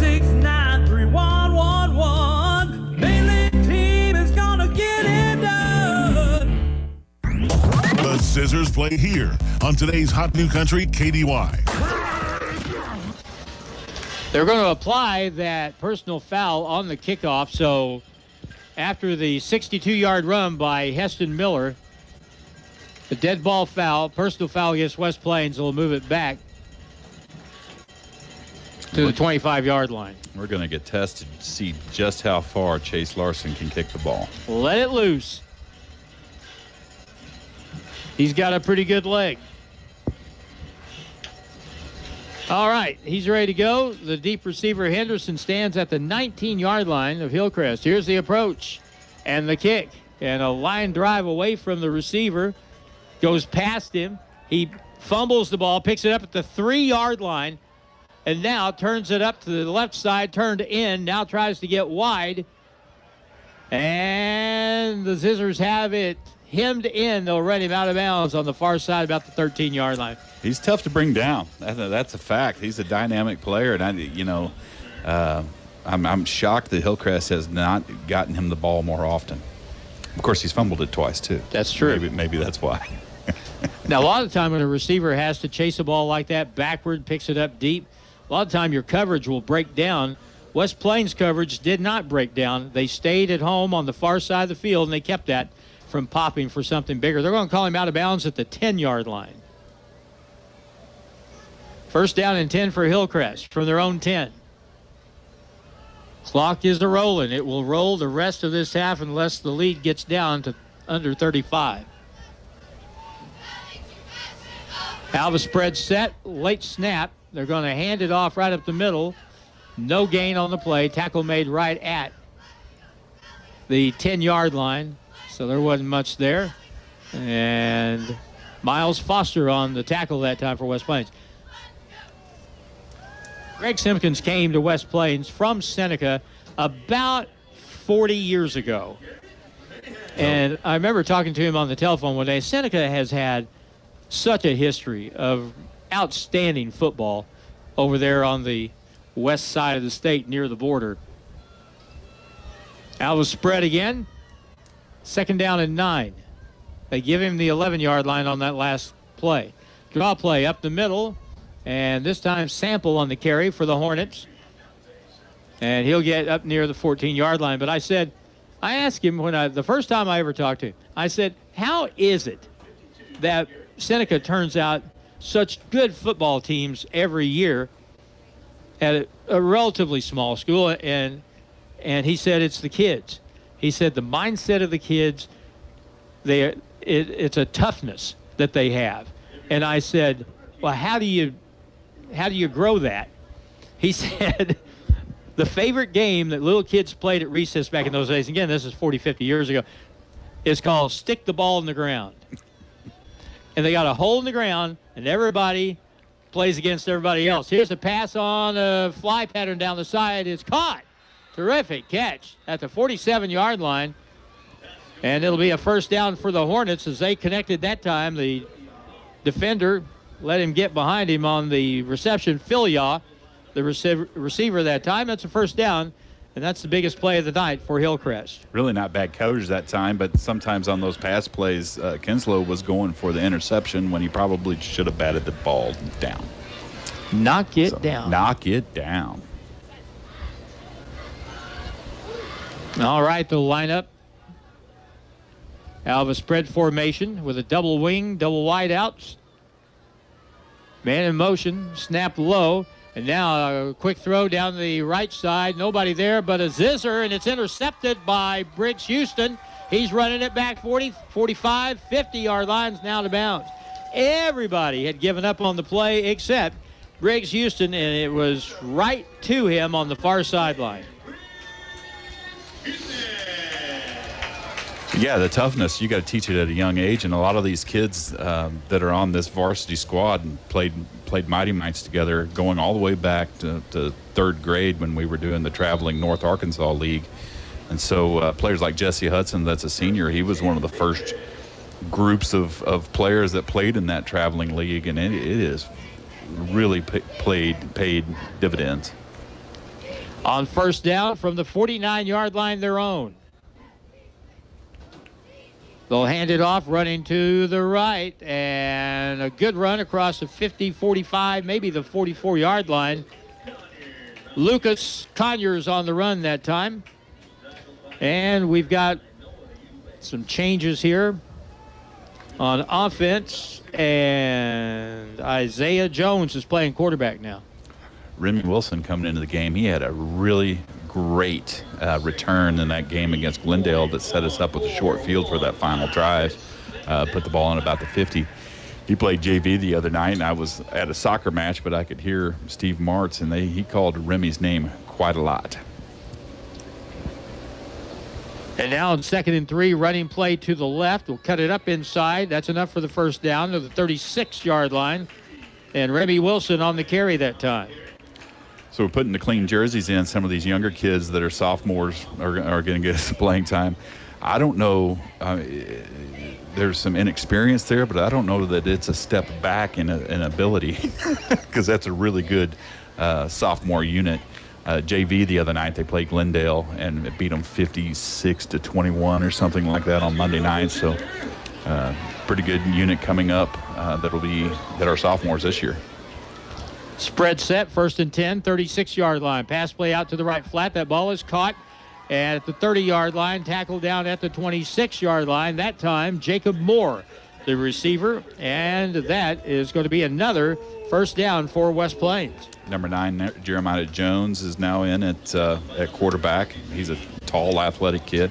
4693111. Bailey team is gonna get it done. The Zizzers play here on today's Hot New Country KDY. They're going to apply that personal foul on the kickoff. So after the 62-yard run by Heston Miller, the dead ball foul, personal foul against West Plains, will move it back to the 25-yard line. We're going to get tested to see just how far Chase Larson can kick the ball. Let it loose. He's got a pretty good leg. All right, he's ready to go. The deep receiver Henderson stands at the 19-yard line of Hillcrest. Here's the approach and the kick. And a line drive away from the receiver. Goes past him. He fumbles the ball, picks it up at the 3-yard line, and now turns it up to the left side, turned in. Now tries to get wide. And the Zizzers have it hemmed in. They'll run him out of bounds on the far side about the 13-yard line. He's tough to bring down. That's a fact. He's a dynamic player, and I'm shocked that Hillcrest has not gotten him the ball more often. Of course, he's fumbled it twice too. That's true. Maybe that's why. Now, a lot of the time when a receiver has to chase a ball like that backward, picks it up deep, a lot of the time your coverage will break down. West Plains coverage did not break down. They stayed at home on the far side of the field, and they kept that from popping for something bigger. They're going to call him out of bounds at the 10-yard line. First down and 10 for Hillcrest from their own 10. Clock is a-rolling. It will roll the rest of this half unless the lead gets down to under 35. Alva spread set, late snap. They're going to hand it off right up the middle. No gain on the play. Tackle made right at the 10-yard line. So there wasn't much there. And Miles Foster on the tackle that time for West Plains. Greg Simpkins came to West Plains from Seneca about 40 years ago. And I remember talking to him on the telephone one day. Seneca has had such a history of outstanding football over there on the west side of the state near the border. Alva spread again. Second down and 9. They give him the 11-yard line on that last play. Draw play up the middle. And this time Sample on the carry for the Hornets. And he'll get up near the 14-yard line. But I asked him the first time I ever talked to him, I said, how is it that Seneca turns out such good football teams every year at a relatively small school? And he said it's the kids. He said the mindset of the kids, it's a toughness that they have. And I said, well, how do you how do you grow that? He said the favorite game that little kids played at recess back in those days, again, this is 40, 50 years ago, is called stick the ball in the ground. And they got a hole in the ground, and everybody plays against everybody else. Here's a pass on a fly pattern down the side. It's caught. Terrific catch at the 47-yard line. And it'll be a first down for the Hornets as they connected that time. The defender let him get behind him on the reception. Filyaw, the receiver that time. That's a first down, and that's the biggest play of the night for Hillcrest. Really not bad coverage that time, but sometimes on those pass plays, Kinslow was going for the interception when he probably should have batted the ball down. Knock it down. Knock it down. All right, the lineup. Out of a spread formation with a double wing, double wide outs. Man in motion, snap low, and now a quick throw down the right side. Nobody there but a Zizzer, and it's intercepted by Briggs Houston. He's running it back 40, 45, 50-yard lines now to bounds. Everybody had given up on the play except Briggs Houston, and it was right to him on the far sideline. Yeah, the toughness, you got to teach it at a young age, and a lot of these kids that are on this varsity squad played Mighty Mites together going all the way back to third grade when we were doing the traveling North Arkansas League. And so players like Jesse Hudson, that's a senior, he was one of the first groups of players that played in that traveling league, and it is really paid dividends. On first down from the 49-yard line, their own. They'll hand it off, running to the right, and a good run across the 50, 45, maybe the 44-yard line. Lucas Conyers on the run that time. And we've got some changes here on offense, and Isaiah Jones is playing quarterback now. Remy Wilson coming into the game, he had a really great return in that game against Glendale that set us up with a short field for that final drive. Put the ball in about the 50. He played JV the other night, and I was at a soccer match, but I could hear Steve Martz, and he called Remy's name quite a lot. And now on 2nd and 3, running play to the left. We'll cut it up inside. That's enough for the first down to the 36-yard line. And Remy Wilson on the carry that time. So we're putting the clean jerseys in. Some of these younger kids that are sophomores are going to get some playing time. I don't know. There's some inexperience there, but I don't know that it's a step back in ability because that's a really good sophomore unit. JV the other night, they played Glendale and it beat them 56-21 or something like that on Monday night. So pretty good unit coming up that are sophomores this year. Spread set, 1st and 10, 36-yard line. Pass play out to the right flat. That ball is caught at the 30-yard line, tackled down at the 26-yard line. That time, Jacob Moore, the receiver, and that is going to be another first down for West Plains. Number 9, Jeremiah Jones is now in at quarterback. He's a tall, athletic kid.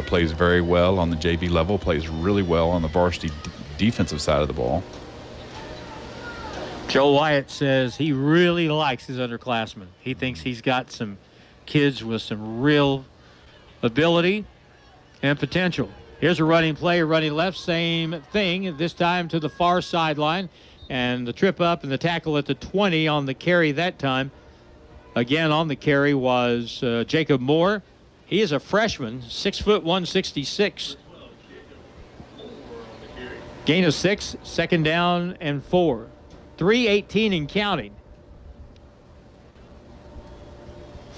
Plays very well on the JV level, plays really well on the varsity defensive side of the ball. Joe Wyatt says he really likes his underclassmen. He thinks he's got some kids with some real ability and potential. Here's a running play, running left, same thing, this time to the far sideline. And the trip up and the tackle at the 20 on the carry that time. Again on the carry was Jacob Moore. He is a freshman, 6 foot 166. Gain of 6, 2nd down and 4. 3:18 and counting.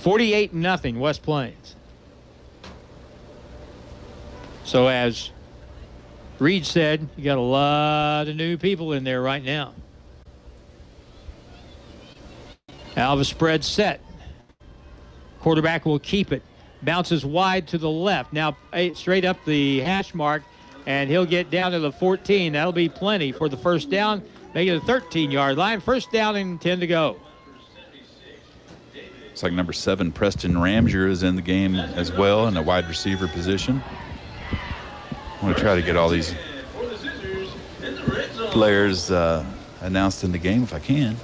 48-0 West Plains. So as Reed said, you got a lot of new people in there right now. Alva spread set. Quarterback will keep it. Bounces wide to the left. Now straight up the hash mark, and he'll get down to the 14. That'll be plenty for the first down. Make it a 13-yard line. First down and 10 to go. Looks like number 7, Preston Ramsier, is in the game as well in a wide receiver position. I want to try to get all these players announced in the game if I can.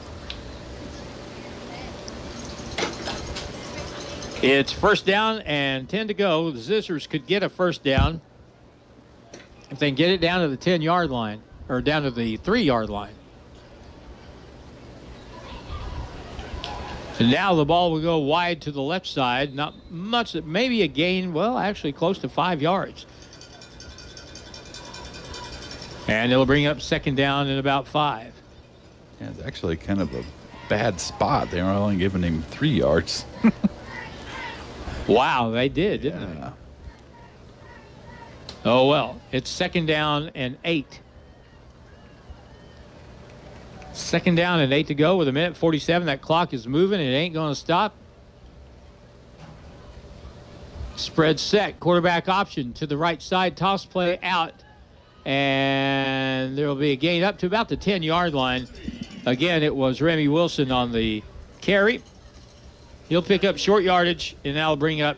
It's first down and 10 to go. The Zizzers could get a first down if they can get it down to the 10-yard line, or down to the 3-yard line. And now the ball will go wide to the left side. Not much, maybe a gain, well, actually close to 5 yards. And it'll bring up second down and about 5. Yeah, it's actually kind of a bad spot. They were only giving him 3 yards. Wow, they did, didn't they? Oh, well, it's second down and 8. Second down and 8 to go with 1:47. That clock is moving. It ain't going to stop. Spread set. Quarterback option to the right side. Toss play out. And there will be a gain up to about the 10-yard line. Again, it was Remy Wilson on the carry. He'll pick up short yardage, and that'll bring up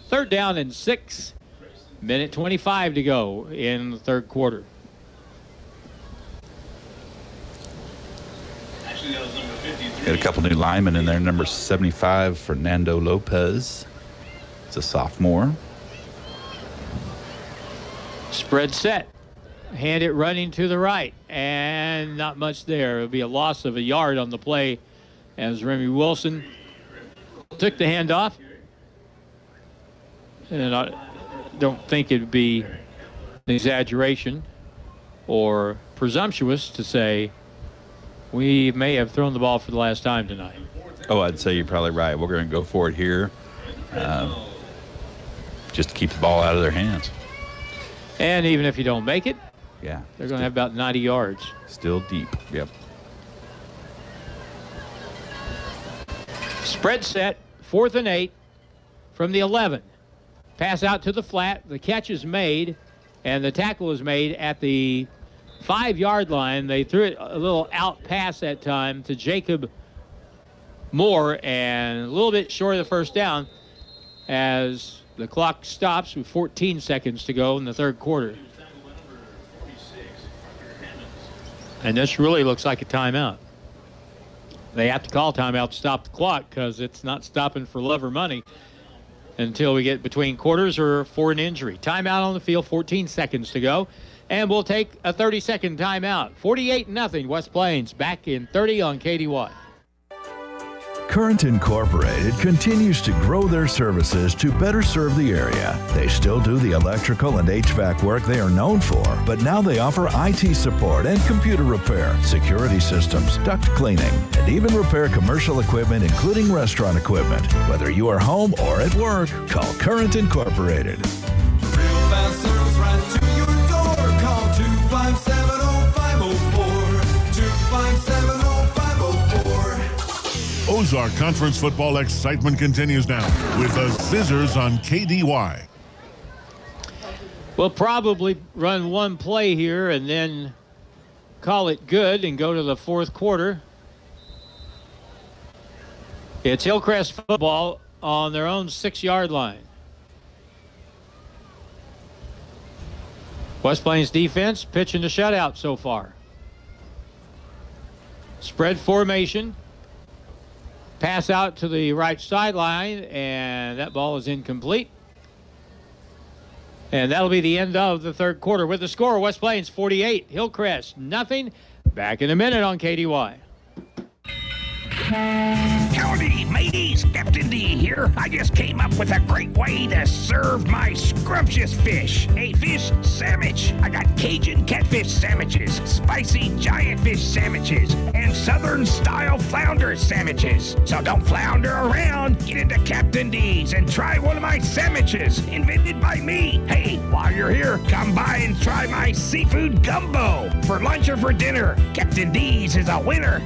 third down and 6. 1:25 to go in the third quarter. Got a couple new linemen in there. Number 75, Fernando Lopez. It's a sophomore. Spread set. Hand it running to the right. And not much there. It'll be a loss of a yard on the play as Remy Wilson took the handoff. And I don't think it'd be an exaggeration or presumptuous to say we may have thrown the ball for the last time tonight. Oh, I'd say you're probably right. We're going to go for it here, just to keep the ball out of their hands. And even if you don't make it, yeah, they're going to have about 90 yards. Still deep. Yep. Spread set, 4th and 8 from the 11. Pass out to the flat. The catch is made, and the tackle is made at the 5-yard line. They threw it a little out pass that time to Jacob Moore, and a little bit short of the first down as the clock stops with 14 seconds to go in the third quarter. And this really looks like a timeout. They have to call timeout to stop the clock because it's not stopping for love or money until we get between quarters or for an injury. Timeout on the field, 14 seconds to go. And we'll take a 30-second timeout. 48-0 West Plains, back in 30 on KDY. Current Incorporated continues to grow their services to better serve the area. They still do the electrical and HVAC work they are known for, but now they offer IT support and computer repair, security systems, duct cleaning, and even repair commercial equipment, including restaurant equipment. Whether you are home or at work, call Current Incorporated. Real fast service right to your door. Call 257-0504. 257-0504. Ozark Conference football excitement continues now with the Zizzers on KDY. We'll probably run one play here and then call it good and go to the fourth quarter. It's Hillcrest football on their own 6-yard line. West Plains defense pitching a shutout so far. Spread formation. Pass out to the right sideline, and that ball is incomplete. And that'll be the end of the third quarter with the score. West Plains 48, Hillcrest nothing. Back in a minute on KDY. Howdy, mateys. Captain D here. I just came up with a great way to serve my scrumptious fish. A fish sandwich. I got Cajun catfish sandwiches, spicy giant fish sandwiches, and southern-style flounder sandwiches. So don't flounder around. Get into Captain D's and try one of my sandwiches, invented by me. Hey, while you're here, come by and try my seafood gumbo. For lunch or for dinner, Captain D's is a winner.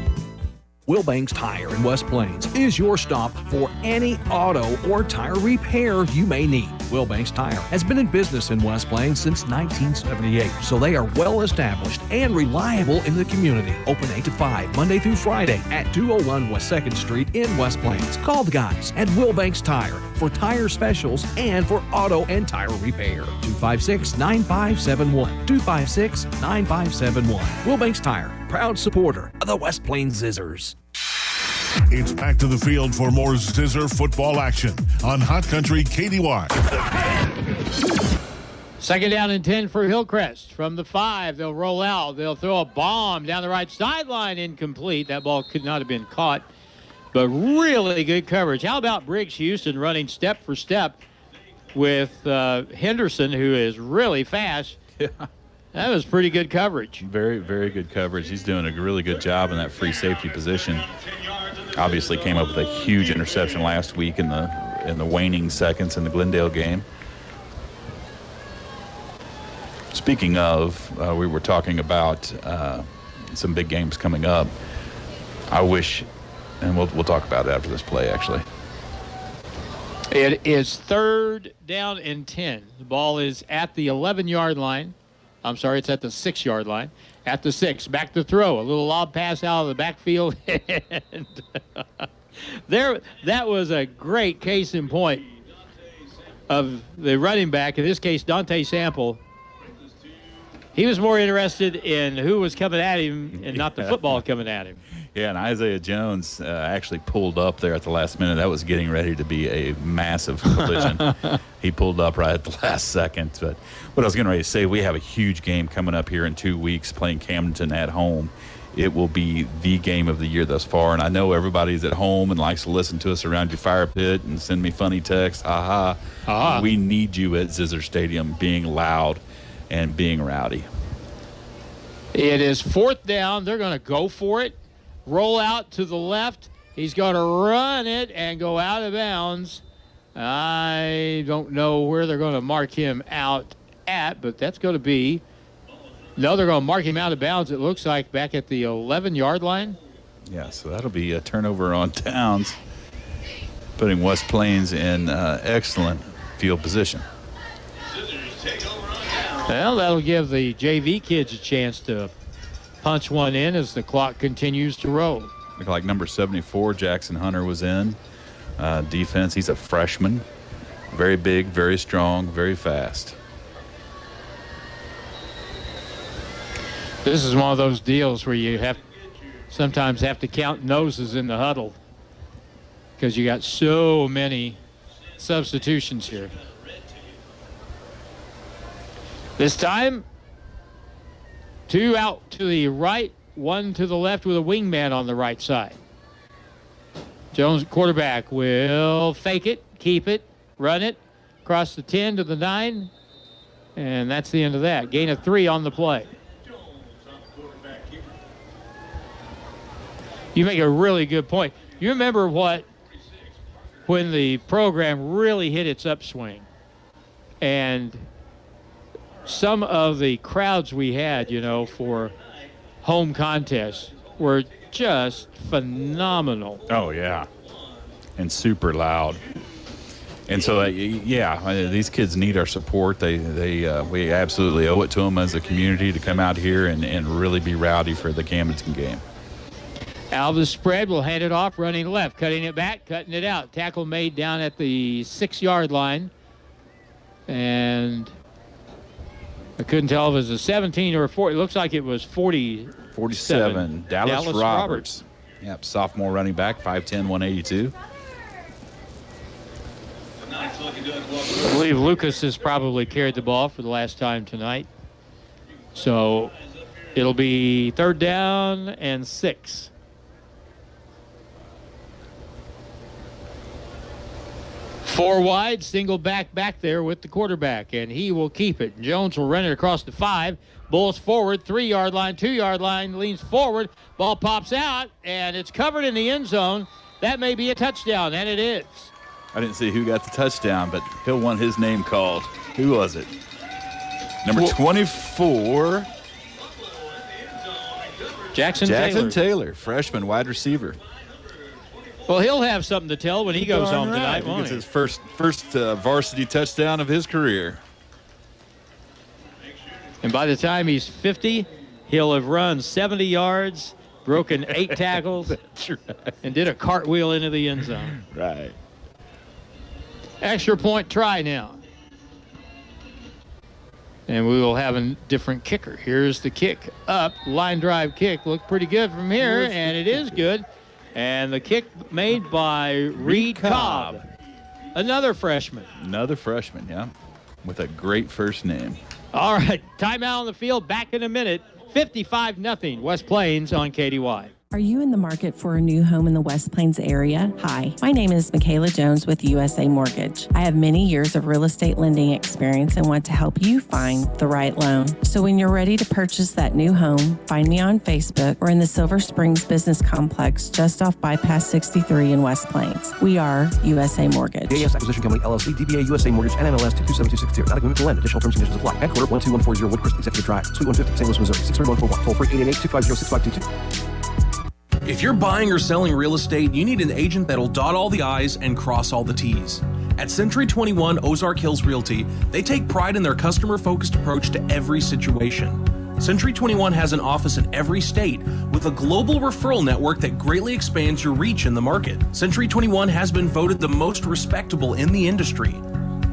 Wilbanks Tire in West Plains is your stop for any auto or tire repair you may need. Wilbanks Tire has been in business in West Plains since 1978, so they are well established and reliable in the community. Open 8 to 5, Monday through Friday at 201 West 2nd Street in West Plains. Call the guys at Wilbanks Tire for tire specials and for auto and tire repair. 256-9571. 256-9571. Wilbanks Tire, proud supporter of the West Plains Zizzers. It's back to the field for more Zizzer football action on Hot Country KDY. 2nd down and 10 for Hillcrest. From the 5, they'll roll out. They'll throw a bomb down the right sideline, incomplete. That ball could not have been caught, but really good coverage. How about Briggs Houston running step for step with Henderson, who is really fast? Yeah. That was pretty good coverage. Very, very good coverage. He's doing a really good job in that free safety position. Obviously came up with a huge interception last week in the waning seconds in the Glendale game. Speaking of, we were talking about some big games coming up. I wish, and we'll talk about it after this play, actually. It is 3rd down and 10. The ball is at the 11-yard line. I'm sorry, it's at the 6-yard line. At the 6, back to throw. A little lob pass out of the backfield. And that was a great case in point of the running back, in this case, Dante Sample. He was more interested in who was coming at him and not the football coming at him. Yeah, and Isaiah Jones actually pulled up there at the last minute. That was getting ready to be a massive collision. He pulled up right at the last second. But what I was getting ready to say, we have a huge game coming up here in 2 weeks playing Camden at home. It will be the game of the year thus far. And I know everybody's at home and likes to listen to us around your fire pit and send me funny texts. We need you at Zizzer Stadium being loud and being rowdy. It is 4th down. They're going to go for it. Roll out to the left. He's going to run it and go out of bounds. I don't know where they're going to mark him out at, but that's going to be... No, they're going to mark him out of bounds, it looks like, back at the 11-yard line. Yeah, so that'll be a turnover on downs, putting West Plains in excellent field position. Well, that'll give the JV kids a chance to punch one in as the clock continues to roll. Look like number 74, Jackson Hunter, was in defense. He's a freshman. Very big, very strong, very fast. This is one of those deals where you sometimes have to count noses in the huddle because you got so many substitutions here. This time, 2 out to the right, 1 to the left with a wingman on the right side. Jones, quarterback, will fake it, keep it, run it, across the 10 to the 9, and that's the end of that. Gain of 3 on the play. You make a really good point. You remember when the program really hit its upswing, and some of the crowds we had, for home contests were just phenomenal. Oh, yeah. And super loud. And so, these kids need our support. We absolutely owe it to them as a community to come out here and really be rowdy for the Camden game. Out of the spread, will hand it off, running left, cutting it back, cutting it out. Tackle made down at the 6-yard line. And I couldn't tell if it was a 17 or a 40. It looks like it was 47. Dallas Roberts. Yep, sophomore running back, 5'10", 182. I believe Lucas has probably carried the ball for the last time tonight. So it'll be 3rd down and 6. Four wide, single back there with the quarterback, and he will keep it. Jones will run it across the 5. Bulls forward, 3-yard line, 2-yard line, leans forward. Ball pops out, and it's covered in the end zone. That may be a touchdown, and it is. I didn't see who got the touchdown, but he'll want his name called. Who was it? Number 24. Jackson Taylor, freshman wide receiver. Well, he'll have something to tell when he goes home tonight, won't he? It's his first varsity touchdown of his career. And by the time he's 50, he'll have run 70 yards, broken 8 tackles, and did a cartwheel into the end zone. Right. Extra point try now. And we will have a different kicker. Here's the kick up. Line drive kick. Looked pretty good from here, and it is good. And the kick made by Reed Cobb. Another freshman. Another freshman, yeah, with a great first name. All right, timeout on the field. Back in a minute. 55-0 West Plains on KDY. Are you in the market for a new home in the West Plains area? Hi, my name is Michaela Jones with USA Mortgage. I have many years of real estate lending experience and want to help you find the right loan. So when you're ready to purchase that new home, find me on Facebook or in the Silver Springs Business Complex just off Bypass 63 in West Plains. We are USA Mortgage. AS Acquisition Company, LLC, DBA USA Mortgage, NMLS 227260. Not a commitment to lend. Additional terms and conditions apply. Headquarter 12140 Woodcrest Executive Drive, Suite 150, St. Louis, Missouri. 63141. Toll free 888-250-6522. If you're buying or selling real estate, you need an agent that'll dot all the I's and cross all the T's. At Century 21 Ozark Hills Realty, they take pride in their customer-focused approach to every situation. Century 21 has an office in every state with a global referral network that greatly expands your reach in the market. Century 21 has been voted the most respectable in the industry.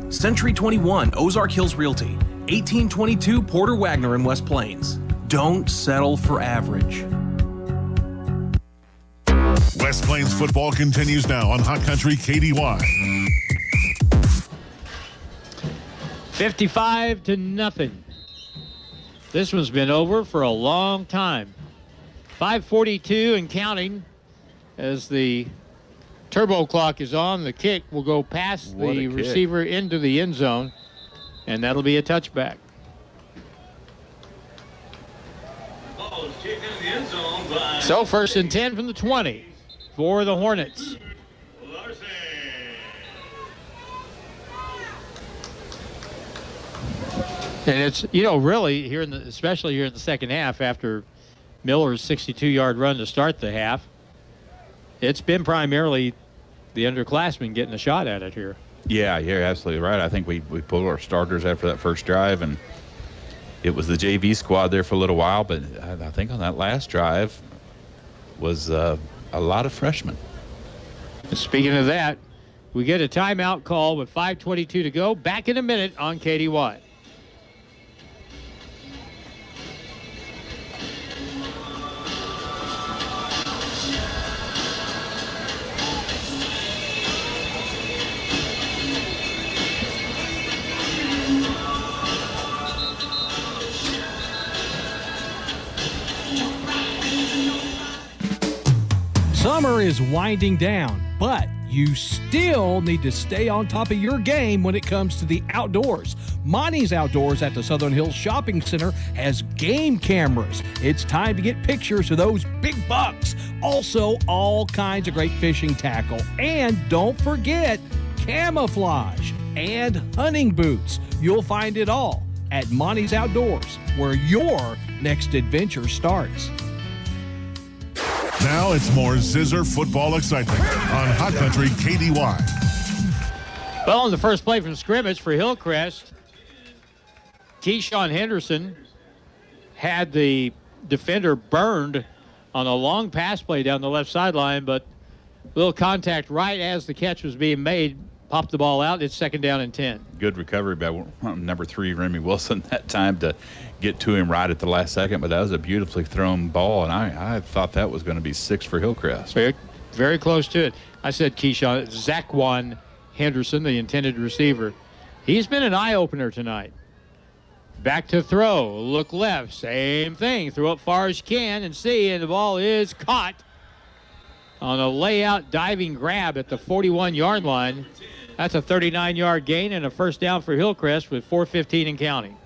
Century 21 Ozark Hills Realty, 1822 Porter Wagner in West Plains. Don't settle for average. West Plains football continues now on Hot Country KDY. 55-0. This one's been over for a long time. 5:42 and counting as the turbo clock is on. The kick will go past the receiver into the end zone, and that'll be a touchback. So 1st and 10 from the 20 for the Hornets. And it's, really here especially here in the second half after Miller's 62-yard run to start the half, it's been primarily the underclassmen getting a shot at it here. Yeah, you're absolutely right. I think we pulled our starters after that first drive, and it was the JV squad there for a little while, but I think on that last drive was a lot of freshmen. Speaking of that, we get a timeout call with 5:22 to go. Back in a minute on KDY. Summer is winding down, but you still need to stay on top of your game when it comes to the outdoors. Monty's Outdoors at the Southern Hills Shopping Center has game cameras. It's time to get pictures of those big bucks. Also, all kinds of great fishing tackle. And don't forget, camouflage and hunting boots. You'll find it all at Monty's Outdoors, where your next adventure starts. Now it's more Zizzer football excitement on Hot Country KDY. Well, on the first play from scrimmage for Hillcrest, Keyshawn Henderson had the defender burned on a long pass play down the left sideline, but a little contact right as the catch was being made, popped the ball out. It's 2nd down and 10. Good recovery by number 3, Remy Wilson, that time to get to him right at the last second, but that was a beautifully thrown ball, and I thought that was going to be 6 for Hillcrest. Very, very close to it. I said Keyshawn, Zaquan Henderson, the intended receiver. He's been an eye-opener tonight. Back to throw, look left, same thing. Throw it far as you can and see, and the ball is caught on a layout diving grab at the 41-yard line. That's a 39-yard gain and a first down for Hillcrest with 4:15 and counting.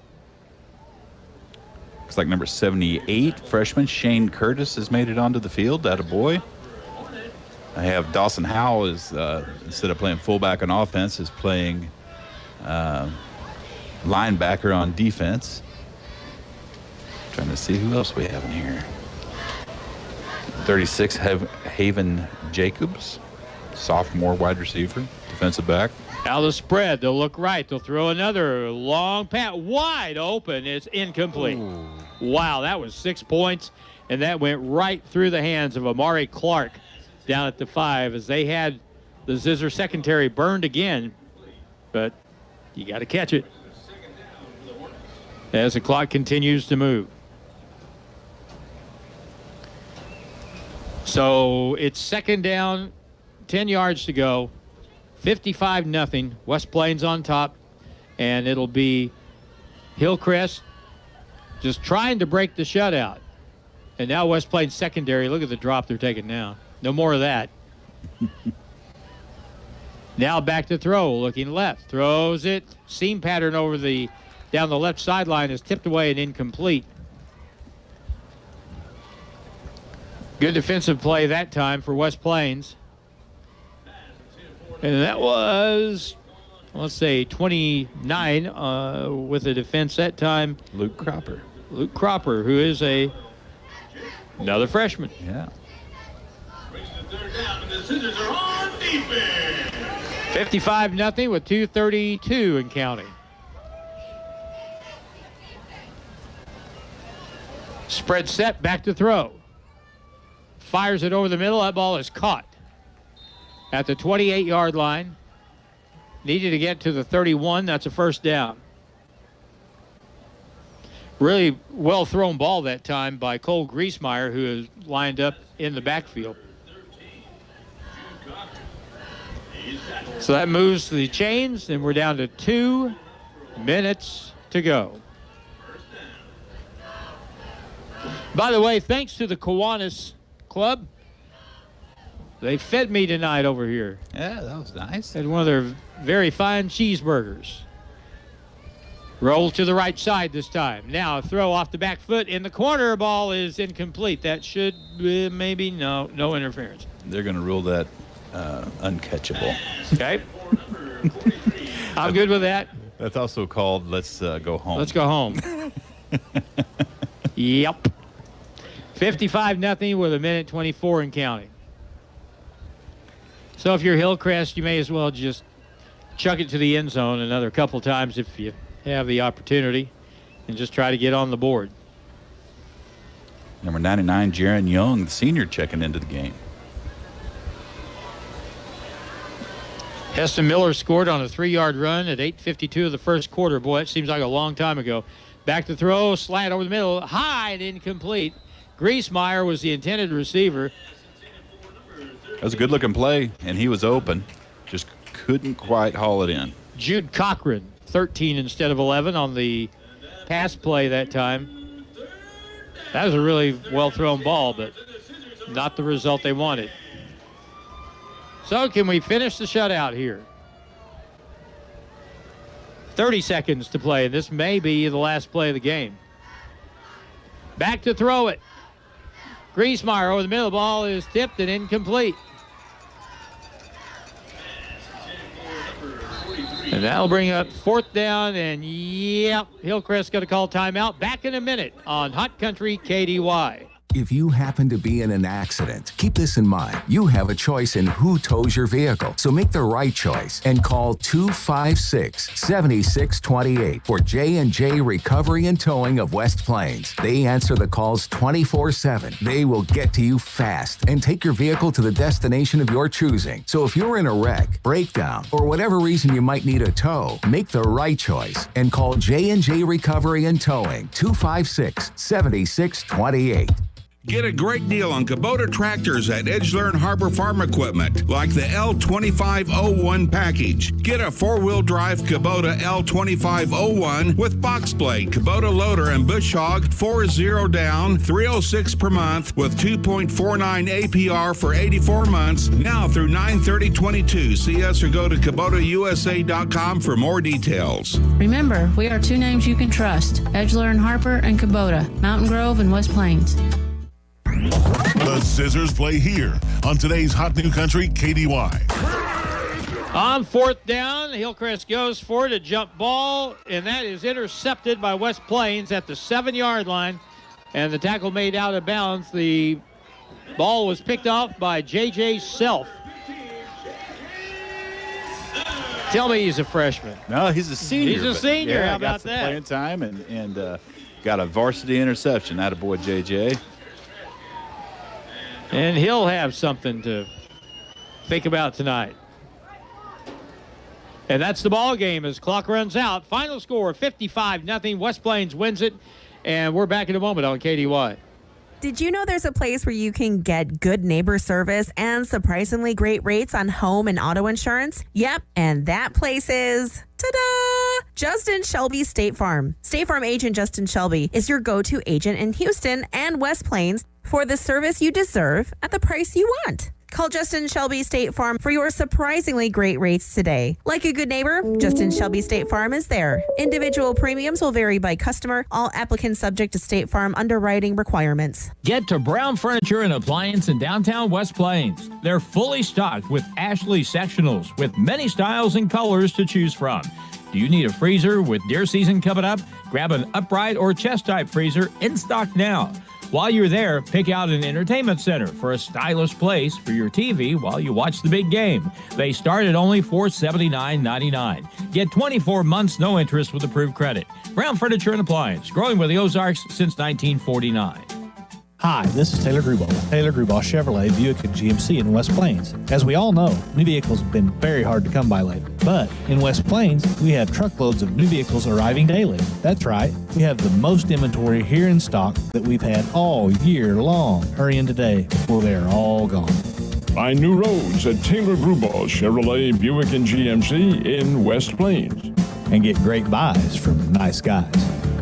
Looks like number 78, freshman Shane Curtis has made it onto the field. Attaboy. I have Dawson Howell is, instead of playing fullback on offense, is playing linebacker on defense. Trying to see who else we have in here. 36, Haven Jacobs, sophomore wide receiver, defensive back. Now the spread, they'll look right. They'll throw another long pass, wide open. It's incomplete. Ooh. Wow, that was 6 points, and that went right through the hands of Amari Clark down at the 5 as they had the Zizzer secondary burned again, but you got to catch it as the clock continues to move. So it's second down, 10 yards to go, 55-0. West Plains on top, and it'll be Hillcrest just trying to break the shutout. And now West Plains secondary, look at the drop they're taking now. No more of that. Now back to throw, looking left. Throws it. Seam pattern down the left sideline is tipped away and incomplete. Good defensive play that time for West Plains. And that was, let's say, 29 with a defense that time. Luke Cropper. Luke Cropper, who is another freshman. Yeah. 55-0 with 2:32 and counting. Spread set, back to throw. Fires it over the middle. That ball is caught at the 28-yard line. Needed to get to the 31. That's a first down. Really well thrown ball that time by Cole Griesmeyer, who is lined up in the backfield. So that moves the chains, and we're down to 2 minutes to go. By the way, thanks to the Kiwanis Club, they fed me tonight over here. Yeah, that was nice. Had one of their very fine cheeseburgers. Roll to the right side this time. Now a throw off the back foot in the corner. Ball is incomplete. That should be maybe no interference. They're going to rule that uncatchable. Okay. I'm good with that. That's also called let's go home. Let's go home. Yep. 55-0 with 1:24 and counting. So if you're Hillcrest, you may as well just chuck it to the end zone another couple times if you have the opportunity and just try to get on the board. Number 99, Jaron Young, the senior, checking into the game. Heston Miller scored on a 3-yard run at 8:52 of the first quarter. Boy, it seems like a long time ago. Back to throw, slant over the middle, high and incomplete. Griesmeyer was the intended receiver. That was a good-looking play, and he was open. Just couldn't quite haul it in. Jude Cochran, 13 instead of 11 on the pass play that time. That was a really well-thrown ball, but not the result they wanted. So can we finish the shutout here? 30 seconds to play, and this may be the last play of the game. Back to throw it. Griesmeyer over the middle. Ball is tipped and incomplete. And that'll bring up fourth down, and yep, Hillcrest got to call timeout. Back in a minute on Hot Country KDY. If you happen to be in an accident, keep this in mind. You have a choice in who tows your vehicle. So make the right choice and call 256-7628 for J&J Recovery and Towing of West Plains. They answer the calls 24/7. They will get to you fast and take your vehicle to the destination of your choosing. So if you're in a wreck, breakdown, or whatever reason you might need a tow, make the right choice and call J&J Recovery and Towing 256-7628. Get a great deal on Kubota tractors at Edgelern Harbor Farm Equipment, like the L2501 package. Get a four-wheel drive Kubota L2501 with box blade, Kubota loader, and bush hog, 4.0 down, $306 per month with 2.49 APR for 84 months, now through 9/30/22. See us or go to KubotaUSA.com for more details. Remember, we are two names you can trust, Edgelern Harper and Kubota, Mountain Grove and West Plains. The Zizzers play here on today's Hot New Country KDY. On fourth down, Hillcrest goes for it, a jump ball, and that is intercepted by West Plains at the 7-yard line, and the tackle made out of bounds. The ball was picked off by J.J. Self. Tell me he's a freshman. No, he's a senior. He's a senior. Yeah, How about got some that? playing time and got a varsity interception. Attaboy, J.J. And he'll have something to think about tonight. And that's the ball game as clock runs out. Final score 55-0. West Plains wins it. And we're back in a moment on KDY. Did you know there's a place where you can get good neighbor service and surprisingly great rates on home and auto insurance? Yep, and that place is... ta-da! Justin Shelby State Farm. State Farm agent Justin Shelby is your go-to agent in Houston and West Plains for the service you deserve at the price you want. Call Justin Shelby State Farm for your surprisingly great rates today. Like a good neighbor, Justin Shelby State Farm is there. Individual premiums will vary by customer. All applicants subject to State Farm underwriting requirements. Get to Brown Furniture and Appliance in downtown West Plains. They're fully stocked with Ashley sectionals with many styles and colors to choose from. Do you need a freezer with deer season coming up? Grab an upright or chest type freezer in stock now. While you're there, pick out an entertainment center for a stylish place for your TV while you watch the big game. They start at only $479.99. Get 24 months no interest with approved credit. Brown Furniture and Appliance, growing with the Ozarks since 1949. Hi, this is Taylor Grubauer with Taylor Grubauer Chevrolet, Buick, and GMC in West Plains. As we all know, new vehicles have been very hard to come by lately. But in West Plains, we have truckloads of new vehicles arriving daily. That's right, we have the most inventory here in stock that we've had all year long. Hurry in today before they are all gone. Find new roads at Taylor Grubauer Chevrolet, Buick, and GMC in West Plains. And get great buys from nice guys.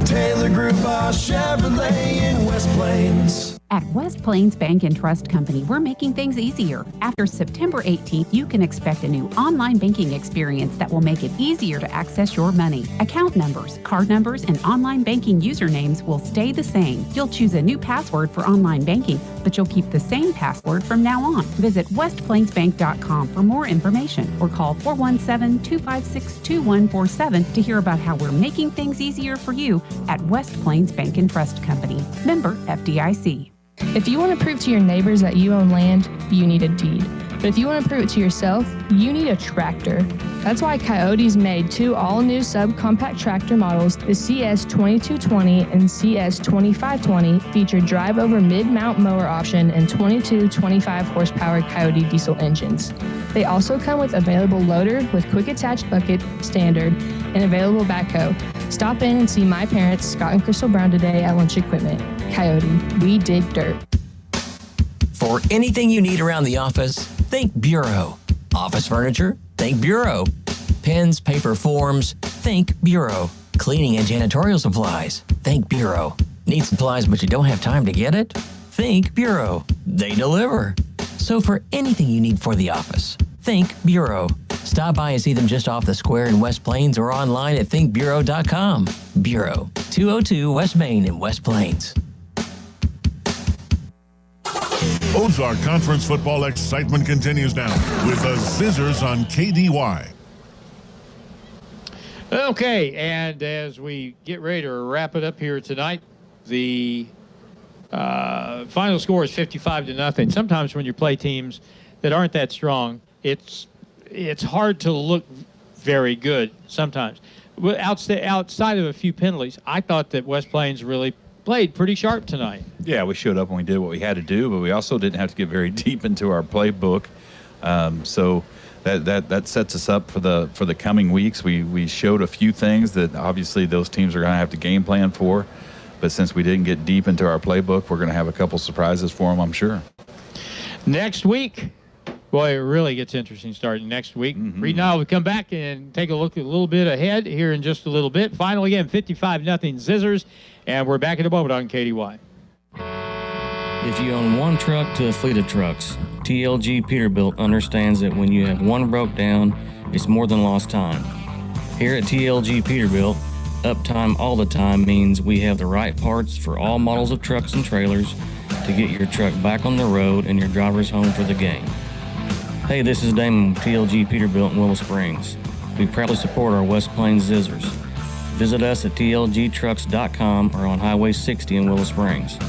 Taylor Grubauer Chevrolet in West Plains. At West Plains Bank and Trust Company, we're making things easier. After September 18th, you can expect a new online banking experience that will make it easier to access your money. Account numbers, card numbers, and online banking usernames will stay the same. You'll choose a new password for online banking, but you'll keep the same password from now on. Visit westplainsbank.com for more information or call 417-256-2147 to hear about how we're making things easier for you at West Plains Bank and Trust Company. Member FDIC. If you want to prove to your neighbors that you own land, you need a deed. But if you want to prove it to yourself, you need a tractor. That's why Coyote's made two all-new subcompact tractor models, the CS2220 and CS2520, feature drive-over mid-mount mower option and 22 25-horsepower Coyote diesel engines. They also come with available loader with quick attach bucket, standard, and available backhoe. Stop in and see my parents, Scott and Crystal Brown, today at Lunch Equipment. Coyote, we dig dirt. For anything you need around the office, think Bureau. Office furniture? Think Bureau. Pens, paper, forms? Think Bureau. Cleaning and janitorial supplies? Think Bureau. Need supplies but you don't have time to get it? Think Bureau. They deliver. So for anything you need for the office, think Bureau. Stop by and see them just off the square in West Plains or online at thinkbureau.com. Bureau, 202 West Main in West Plains. Ozark Conference football excitement continues now with the Zizzers on KDY. Okay, and as we get ready to wrap it up here tonight, the final score is 55-0. Sometimes when you play teams that aren't that strong, it's hard to look very good sometimes. Outside of a few penalties, I thought that West Plains really played pretty sharp tonight. Yeah, we showed up and we did what we had to do, but we also didn't have to get very deep into our playbook. So that sets us up for the coming weeks. We showed a few things that obviously those teams are going to have to game plan for, but since we didn't get deep into our playbook, we're going to have a couple surprises for them, I'm sure. Next week, boy, it really gets interesting starting next week. Mm-hmm. Reed and I will come back and take a look a little bit ahead here in just a little bit. Final again, 55-0 Zizzers, and we're back in a moment on KDY. If you own one truck to a fleet of trucks, TLG Peterbilt understands that when you have one broke down, it's more than lost time. Here at TLG Peterbilt, uptime all the time means we have the right parts for all models of trucks and trailers to get your truck back on the road and your drivers home for the game. Hey, this is Damon with TLG Peterbilt in Willow Springs. We proudly support our West Plains Zizzers. Visit us at tlgtrucks.com or on Highway 60 in Willow Springs.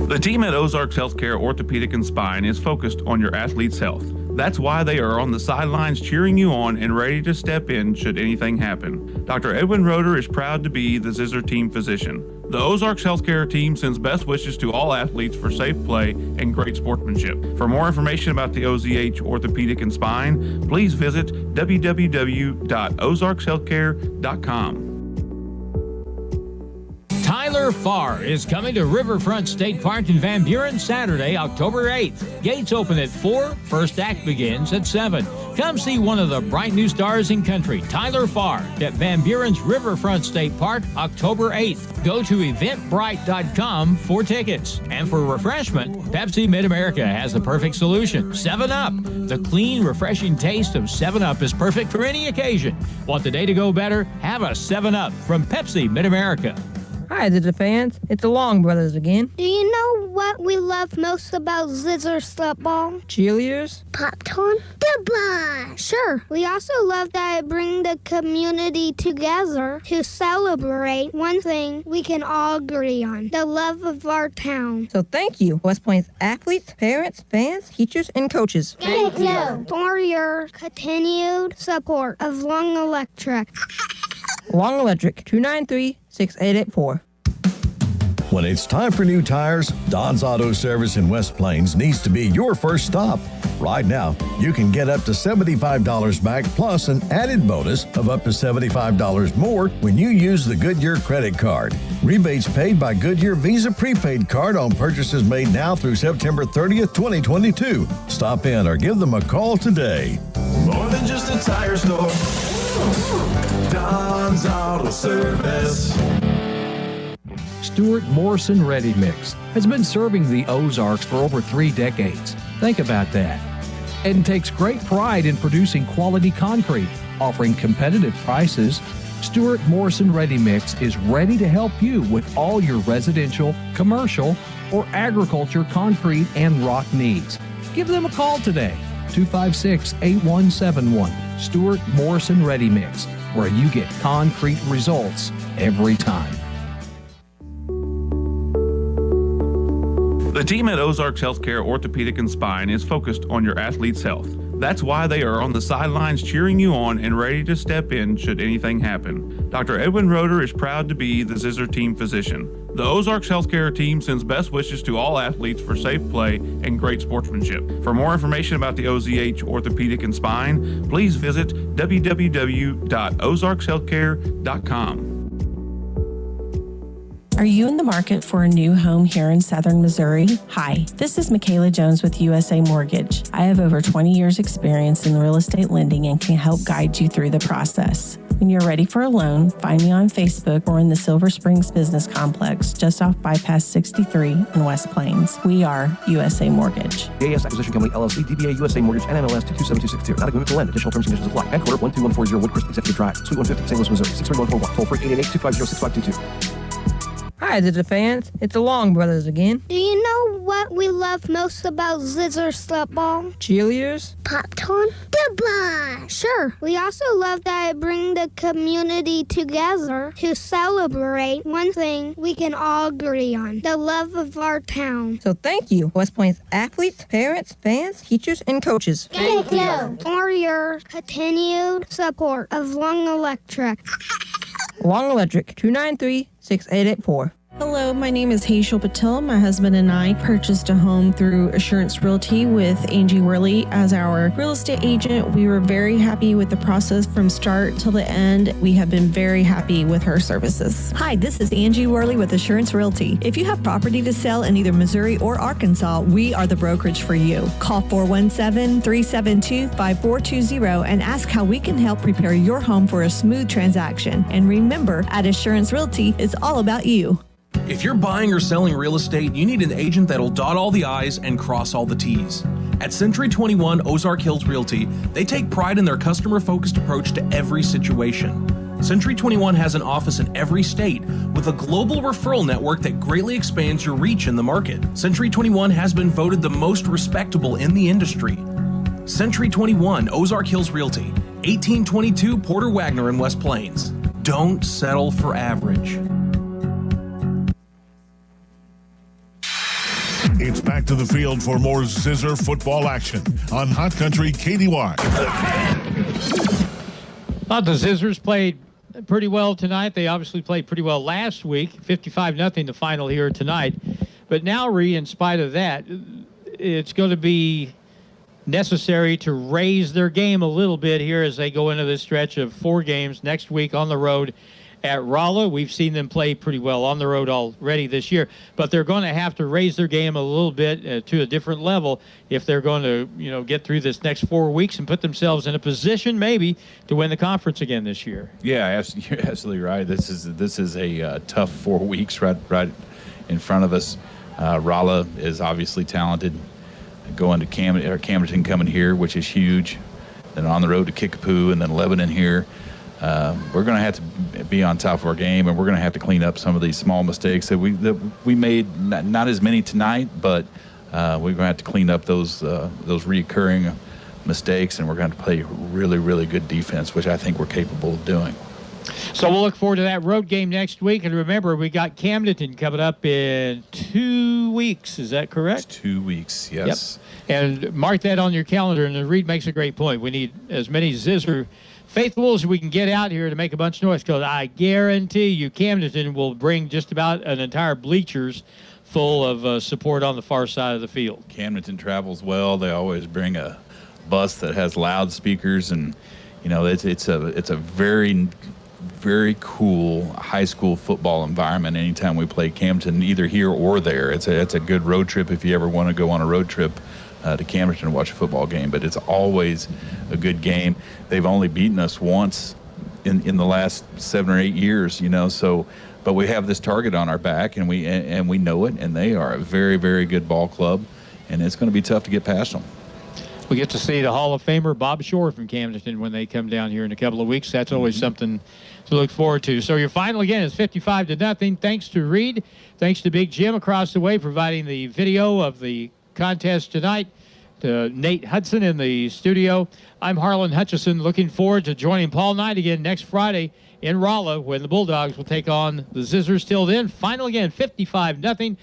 The team at Ozarks Healthcare Orthopedic and Spine is focused on your athlete's health. That's why they are on the sidelines cheering you on and ready to step in should anything happen. Dr. Edwin Roeder is proud to be the Zizzer team physician. The Ozarks Healthcare team sends best wishes to all athletes for safe play and great sportsmanship. For more information about the OZH Orthopedic and Spine, please visit www.ozarkshealthcare.com. Tyler Tyler Farr is coming to Riverfront State Park in Van Buren Saturday, October 8th. Gates open at 4, first act begins at 7. Come see one of the bright new stars in country, Tyler Farr, at Van Buren's Riverfront State Park, October 8th. Go to eventbrite.com for tickets. And for refreshment, Pepsi Mid-America has the perfect solution, 7-Up. The clean, refreshing taste of 7-Up is perfect for any occasion. Want the day to go better? Have a 7-Up from Pepsi Mid-America. Hi, Zizzer fans. It's the Long Brothers again. Do you know what we love most about Zizzers football? Cheerleaders? Popcorn? Goodbye! Sure. We also love that it brings the community together to celebrate one thing we can all agree on, the love of our town. So thank you, West Plains athletes, parents, fans, teachers, and coaches. Thank you for your continued support of Long Electric. Long Electric, 293-6884. When it's time for new tires, Don's Auto Service in West Plains needs to be your first stop. Right now, you can get up to $75 back plus an added bonus of up to $75 more when you use the Goodyear credit card. Rebates paid by Goodyear Visa prepaid card on purchases made now through September 30th, 2022. Stop in or give them a call today. More than just a tire store. Don's Auto Service. Stuart Morrison Ready Mix has been serving the Ozarks for over 3 decades. Think about that. And takes great pride in producing quality concrete, offering competitive prices. Stuart Morrison Ready Mix is ready to help you with all your residential, commercial, or agriculture concrete and rock needs. Give them a call today, 256-8171. Stuart Morrison Ready Mix, where you get concrete results every time. The team at Ozarks Healthcare Orthopedic and Spine is focused on your athlete's health. That's why they are on the sidelines cheering you on and ready to step in should anything happen. Dr. Edwin Roeder is proud to be the Zizzer team physician. The Ozarks Healthcare team sends best wishes to all athletes for safe play and great sportsmanship. For more information about the OZH Orthopedic and Spine, please visit www.ozarkshealthcare.com. Are you in the market for a new home here in Southern Missouri? Hi, this is Michaela Jones with USA Mortgage. I have over 20 years experience in real estate lending and can help guide you through the process. When you're ready for a loan, find me on Facebook or in the Silver Springs Business Complex, just off Bypass 63 in West Plains. We are USA Mortgage. AS Acquisition Company, LLC, DBA USA Mortgage, NMLS 227262. Not a commitment to lend. Additional terms and conditions apply. Headquarter 12140 Woodcrest Executive Drive, Suite 150, St. Louis, Missouri. 63141. Toll free 888-250-6522. Hi, Zizzer fans. It's the Long Brothers again. Do you know what we love most about Zizzers football? Cheerleaders? Popcorn? Goodbye! Sure. We also love that it brings the community together to celebrate one thing we can all agree on, the love of our town. So thank you, West Plains athletes, parents, fans, teachers, and coaches. Thank you for your continued support of Long Electric. Long Electric, 293-6884. Hello, my name is Hazel Patel. My husband and I purchased a home through Assurance Realty with Angie Worley as our real estate agent. We were very happy with the process from start till the end. We have been very happy with her services. Hi, this is Angie Worley with Assurance Realty. If you have property to sell in either Missouri or Arkansas, we are the brokerage for you. Call 417-372-5420 and ask how we can help prepare your home for a smooth transaction. And remember, at Assurance Realty, it's all about you. If you're buying or selling real estate, you need an agent that'll dot all the I's and cross all the T's. At Century 21 Ozark Hills Realty, they take pride in their customer-focused approach to every situation. Century 21 has an office in every state with a global referral network that greatly expands your reach in the market. Century 21 has been voted the most respectable in the industry. Century 21 Ozark Hills Realty, 1822 Porter Wagner in West Plains. Don't settle for average. It's back to the field for more Zizzer football action on Hot Country KDY. Thought the Zizzers played pretty well tonight. They obviously played pretty well last week. 55-0 the final here tonight. But now, in spite of that, it's going to be necessary to raise their game a little bit here as they go into this stretch of 4 games next week on the road at Rolla. We've seen them play pretty well on the road already this year, but they're going to have to raise their game a little bit to a different level if they're going to, get through this next 4 weeks and put themselves in a position maybe to win the conference again this year. Yeah, you're absolutely right. This is a tough 4 weeks right in front of us. Rolla is obviously talented. Going to Camden coming here, which is huge. Then on the road to Kickapoo, and then Lebanon here. We're going to have to be on top of our game, and we're going to have to clean up some of these small mistakes that we made. Not as many tonight, but we're going to have to clean up those recurring mistakes, and we're going to play really, really good defense, which I think we're capable of doing. So we'll look forward to that road game next week. And remember, we got Camden coming up in 2 weeks. Is that correct? 2 weeks, yes. Yep. And mark that on your calendar. And Reed makes a great point. We need as many Zizzer faithfuls as we can get out here to make a bunch of noise, because I guarantee you Camden will bring just about an entire bleachers full of support on the far side of the field. Camden travels well. They always bring a bus that has loudspeakers, and it's a very, very cool high school football environment anytime we play Camden, either here or there. It's a good road trip if you ever want to go on a road trip to Camden and watch a football game, but it's always a good game. They've only beaten us once in the last 7 or 8 years, but we have this target on our back, and we know it, and they are a very, very good ball club, and it's going to be tough to get past them. We get to see the Hall of Famer Bob Shore from Camden when they come down here in a couple of weeks. That's always something to look forward to. So your final again is 55-0. Thanks to Reed. Thanks to Big Jim across the way providing the video of the contest tonight. To Nate Hudson in the studio. I'm Harlan Hutchison, looking forward to joining Paul Knight again next Friday in Rolla when the Bulldogs will take on the Zizzers. Till then, final again, 55-0.